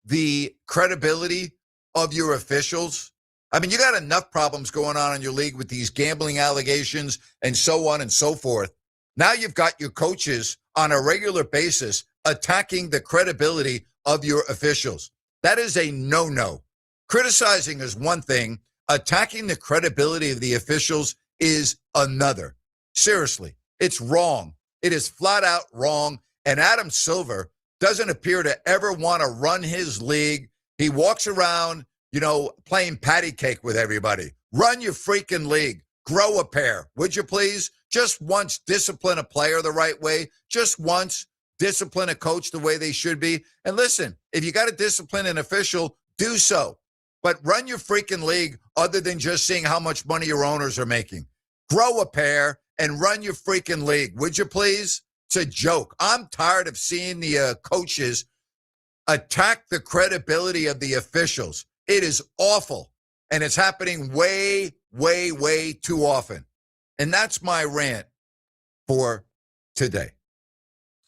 the credibility of your officials? I mean, you got enough problems going on in your league with these gambling allegations and so on and so forth. Now you've got your coaches on a regular basis attacking the credibility of your officials. That is a no-no. Criticizing is one thing. Attacking the credibility of the officials is another. Seriously, it's wrong. It is flat out wrong. And Adam Silver doesn't appear to ever want to run his league. He walks around, playing patty cake with everybody. Run your freaking league. Grow a pair, would you please? Just once discipline a player the right way. Just once discipline a coach the way they should be. And listen, if you got to discipline an official, do so. But run your freaking league other than just seeing how much money your owners are making. Grow a pair and run your freaking league, would you please? It's a joke. I'm tired of seeing the coaches attack the credibility of the officials. It is awful, and it's happening way, way, way too often. And that's my rant for today.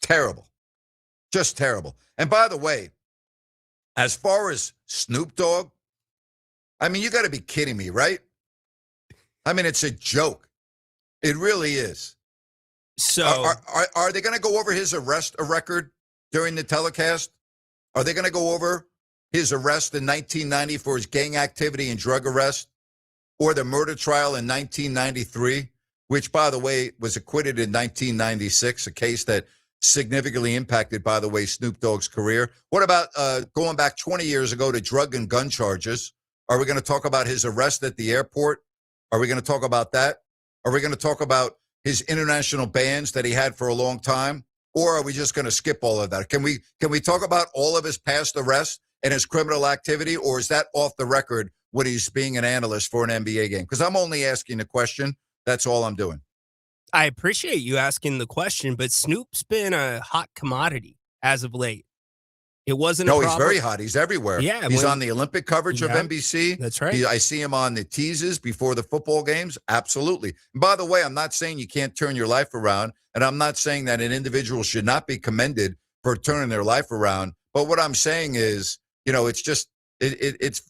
Terrible. Just terrible. And by the way, as far as Snoop Dogg, I mean, you got to be kidding me, right? I mean, it's a joke. It really is. So are they going to go over his arrest record during the telecast? Are they going to go over his arrest in 1990 for his gang activity and drug arrest, or the murder trial in 1993, which, by the way, was acquitted in 1996, a case that significantly impacted, by the way, Snoop Dogg's career? What about going back 20 years ago to drug and gun charges? Are we going to talk about his arrest at the airport? Are we going to talk about that? Are we going to talk about his international bans that he had for a long time? Or are we just going to skip all of that? Can we talk about all of his past arrests and his criminal activity, or is that off the record when he's being an analyst for an NBA game? Because I'm only asking the question. That's all I'm doing. I appreciate you asking the question, but Snoop's been a hot commodity as of late. It wasn't. No, he's very hot. He's everywhere. Yeah, he's on the Olympic coverage of NBC. That's right. I see him on the teases before the football games. Absolutely. And by the way, I'm not saying you can't turn your life around, and I'm not saying that an individual should not be commended for turning their life around. But what I'm saying is, it's just it's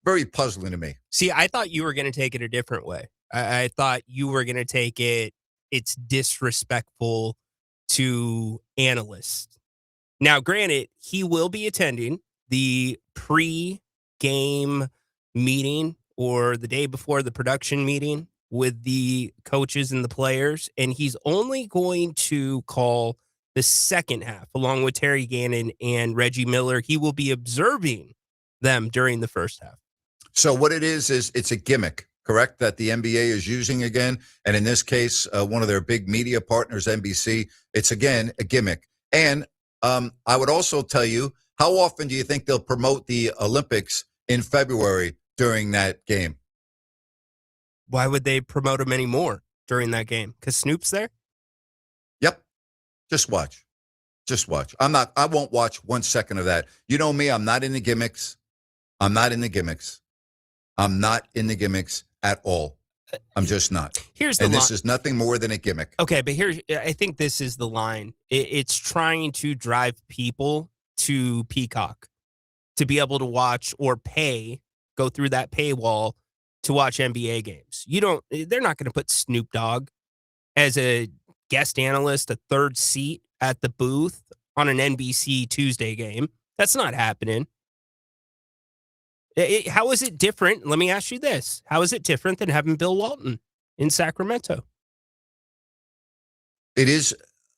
very puzzling to me. See, I thought you were going to take it a different way. I thought you were going to take it. It's disrespectful to analysts. Now, granted, he will be attending the pre-game meeting or the day before the production meeting with the coaches and the players, and he's only going to call the second half along with Terry Gannon and Reggie Miller. He will be observing them during the first half. So what it is it's a gimmick, correct, that the NBA is using again, and in this case, one of their big media partners, NBC, it's, again, a gimmick. And I would also tell you, how often do you think they'll promote the Olympics in February during that game? Why would they promote him anymore during that game? Because Snoop's there? Yep. Just watch. Just watch. I won't watch 1 second of that. You know me, I'm not into gimmicks. I'm not into gimmicks at all. I'm just not. This is nothing more than a gimmick. Okay, but I think this is the line. It's trying to drive people to Peacock to be able to watch or go through that paywall to watch NBA games. They're not going to put Snoop Dogg as a guest analyst, a third seat at the booth on an NBC Tuesday game. That's not happening. How is it different? Let me ask you this. How is it different than having Bill Walton in Sacramento? It is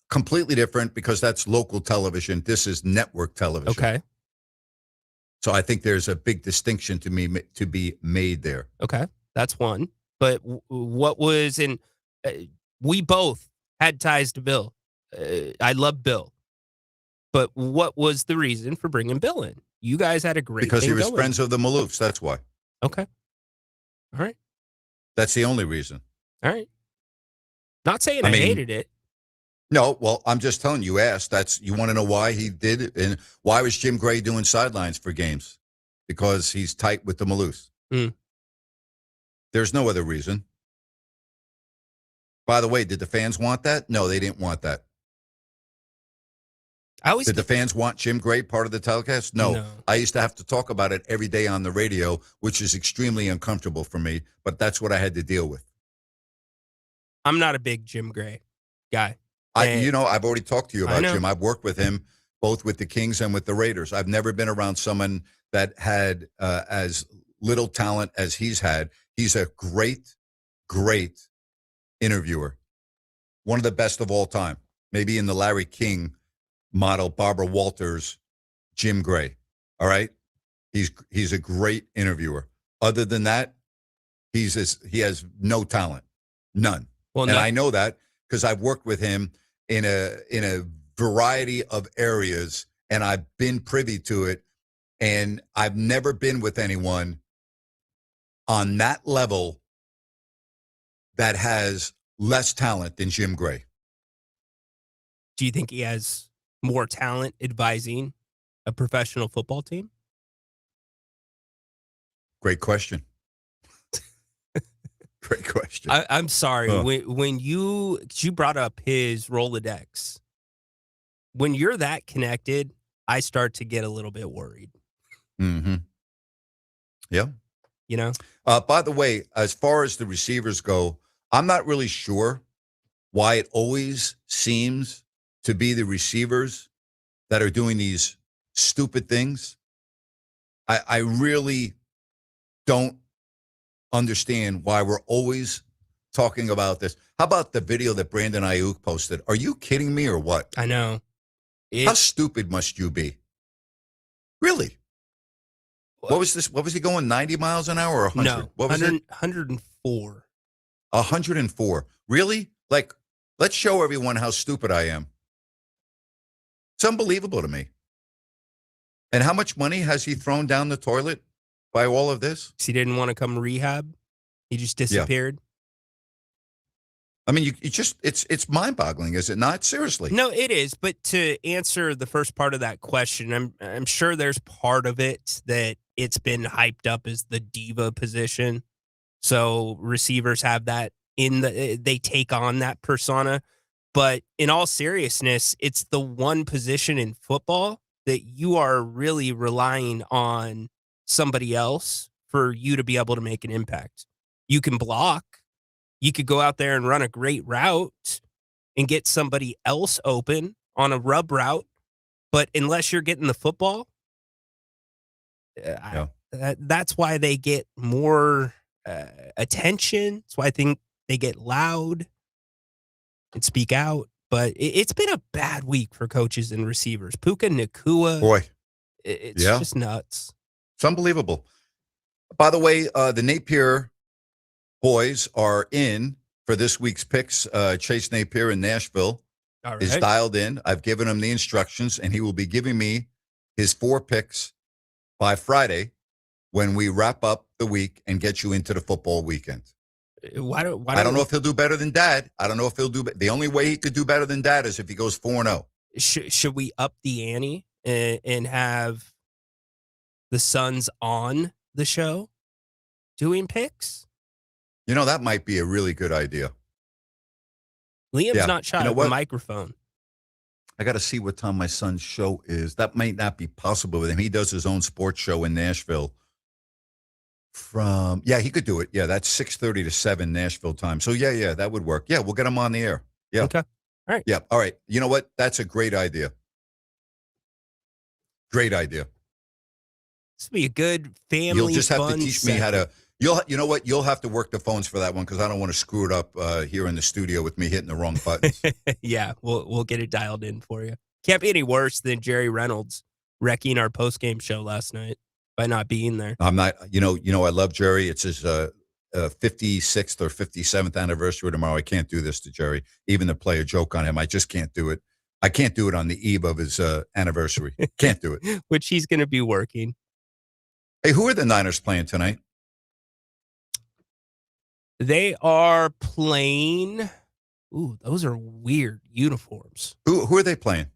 completely different because that's local television. This is network television. Okay. So I think there's a big distinction to be made there. Okay. That's one. But what was we both had ties to Bill. I love Bill. But what was the reason for bringing Bill in? You guys had a great Because he thing was going. friends of the Maloofs. That's why. Okay. All right. That's the only reason. All right. Not saying I mean, hated it. No, well, I'm just telling you. You want to know why he did it, and why was Jim Gray doing sidelines for games? Because he's tight with the Maloofs. Mm. There's no other reason. By the way, did the fans want that? No, they didn't want that. Did the fans want Jim Gray part of the telecast? No. I used to have to talk about it every day on the radio, which is extremely uncomfortable for me, but that's what I had to deal with. I'm not a big Jim Gray guy. I've already talked to you about Jim. I've worked with him both with the Kings and with the Raiders. I've never been around someone that had as little talent as he's had. He's a great, great interviewer. One of the best of all time. Maybe in the Larry King model, Barbara Walters, Jim Gray. All right? He's a great interviewer. Other than that, he has no talent. None. Well, and I know that because I've worked with him in a variety of areas, and I've been privy to it, and I've never been with anyone on that level that has less talent than Jim Gray. Do you think he has more talent advising a professional football team? Great question. Great question. I'm sorry. When you brought up his Rolodex, when you're that connected, I start to get a little bit worried. Mm-hmm. Yeah. You know? By the way, as far as the receivers go, I'm not really sure why it always seems to be the receivers that are doing these stupid things. I really don't understand why we're always talking about this. How about the video that Brandon Ayuk posted? Are you kidding me or what? I know. How stupid must you be? Really? What was this? What was he going, 90 miles an hour or 100? No, What was 100, it? 104. 104. Really? Like, let's show everyone how stupid I am. It's unbelievable to me. And how much money has he thrown down the toilet by all of this? He didn't want to come rehab. He just disappeared. I mean, it's mind-boggling, is it not? Seriously. No, it is. But to answer the first part of that question, I'm sure there's part of it that it's been hyped up as the diva position. So receivers have that they take on that persona. But in all seriousness, it's the one position in football that you are really relying on somebody else for you to be able to make an impact. You can block. You could go out there and run a great route and get somebody else open on a rub route. But unless you're getting the football, that's why they get more attention. That's why I think they get loud and speak out. But it's been a bad week for coaches and receivers. Puka Nacua. Boy. It's just nuts. It's unbelievable. By the way, the Napear boys are in for this week's picks. Chase Napear in Nashville is dialed in. I've given him the instructions, and he will be giving me his 4 picks by Friday when we wrap up the week and get you into the football weekend. I don't know if he'll do better than Dad. I don't know if he'll do. The only way he could do better than Dad is if he goes 4-0. Should we up the ante and have the Sons on the show doing picks? You know, that might be a really good idea. Liam's not shy of the microphone. I got to see what time my son's show is. That might not be possible with him. He does his own sports show in Nashville. He could do it. Yeah, that's 6:30 to 7 Nashville time. So, yeah, that would work. Yeah, we'll get him on the air. Yeah. Okay. All right. Yeah. All right. You know what? That's a great idea. Great idea. This will be a good family. You'll just have to teach segment. me how to. You know what? You'll have to work the phones for that one because I don't want to screw it up here in the studio with me hitting the wrong buttons. Yeah, we'll get it dialed in for you. Can't be any worse than Jerry Reynolds wrecking our post-game show last night by not being there. I'm not. I love Jerry. It's his 56th or 57th anniversary tomorrow. I can't do this to Jerry, even to play a joke on him. I just can't do it. I can't do it on the eve of his anniversary. Can't do it. Which he's going to be working. Hey, who are the Niners playing tonight? They are playing. Ooh, those are weird uniforms. Who are they playing?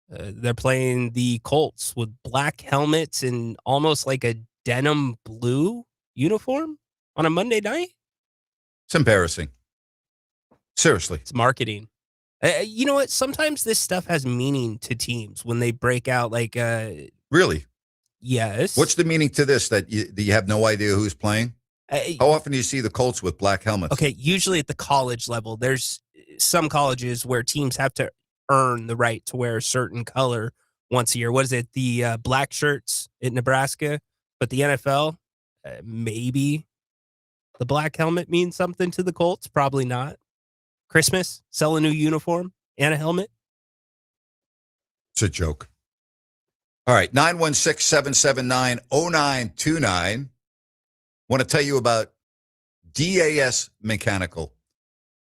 They're playing the Colts with black helmets and almost like a denim blue uniform on a Monday night. It's embarrassing. Seriously. It's marketing. You know what? Sometimes this stuff has meaning to teams when they break out like Really? Yes. What's the meaning to this that you have no idea who's playing? How often do you see the Colts with black helmets? Okay, usually at the college level. There's some colleges where teams have to earn the right to wear a certain color once a year. What is it? The black shirts in Nebraska? But the NFL, maybe the black helmet means something to the Colts. Probably not. Christmas, sell a new uniform and a helmet. It's a joke. All right, 916-779-0929. Want to tell you about DAS Mechanical.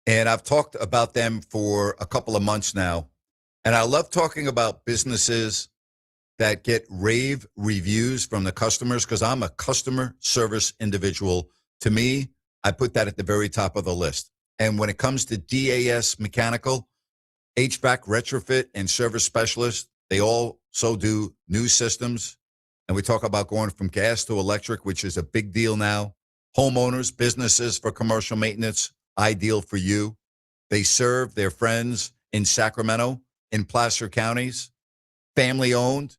And I've talked about them for a couple of months now. And I love talking about businesses that get rave reviews from the customers because I'm a customer service individual. To me, I put that at the very top of the list. And when it comes to DAS Mechanical, HVAC retrofit and service specialists, they also do new systems. And we talk about going from gas to electric, which is a big deal now. Homeowners, businesses for commercial maintenance, ideal for you. They serve their friends in Sacramento, in Placer counties, family owned.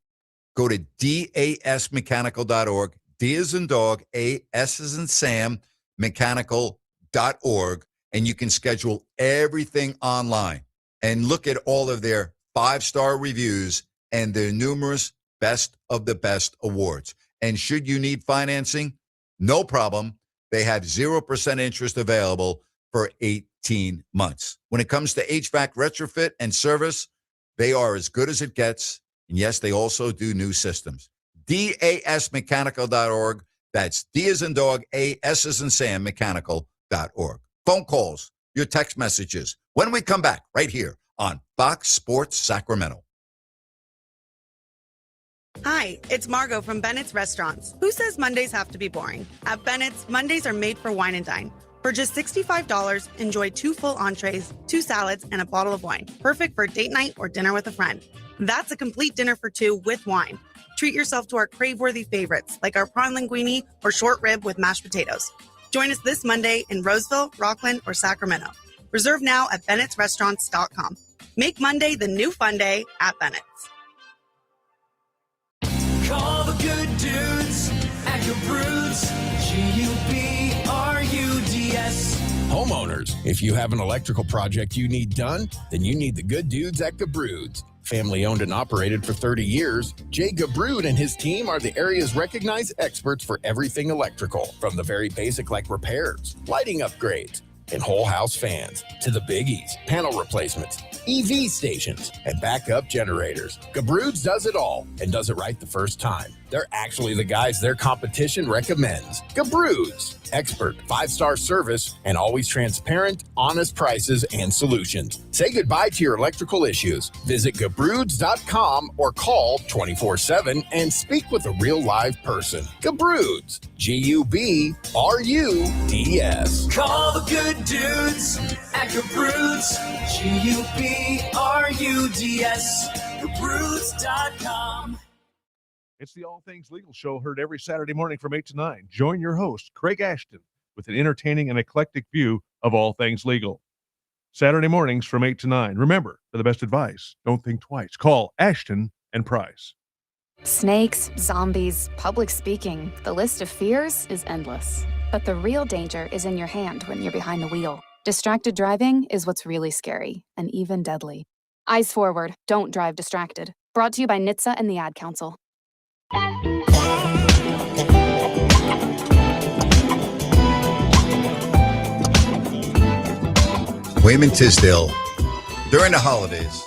Go to dasmechanical.org. D as in dog, A, S as in Sam, mechanical.org. And you can schedule everything online and look at all of their 5-star reviews and their numerous best of the best awards. And should you need financing, no problem. They have 0% interest available for 18 months. When it comes to HVAC retrofit and service, they are as good as it gets. And yes, they also do new systems. dasmechanical.org. That's D as in dog, A, S as in Sam, mechanical.org. Phone calls, your text messages. When we come back, right here on Fox Sports Sacramento. Hi, it's Margot from Bennett's Restaurants. Who says Mondays have to be boring? At Bennett's, Mondays are made for wine and dine. For just $65, enjoy 2 full entrees, 2 salads, and a bottle of wine. Perfect for date night or dinner with a friend. That's a complete dinner for 2 with wine. Treat yourself to our crave-worthy favorites, like our prawn linguine or short rib with mashed potatoes. Join us this Monday in Roseville, Rockland, or Sacramento. Reserve now at bennettsrestaurants.com. Make Monday the new fun day at Bennett's. Call the good dudes at Gabrudes. G-U-B-R-U-D-S. Homeowners, if you have an electrical project you need done, then you need the good dudes at Gabrudes. Family owned and operated for 30 years, Jay Gabrude and his team are the area's recognized experts for everything electrical, from the very basic like repairs, lighting upgrades, and whole house fans, to the biggies, panel replacements, EV stations, and backup generators. Gabrude's does it all and does it right the first time. They're actually the guys their competition recommends. Gabrude's, expert 5-star service and always transparent, honest prices and solutions. Say goodbye to your electrical issues. Visit Gabrudes.com or call 24/7 and speak with a real live person. Gabrudes, G-U-B-R-U-D-S. Call the good dudes at Gabrudes. G-U-B-R-U-D-S. Gabrudes.com. It's the All Things Legal Show, heard every Saturday morning from 8 to 9. Join your host, Craig Ashton, with an entertaining and eclectic view of all things legal. Saturday mornings from 8 to 9. Remember, for the best advice, don't think twice. Call Ashton and Price. Snakes, zombies, public speaking. The list of fears is endless. But the real danger is in your hand when you're behind the wheel. Distracted driving is what's really scary and even deadly. Eyes forward. Don't drive distracted. Brought to you by NHTSA and the Ad Council. Wayman Tisdale, during the holidays.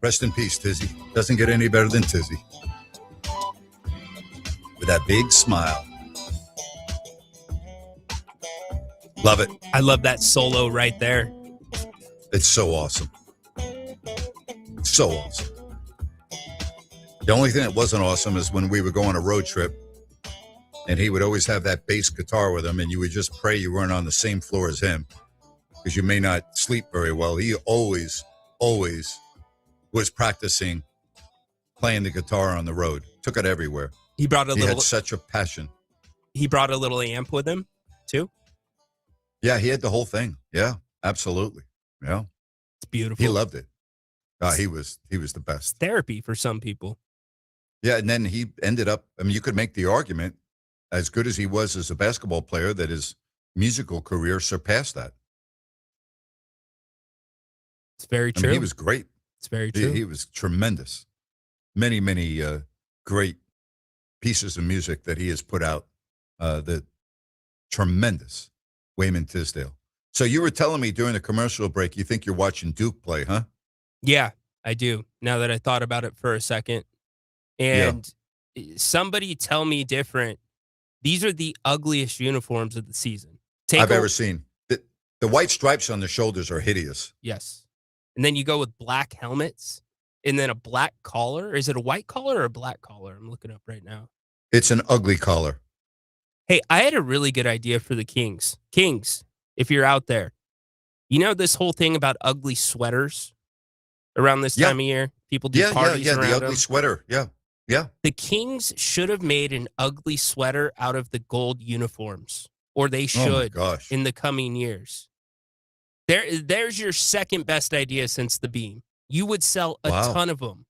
Rest in peace, Tizzy. Doesn't get any better than Tizzy. With that big smile. Love it. I love that solo right there. It's so awesome. So awesome. The only thing that wasn't awesome is when we would go on a road trip and he would always have that bass guitar with him and you would just pray you weren't on the same floor as him because you may not sleep very well. He always was practicing playing the guitar on the road. Took it everywhere. He had such a passion. He brought a little amp with him too. Yeah, he had the whole thing. Yeah, absolutely. Yeah. It's beautiful. He loved it. He was the best. Therapy for some people. Yeah, and then he ended up, I mean, you could make the argument, as good as he was as a basketball player, that his musical career surpassed that. It's very true. I mean, he was great. It's very true. He was tremendous. Many, many great pieces of music that he has put out. The tremendous Wayman Tisdale. So you were telling me during the commercial break, you think you're watching Duke play, huh? Yeah, I do. Now that I thought about it for a second. And somebody tell me different. These are the ugliest uniforms of the season. I've ever seen. The white stripes on the shoulders are hideous. Yes. And then you go with black helmets and then a black collar. Is it a white collar or a black collar? I'm looking up right now. It's an ugly collar. Hey, I had a really good idea for the Kings. Kings, if you're out there, you know this whole thing about ugly sweaters around this time of year? People do parties around the ugly them. sweater. Yeah. The Kings should have made an ugly sweater out of the gold uniforms, or they should in the coming years. There's your second best idea since the beam. You would sell a ton of them.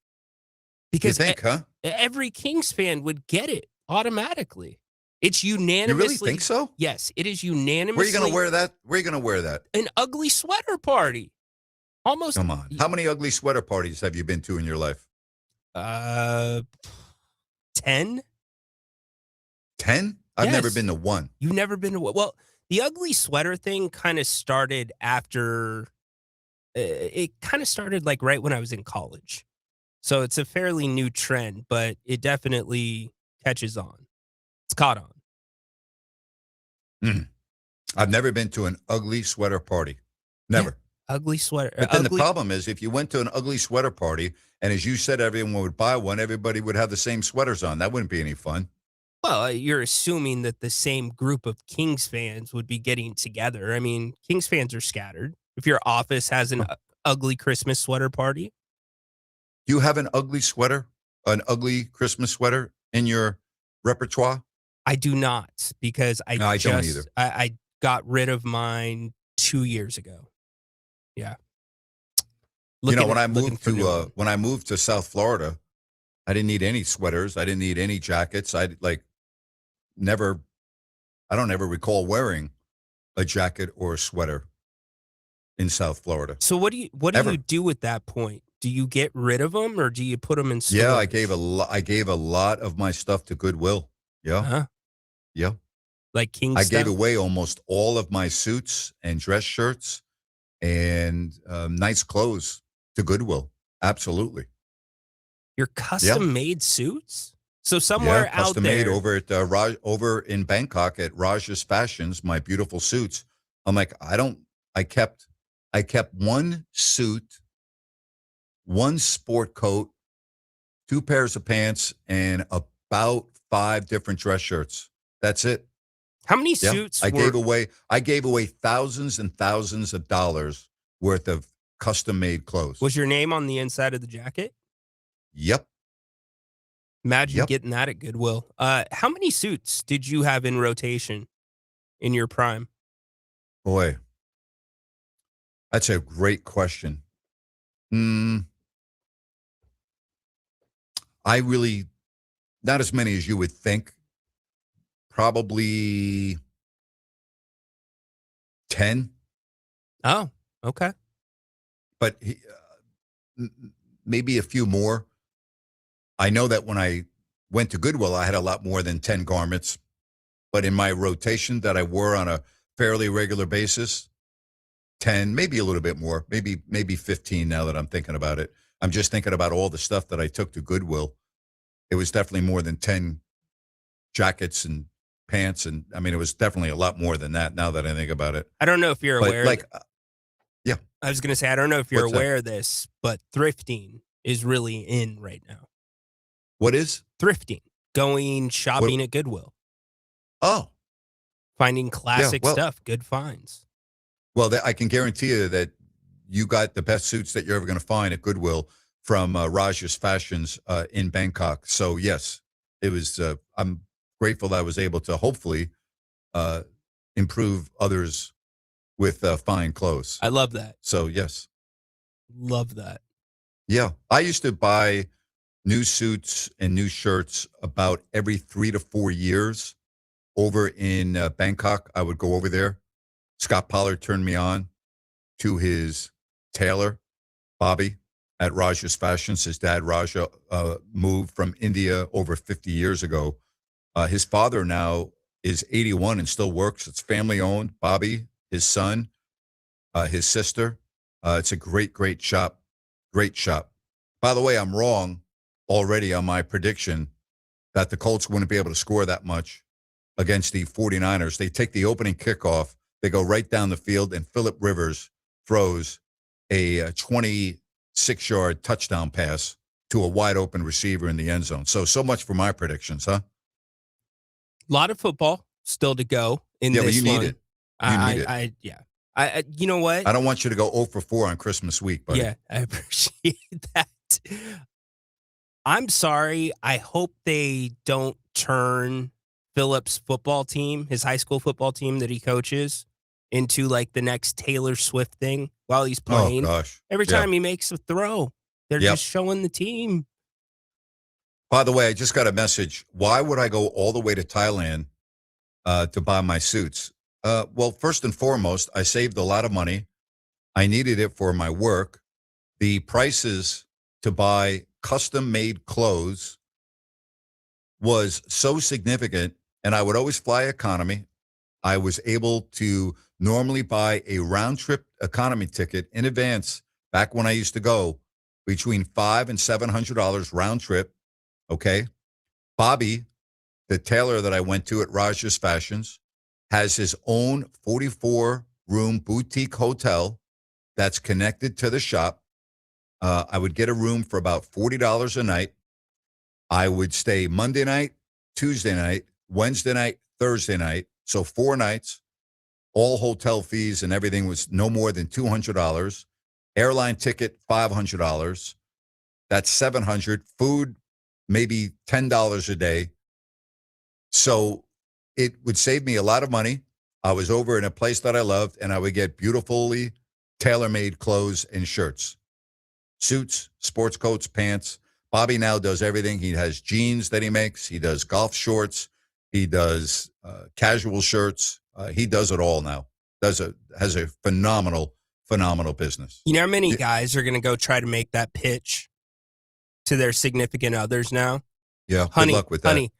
Because you think, huh? Every Kings fan would get it automatically. It's unanimously. You really think so? Yes, it is unanimously. Where are you going to wear that? Where are you going to wear that? An ugly sweater party. Almost. Come on. How many ugly sweater parties have you been to in your life? 10. 10? I've never been to one. You've never been to one? Well, the ugly sweater thing kind of started after. It kind of started like right when I was in college. So it's a fairly new trend, but it definitely catches on. It's caught on. I've never been to an ugly sweater party. Never. Yeah, ugly sweater. But then the problem is if you went to an ugly sweater party and as you said, everyone would buy one, everybody would have the same sweaters on. That wouldn't be any fun. Well, you're assuming that the same group of Kings fans would be getting together. I mean, Kings fans are scattered. If your office has an ugly Christmas sweater party. Do you have an ugly sweater, an ugly Christmas sweater in your repertoire? I do not, because I don't either. I got rid of mine 2 years ago. Yeah. When I moved to South Florida, I didn't need any sweaters. I didn't need any jackets. I don't ever recall wearing a jacket or a sweater in South Florida. So what do you do at that point? Do you get rid of them or do you put them in storage? Yeah, I gave a lot of my stuff to Goodwill. Yeah. Uh-huh. Yeah. Like King I stuff? gave away almost all of my suits and dress shirts and nice clothes to Goodwill. Absolutely. Your custom-made suits? So somewhere out custom there. made over at over in Bangkok at Raj's Fashions, my beautiful suits. I'm like, I kept one suit, one sport coat, 2 pairs of pants, and about 5 different dress shirts. That's it. How many suits? I gave away thousands and thousands of dollars worth of custom-made clothes. Was your name on the inside of the jacket? Yep. Imagine getting that at Goodwill. How many suits did you have in rotation in your prime? Boy, that's a great question. I really, not as many as you would think. Probably 10. Oh, okay. But maybe a few more. I know that when I went to Goodwill, I had a lot more than 10 garments. But in my rotation that I wore on a fairly regular basis, 10, maybe a little bit more, maybe 15 now that I'm thinking about it. I'm just thinking about all the stuff that I took to Goodwill. It was definitely more than 10 jackets and pants, and I mean, it was definitely a lot more than that. Now that I think about it, I don't know if you're but aware. like, yeah, I was going to say, I don't know if you're What's that? aware of this, but thrifting is really in right now. What is? Thrifting, going shopping at Goodwill. Oh, finding classic well- stuff, good finds. Well, I can guarantee you that you got the best suits that you're ever going to find at Goodwill from Raj's Fashions in Bangkok. So yes, it was. I'm grateful that I was able to hopefully improve others with fine clothes. I love that. So yes, Love that. yeah. I used to buy new suits and new shirts about every 3 to 4 years. Over in Bangkok, I would go over there. Scott Pollard turned me on to his tailor, Bobby, at Raj's Fashions. His dad, Raja, moved from India over 50 years ago. His father now is 81 and still works. It's family owned. Bobby, his son, his sister. It's a great, great shop. Great shop. By the way, I'm wrong already on my prediction that the Colts wouldn't be able to score that much against the 49ers. They take the opening kickoff. They go right down the field, and Phillip Rivers throws a 26-yard touchdown pass to a wide-open receiver in the end zone. So much for my predictions, huh? A lot of football still to go in Yeah, this but you need one. it. You need it. Yeah. I you know what? I don't want you to go 0 for 4 on Christmas week, buddy. Yeah, I appreciate that. I'm sorry. I hope they don't turn Phillips' football team, his high school football team that he coaches, into like the next Taylor Swift thing while he's playing. Oh, gosh. Every Yeah. time he makes a throw, they're Yep. just showing the team. By the way, I just got a message. Why would I go all the way to Thailand to buy my suits? Well, first and foremost, I saved a lot of money. I needed it for my work. The prices to buy custom-made clothes was so significant, and I would always fly economy. I was able to normally buy a round-trip economy ticket in advance back when I used to go between $500 and $700 round trip. Okay. Bobby, the tailor that I went to at Raj's Fashions, has his own 44-room boutique hotel that's connected to the shop. I would get a room for about $40 a night. I would stay Monday night, Tuesday night, Wednesday night, Thursday night. So 4 nights, all hotel fees and everything was no more than $200. Airline ticket, $500. That's $700. Food, maybe $10 a day. So it would save me a lot of money. I was over in a place that I loved, and I would get beautifully tailor-made clothes and shirts, suits, sports coats, pants. Bobby now does everything. He has jeans that he makes. He does golf shorts. He does casual shirts. He does it all now. Has a phenomenal business. You know how many guys are going to go try to make that pitch to their significant others now? Yeah, honey, good luck with that. Honey,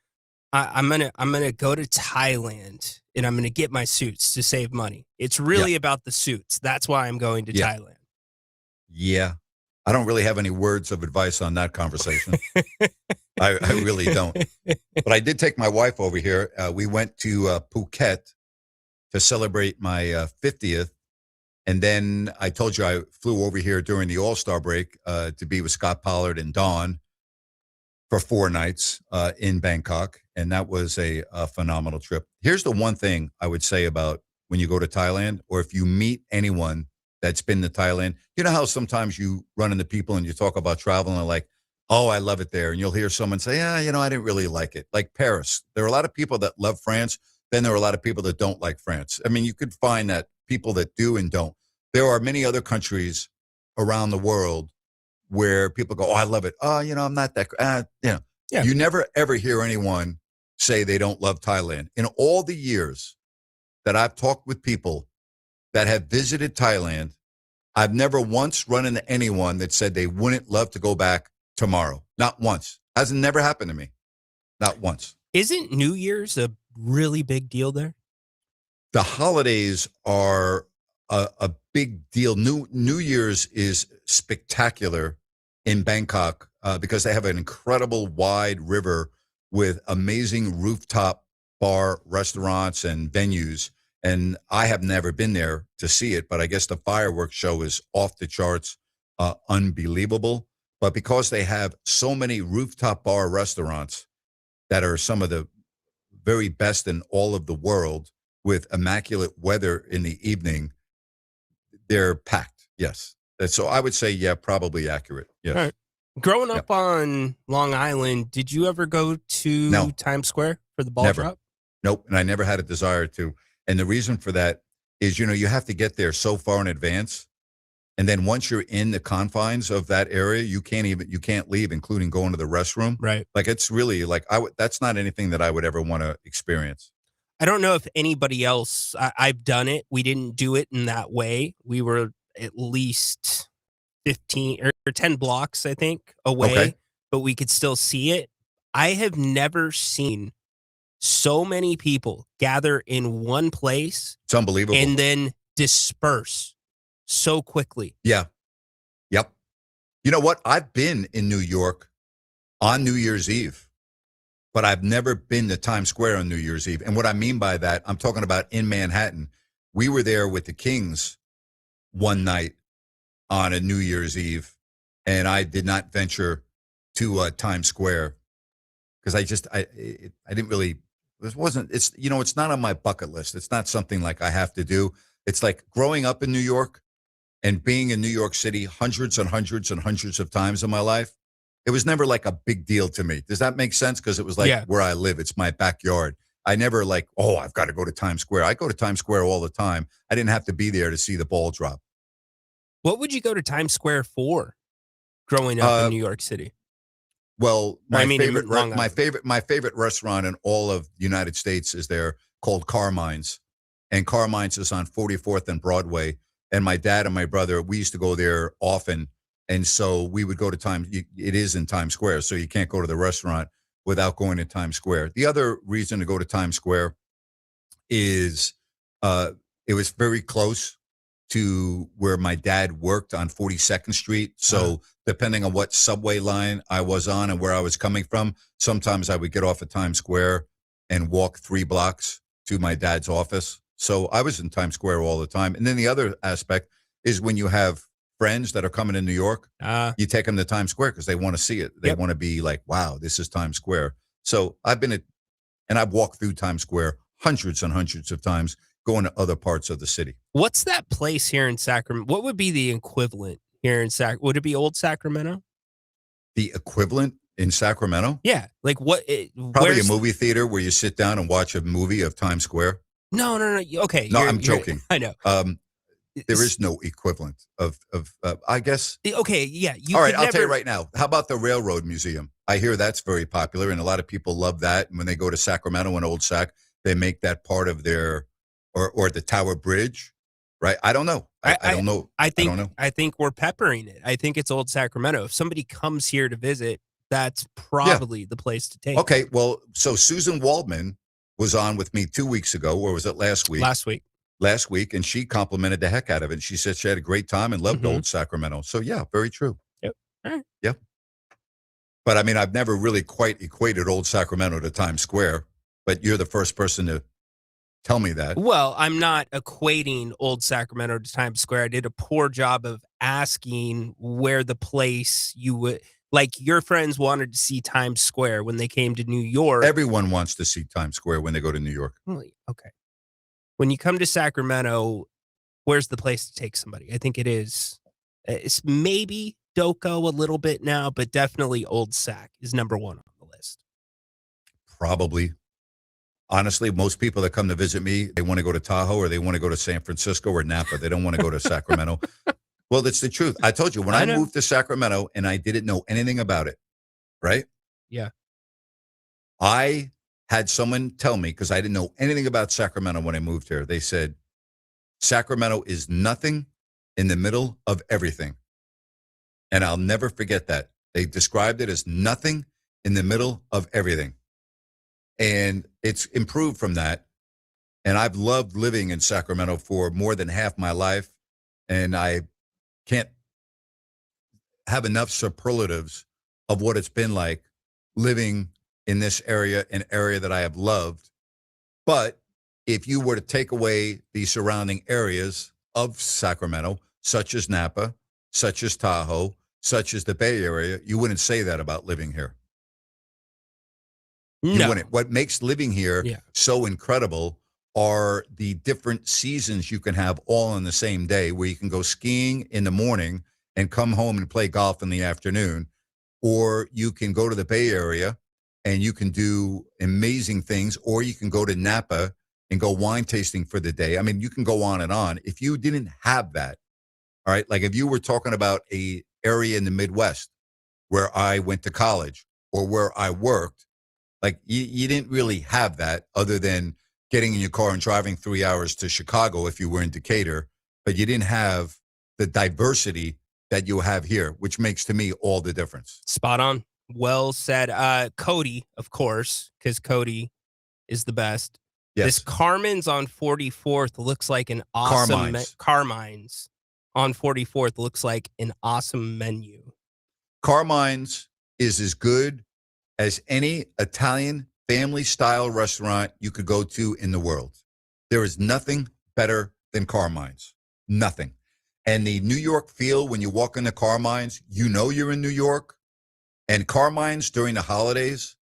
I'm gonna go to Thailand and I'm gonna get my suits to save money. It's really about the suits. That's why I'm going to Thailand. Yeah. I don't really have any words of advice on that conversation. I really don't. But I did take my wife over here. We went to Phuket to celebrate my 50th. And then I told you I flew over here during the All-Star break to be with Scott Pollard and Dawn for 4 nights in Bangkok. And that was a phenomenal trip. Here's the one thing I would say about when you go to Thailand, or if you meet anyone that's been to Thailand. You know how sometimes you run into people and you talk about travel and they're like, oh, I love it there. And you'll hear someone say, I didn't really like it. Like Paris. There are a lot of people that love France. Then there are a lot of people that don't like France. I mean, you could find that people that do and don't. There are many other countries around the world where people go, oh, I love it. Oh, I'm not that, Yeah. You never, ever hear anyone say they don't love Thailand. In all the years that I've talked with people that have visited Thailand, I've never once run into anyone that said they wouldn't love to go back tomorrow. Not once. Hasn't never happened to me. Not once. Isn't New Year's a really big deal there? The holidays are a big deal. New Year's is spectacular in Bangkok because they have an incredible wide river with amazing rooftop bar, restaurants, and venues. And I have never been there to see it, but I guess the fireworks show is off the charts, unbelievable. But because they have so many rooftop bar restaurants that are some of the very best in all of the world with immaculate weather in the evening, they're packed. Yes. So I would say, yeah, probably accurate. Yes. All right. Growing up on Long Island, did you ever go to No. Times Square for the ball Never. drop? Nope. And I never had a desire to. And the reason for that is, you have to get there so far in advance. And then once you're in the confines of that area, you can't leave, including going to the restroom. Right. Like, it's really like, that's not anything that I would ever want to experience. I don't know if anybody else, I've done it. We didn't do it in that way. We were at least 15 or 10 blocks, I think, away, but we could still see it. I have never seen so many people gather in one place. It's unbelievable. And then disperse so quickly. Yeah. Yep. You know what? I've been in New York on New Year's Eve, but I've never been to Times Square on New Year's Eve. And what I mean by that, I'm talking about in Manhattan. We were there with the Kings one night on a New Year's Eve, and I did not venture to Times Square because I didn't really. It's not on my bucket list. It's not something like I have to do. It's like growing up in New York and being in New York City hundreds and hundreds and hundreds of times in my life. It was never like a big deal to me. Does that make sense? Because it was like where I live. It's my backyard. I never I've got to go to Times Square. I go to Times Square all the time. I didn't have to be there to see the ball drop. What would you go to Times Square for growing up in New York City? Well, my favorite restaurant in all of the United States is there, called Carmine's. And Carmine's is on 44th and Broadway. And my dad and my brother, we used to go there often. And so we would go to Times. It is in Times Square, so you can't go to the restaurant without going to Times Square. The other reason to go to Times Square is it was very close to where my dad worked on 42nd Street. So depending on what subway line I was on and where I was coming from, sometimes I would get off at Times Square and walk 3 blocks to my dad's office. So I was in Times Square all the time. And then the other aspect is when you have friends that are coming to New York, you take them to Times Square because they want to see it. They want to be like, wow, this is Times Square. So I've walked through Times Square hundreds and hundreds of times, going to other parts of the city. What's that place here in Sacramento? What would be the equivalent here in Sacramento? Would it be Old Sacramento? The equivalent in Sacramento? Yeah. Like what? Probably a movie theater where you sit down and watch a movie of Times Square. No. Okay. No, I'm joking. I know. There is no equivalent of I guess. Okay. Yeah. All right. I'll tell you right now. How about the Railroad Museum? I hear that's very popular and a lot of people love that. And when they go to Sacramento and Old Sac, they make that part of their, or the Tower Bridge, right? I don't know. I don't know. I don't know. think we're peppering it. I think it's Old Sacramento. If somebody comes here to visit, that's probably the place to take. Okay. Well, so Susan Waldman was on with me 2 weeks ago, or was it last week? Last week, and she complimented the heck out of it. She said she had a great time and loved Old Sacramento. So yeah, very true. Yep. All right. Yep. But I mean, I've never really quite equated Old Sacramento to Times Square, but you're the first person to tell me that. Well, I'm not equating Old Sacramento to Times Square. I did a poor job of asking where the place you would, like your friends wanted to see Times Square when they came to New York. Everyone wants to see Times Square when they go to New York. Okay. When you come to Sacramento, where's the place to take somebody? I think it's maybe Doco a little bit now, but definitely Old Sac is number 1 on the list. Probably. Honestly, most people that come to visit me, they want to go to Tahoe or they want to go to San Francisco or Napa. They don't want to go to Sacramento. Well, that's the truth. I told you, when I moved to Sacramento and I didn't know anything about it, right? Yeah. I had someone tell me, because I didn't know anything about Sacramento when I moved here. They said, Sacramento is nothing in the middle of everything. And I'll never forget that. They described it as nothing in the middle of everything. And it's improved from that. And I've loved living in Sacramento for more than half my life. And I can't have enough superlatives of what it's been like living in this area, an area that I have loved But if you were to take away the surrounding areas of Sacramento, such as Napa, such as Tahoe, such as the Bay Area, you wouldn't say that about living here. You wouldn't. What makes living here so incredible are the different seasons you can have all in the same day, where you can go skiing in the morning and come home and play golf in the afternoon, or you can go to the Bay Area and you can do amazing things, or you can go to Napa and go wine tasting for the day. I mean, you can go on and on. If you didn't have that, all right, like if you were talking about a area in the Midwest where I went to college or where I worked, like you didn't really have that other than getting in your car and driving 3 hours to Chicago if you were in Decatur, but you didn't have the diversity that you have here, which makes to me all the difference. Spot on. Well said. Cody, of course, because Cody is the best. Yes. This Carmen's on 44th looks like an awesome Carmine's on 44th looks like an awesome menu. Carmine's is as good as any Italian family-style restaurant you could go to in the world. There is nothing better than Carmine's. Nothing. And the New York feel when you walk into Carmine's, you know you're in New York. And Carmine's during the holidays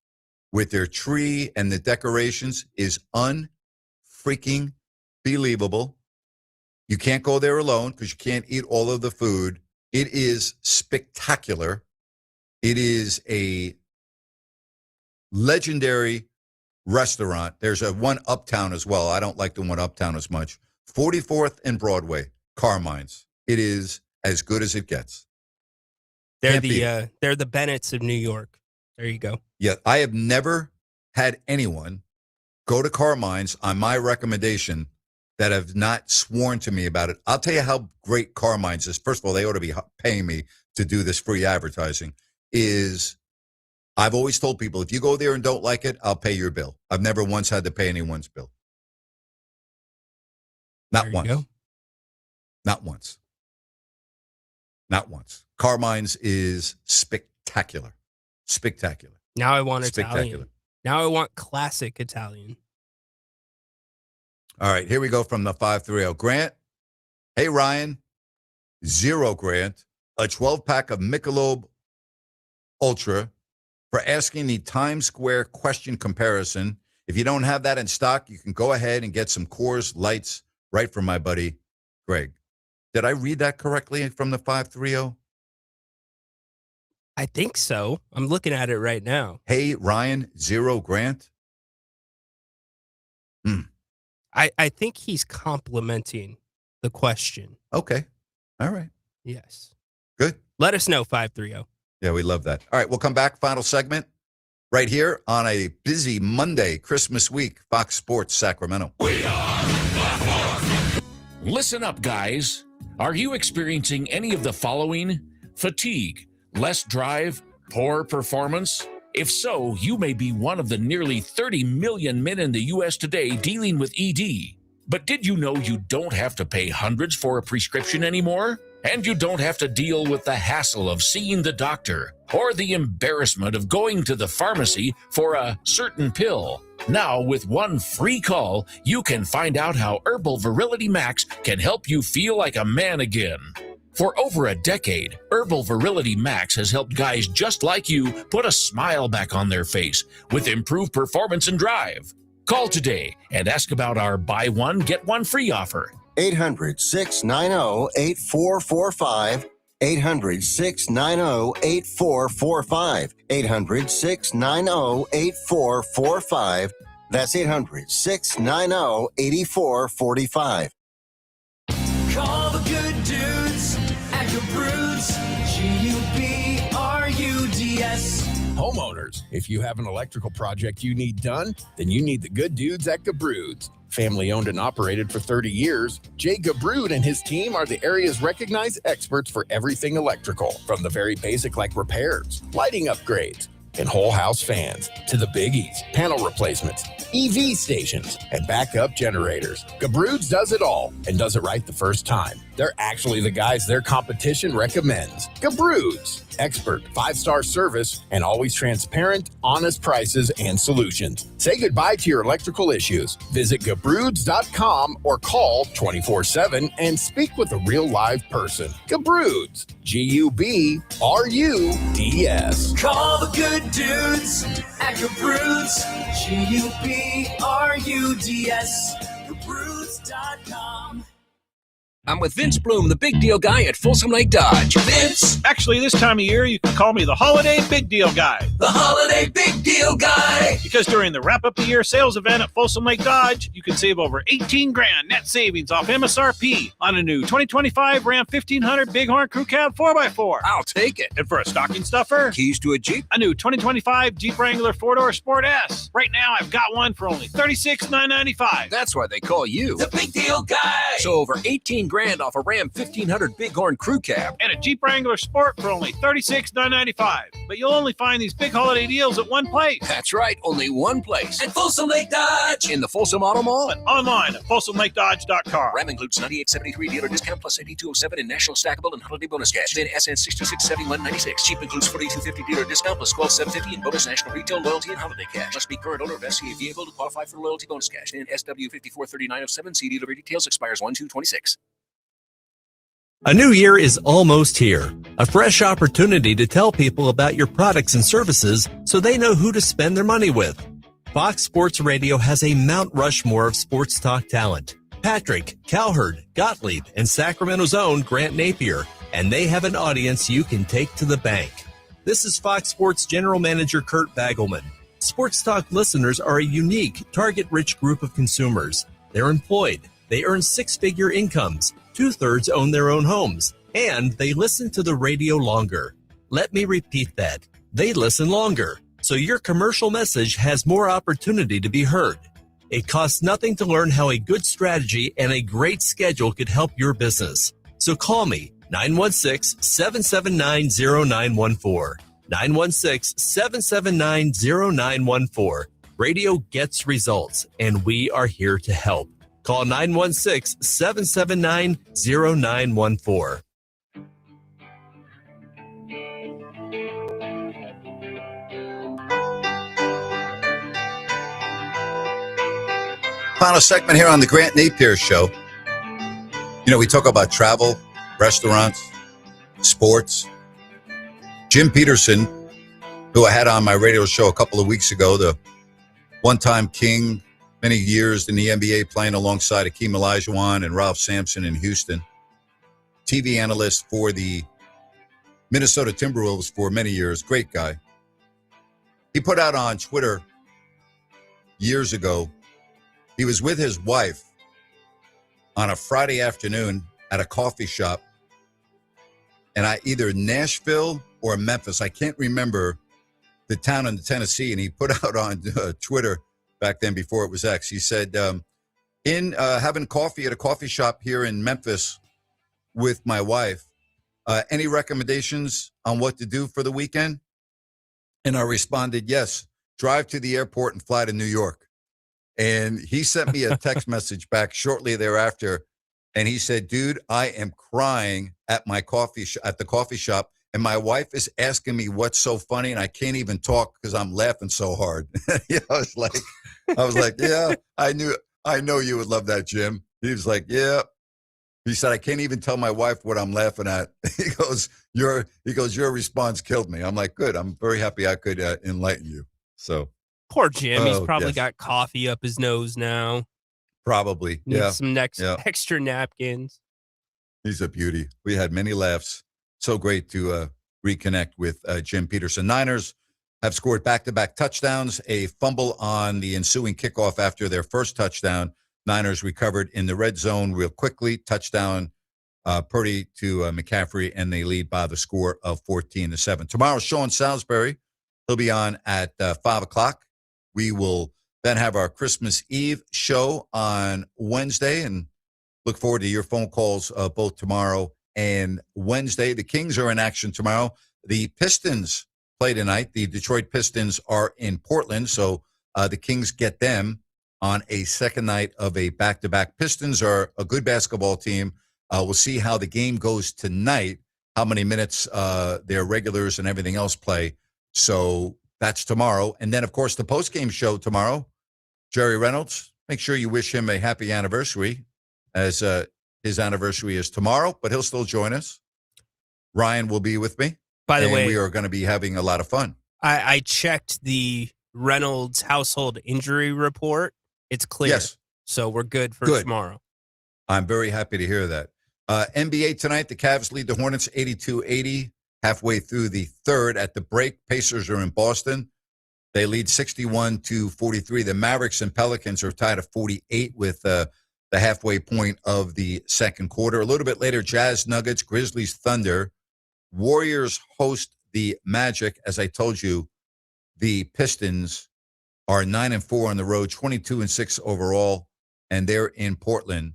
with their tree and the decorations is unfreaking believable. You can't go there alone because you can't eat all of the food. It is spectacular. It is a legendary restaurant. There's a one uptown as well. I don't like the one uptown as much. 44th and Broadway, Carmine's. It is as good as it gets. They're the Bennetts of New York. There you go. Yeah, I have never had anyone go to Carmine's on my recommendation that have not sworn to me about it. I'll tell you how great Carmine's is. First of all, they ought to be paying me to do this free advertising. I've always told people, if you go there and don't like it, I'll pay your bill. I've never once had to pay anyone's bill. Not once. Not once. Not once. Carmine's is spectacular. Spectacular. Now I want Italian. Now I want classic Italian. All right, here we go from the 530. Grant. Hey, Ryan. 0 Grant. A 12-pack of Michelob Ultra for asking the Times Square question comparison. If you don't have that in stock, you can go ahead and get some Coors Lights right from my buddy, Greg. Did I read that correctly from the 530? I think so. I'm looking at it right now. Hey, Ryan, 0 Grant. I think he's complimenting the question. Okay. All right. Yes. Good. Let us know, 530. Yeah, we love that. All right, we'll come back. Final segment right here on a busy Monday, Christmas week, Fox Sports Sacramento. We are Listen up, guys. Are you experiencing any of the following? Fatigue, less drive, poor performance? If so, you may be one of the nearly 30 million men in the U.S. today dealing with ED. But did you know you don't have to pay hundreds for a prescription anymore? And you don't have to deal with the hassle of seeing the doctor or the embarrassment of going to the pharmacy for a certain pill. Now, with one free call, you can find out how Herbal Virility Max can help you feel like a man again. For over a decade, Herbal Virility Max has helped guys just like you put a smile back on their face with improved performance and drive. Call today and ask about our buy one, get one free offer. 800-690-8445. 800-690-8445. 800-690-8445. That's 800-690-8445. Call the good dudes at Gabroods. G-U-B-R-U-D-S. Homeowners, if you have an electrical project you need done, then you need the good dudes at Gabroods. Family owned and operated for 30 years, Jay Gabrood and his team are the area's recognized experts for everything electrical, from the very basic like repairs, lighting upgrades, and whole house fans, to the biggies, panel replacements, EV stations, and backup generators. Gabroods does it all and does it right the first time. They're actually the guys their competition recommends. Gabroods. Expert 5-star service and always transparent, honest prices and solutions. Say goodbye to your electrical issues. Visit Gabroods.com or call 24/7 and speak with a real live person. Gabroods. G-U-B-R-U-D-S. Call the good dudes at Gabroods. G-U-B-R-U-D-S. Gabroods.com. I'm with Vince Bloom, the big deal guy at Folsom Lake Dodge. Vince! Actually, this time of year, you can call me the Holiday Big Deal Guy. The Holiday Big Deal Guy! Because during the wrap-up the year sales event at Folsom Lake Dodge, you can save over $18,000 net savings off MSRP on a new 2025 Ram 1500 Bighorn Crew Cab 4x4. I'll take it. And for a stocking stuffer, Keys to a Jeep, a new 2025 Jeep Wrangler 4-door Sport S. Right now, I've got one for only $36,995. That's why they call you The Big Deal Guy! So over $18,000 off a Ram 1500 Bighorn Crew Cab. And a Jeep Wrangler Sport for only $36,995. But you'll only find these big holiday deals at one place. That's right, only one place. At Folsom Lake Dodge! In the Folsom Auto Mall. And online at FolsomLakeDodge.com. Ram includes 9873 dealer discount plus 8207 in national stackable and holiday bonus cash. Then SN 667196. Jeep includes 4250 dealer discount plus 12750 in bonus national retail loyalty and holiday cash. Must be current owner of SCA vehicle to qualify for loyalty bonus cash. Then SW 543907. See dealer details, expires 1/2/26. A new year is almost here. A fresh opportunity to tell people about your products and services so they know who to spend their money with. Fox Sports Radio has a Mount Rushmore of sports talk talent. Patrick, Cowherd, Gottlieb, and Sacramento's own Grant Napear, and they have an audience you can take to the bank. This is Fox Sports General Manager Kurt Bagelman. Sports Talk listeners are a unique, target-rich group of consumers. They're employed. They earn six-figure incomes. 2/3 own their own homes, and they listen to the radio longer. Let me repeat that. They listen longer, so your commercial message has more opportunity to be heard. It costs nothing to learn how a good strategy and a great schedule could help your business. So call me, 916-779-0914. 916-779-0914. Radio gets results, and we are here to help. Call 916-779-0914. Final segment here on the Grant Napear Show. You know, we talk about travel, restaurants, sports. Jim Peterson, who I had on my radio show a couple of weeks ago, the one-time king, many years in the NBA playing alongside Akeem Olajuwon and Ralph Sampson in Houston. TV analyst for the Minnesota Timberwolves for many years. Great guy. He put out on Twitter years ago, he was with his wife on a Friday afternoon at a coffee shop in either Nashville or Memphis. I can't remember the town in Tennessee. And he put out on Twitter back then before it was X. He said, in having coffee at a coffee shop here in Memphis with my wife, any recommendations on what to do for the weekend? And I responded, yes, drive to the airport and fly to New York. And he sent me a text message back shortly thereafter. And he said, dude, I am crying at my at the coffee shop. And my wife is asking me what's so funny. And I can't even talk because I'm laughing so hard. I was like, yeah, I know you would love that, Jim. He was like, yeah. He said, I can't even tell my wife what I'm laughing at. He goes, your response killed me. I'm like, good. I'm very happy I could enlighten you. So poor Jim. He's probably got coffee up his nose now. Probably. Needs some extra napkins. He's a beauty. We had many laughs. So great to reconnect with Jim Peterson. Niners have scored back-to-back touchdowns, a fumble on the ensuing kickoff after their first touchdown. Niners recovered in the red zone real quickly. Touchdown Purdy to McCaffrey, and they lead by the score of 14-7. Tomorrow, Sean Salisbury, he'll be on at 5 o'clock. We will then have our Christmas Eve show on Wednesday, and look forward to your phone calls both tomorrow and Wednesday. The Kings are in action tomorrow. The Pistons play tonight. The Detroit Pistons are in Portland, so the Kings get them on a second night of a back-to-back. Pistons are a good basketball team. We'll see how the game goes tonight, how many minutes their regulars and everything else play. So that's tomorrow. And then, of course, the post-game show tomorrow, Jerry Reynolds, make sure you wish him a happy anniversary, as his anniversary is tomorrow, but he'll still join us. Ryan will be with me. By the way, we are going to be having a lot of fun. I checked the Reynolds household injury report. It's clear. Yes. So we're good for tomorrow. I'm very happy to hear that. NBA tonight, the Cavs lead the Hornets 82-80, halfway through the third. At the break, Pacers are in Boston. They lead 61-43. The Mavericks and Pelicans are tied at 48 with the halfway point of the second quarter. A little bit later, Jazz, Nuggets, Grizzlies, Thunder. Warriors host the Magic. As I told you, the Pistons are 9-4 on the road, 22-6 overall, and they're in Portland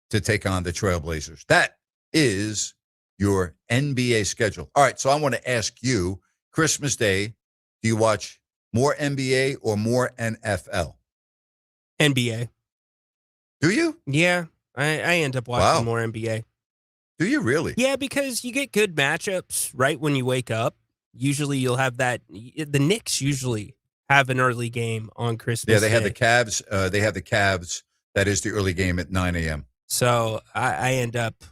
to take on the Trailblazers. That is your NBA schedule. All right, so I want to ask you, Christmas Day, do you watch more NBA or more NFL? NBA. Do you? Yeah, I end up watching more NBA. Do you really? Yeah, because you get good matchups right when you wake up. Usually you'll have that. The Knicks usually have an early game on Christmas Yeah, they have Day. the Cavs. They have the Cavs. That is the early game at 9 a.m. So I end up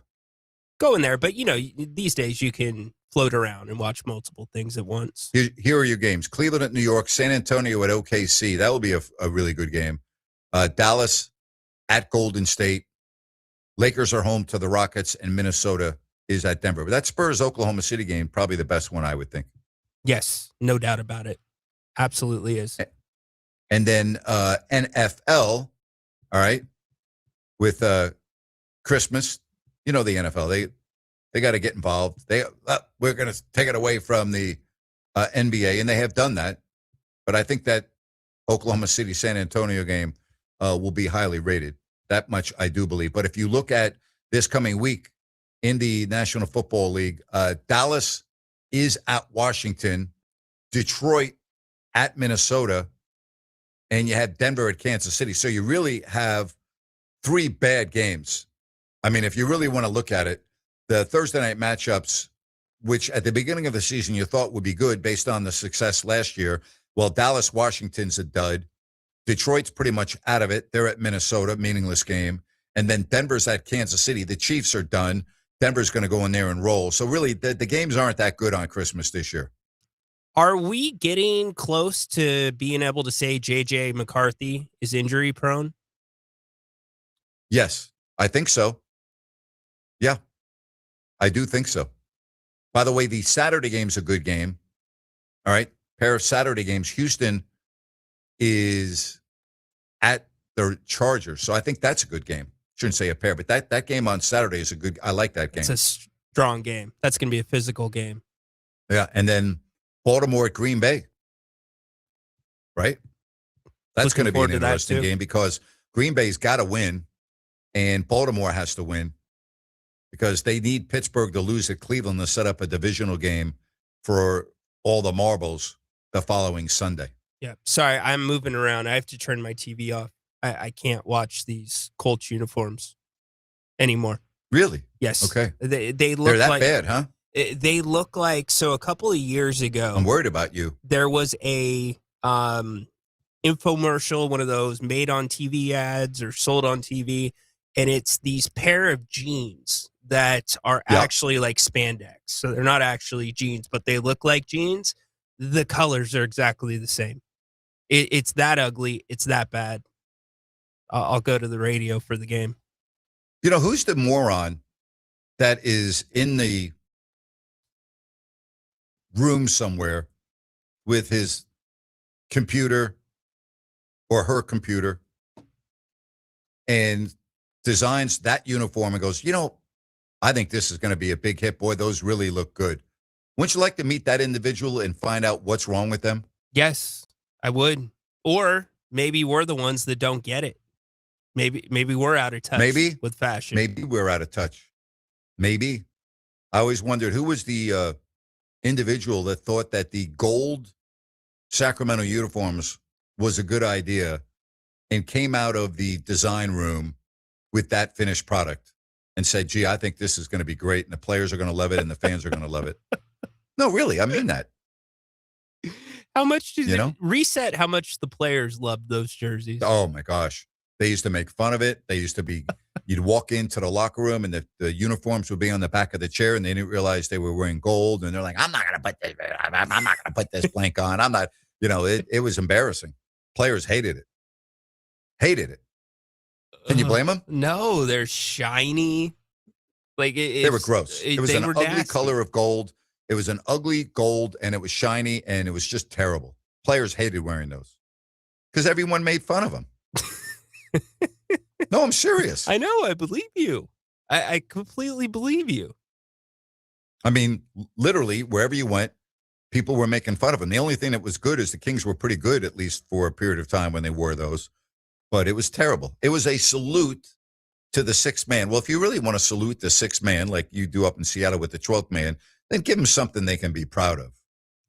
going there. But, these days you can float around and watch multiple things at once. Here are your games. Cleveland at New York, San Antonio at OKC. That will be a really good game. Dallas at Golden State. Lakers are home to the Rockets, and Minnesota is at Denver. But that Spurs-Oklahoma City game, probably the best one, I would think. Yes, no doubt about it. Absolutely is. And then NFL, all right, with Christmas. You know the NFL. They got to get involved. We're going to take it away from the NBA, and they have done that. But I think that Oklahoma City-San Antonio game will be highly rated. That much I do believe. But if you look at this coming week in the National Football League, Dallas is at Washington, Detroit at Minnesota, and you have Denver at Kansas City. So you really have three bad games. I mean, if you really want to look at it, the Thursday night matchups, which at the beginning of the season you thought would be good based on the success last year, well, Dallas, Washington's a dud. Detroit's pretty much out of it. They're at Minnesota, meaningless game. And then Denver's at Kansas City. The Chiefs are done. Denver's going to go in there and roll. So really, the games aren't that good on Christmas this year. Are we getting close to being able to say J.J. McCarthy is injury prone? Yes, I think so. Yeah, I do think so. By the way, the Saturday game's a good game. All right, pair of Saturday games. Houston is at the Chargers. So I think that's a good game. Shouldn't say a pair, but that game on Saturday is a good. I like that game. It's a strong game. That's going to be a physical game. Yeah, and then Baltimore at Green Bay. Right? That's going to be an interesting game because Green Bay's got to win and Baltimore has to win because they need Pittsburgh to lose at Cleveland to set up a divisional game for all the marbles the following Sunday. Yeah. Sorry, I'm moving around. I have to turn my TV off. I can't watch these Colts uniforms anymore. Really? Yes. Okay. They look They're that like, bad, huh? They look like, so a couple of years ago. I'm worried about you. There was a infomercial, one of those made on TV ads or sold on TV. And it's these pair of jeans that are actually like spandex. So they're not actually jeans, but they look like jeans. The colors are exactly the same. It's that ugly. It's that bad. I'll go to the radio for the game. You know, who's the moron that is in the room somewhere with his computer or her computer and designs that uniform and goes, I think this is going to be a big hit. Boy, those really look good. Wouldn't you like to meet that individual and find out what's wrong with them? Yes, I would. Or maybe we're the ones that don't get it. Maybe we're out of touch with fashion. Maybe we're out of touch. Maybe. I always wondered who was the individual that thought that the gold Sacramento uniforms was a good idea and came out of the design room with that finished product. and say, gee, I think this is going to be great, and the players are going to love it, and the fans are going to love it. No, really, I mean that. How much did you reset? How much the players loved those jerseys? Oh my gosh, they used to make fun of it. They used to be. You'd walk into the locker room, and the uniforms would be on the back of the chair, and they didn't realize they were wearing gold. And they're like, "I'm not going to put this. I'm not going to put this blank on. I'm not." It was embarrassing. Players hated it. Hated it. Can you blame them? No, they're shiny. Like they were gross. It was an ugly nasty color of gold. It was an ugly gold, and it was shiny, and it was just terrible. Players hated wearing those because everyone made fun of them. No, I'm serious. I know. I believe you. I completely believe you. I mean, literally, wherever you went, people were making fun of them. The only thing that was good is the Kings were pretty good, at least for a period of time when they wore those. But it was terrible. It was a salute to the sixth man. Well, if you really want to salute the sixth man, like you do up in Seattle with the 12th man, then give them something they can be proud of.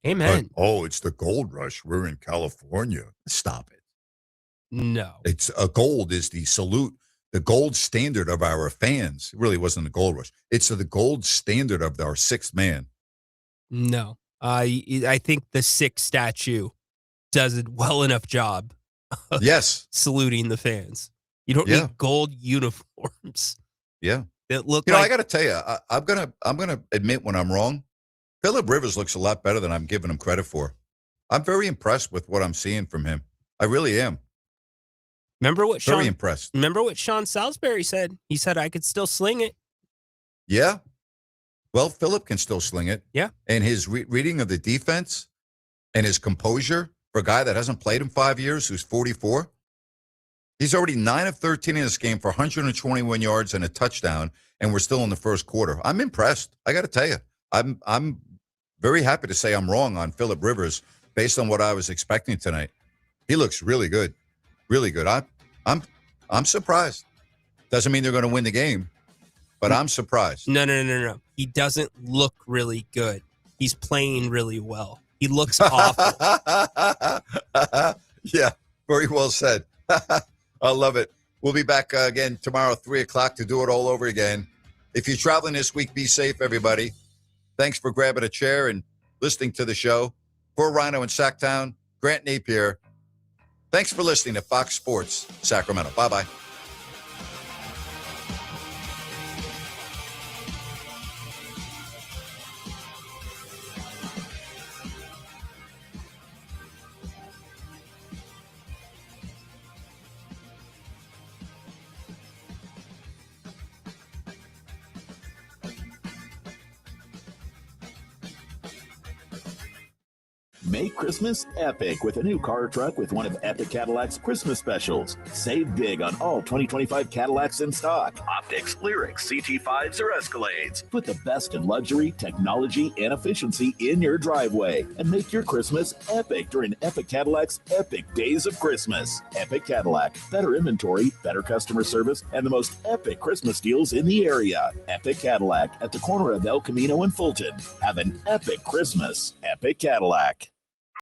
Amen. But, it's the gold rush. We're in California. Stop it. No. It's a gold is the salute, the gold standard of our fans. It really wasn't the gold rush. It's the gold standard of our sixth man. No. I think the sixth statue does a well enough job of saluting the fans. You don't need gold uniforms. Yeah. That look I got to tell you, I'm gonna admit when I'm wrong. Phillip Rivers looks a lot better than I'm giving him credit for. I'm very impressed with what I'm seeing from him. I really am. Remember what impressed. Remember what Sean Salisbury said? He said I could still sling it. Yeah. Well, Phillip can still sling it. Yeah. And his reading of the defense and his composure for a guy that hasn't played in 5 years, who's 44. He's already 9 of 13 in this game for 121 yards and a touchdown, and we're still in the first quarter. I'm impressed. I got to tell you, I'm very happy to say I'm wrong on Phillip Rivers based on what I was expecting tonight. He looks really good, really good. I'm surprised. Doesn't mean they're going to win the game, but I'm surprised. No. He doesn't look really good. He's playing really well. He looks awful. Yeah, very well said. I love it. We'll be back again tomorrow at 3 o'clock to do it all over again. If you're traveling this week, be safe, everybody. Thanks for grabbing a chair and listening to the show. For Rhino in Sacktown, Grant Napear, thanks for listening to Fox Sports Sacramento. Bye-bye. Make Christmas epic with a new car or truck with one of Epic Cadillac's Christmas specials. Save big on all 2025 Cadillacs in stock. Optics, Lyrics, CT5s, or Escalades. Put the best in luxury, technology, and efficiency in your driveway. And make your Christmas epic during Epic Cadillac's Epic Days of Christmas. Epic Cadillac. Better inventory, better customer service, and the most epic Christmas deals in the area. Epic Cadillac at the corner of El Camino and Fulton. Have an epic Christmas. Epic Cadillac.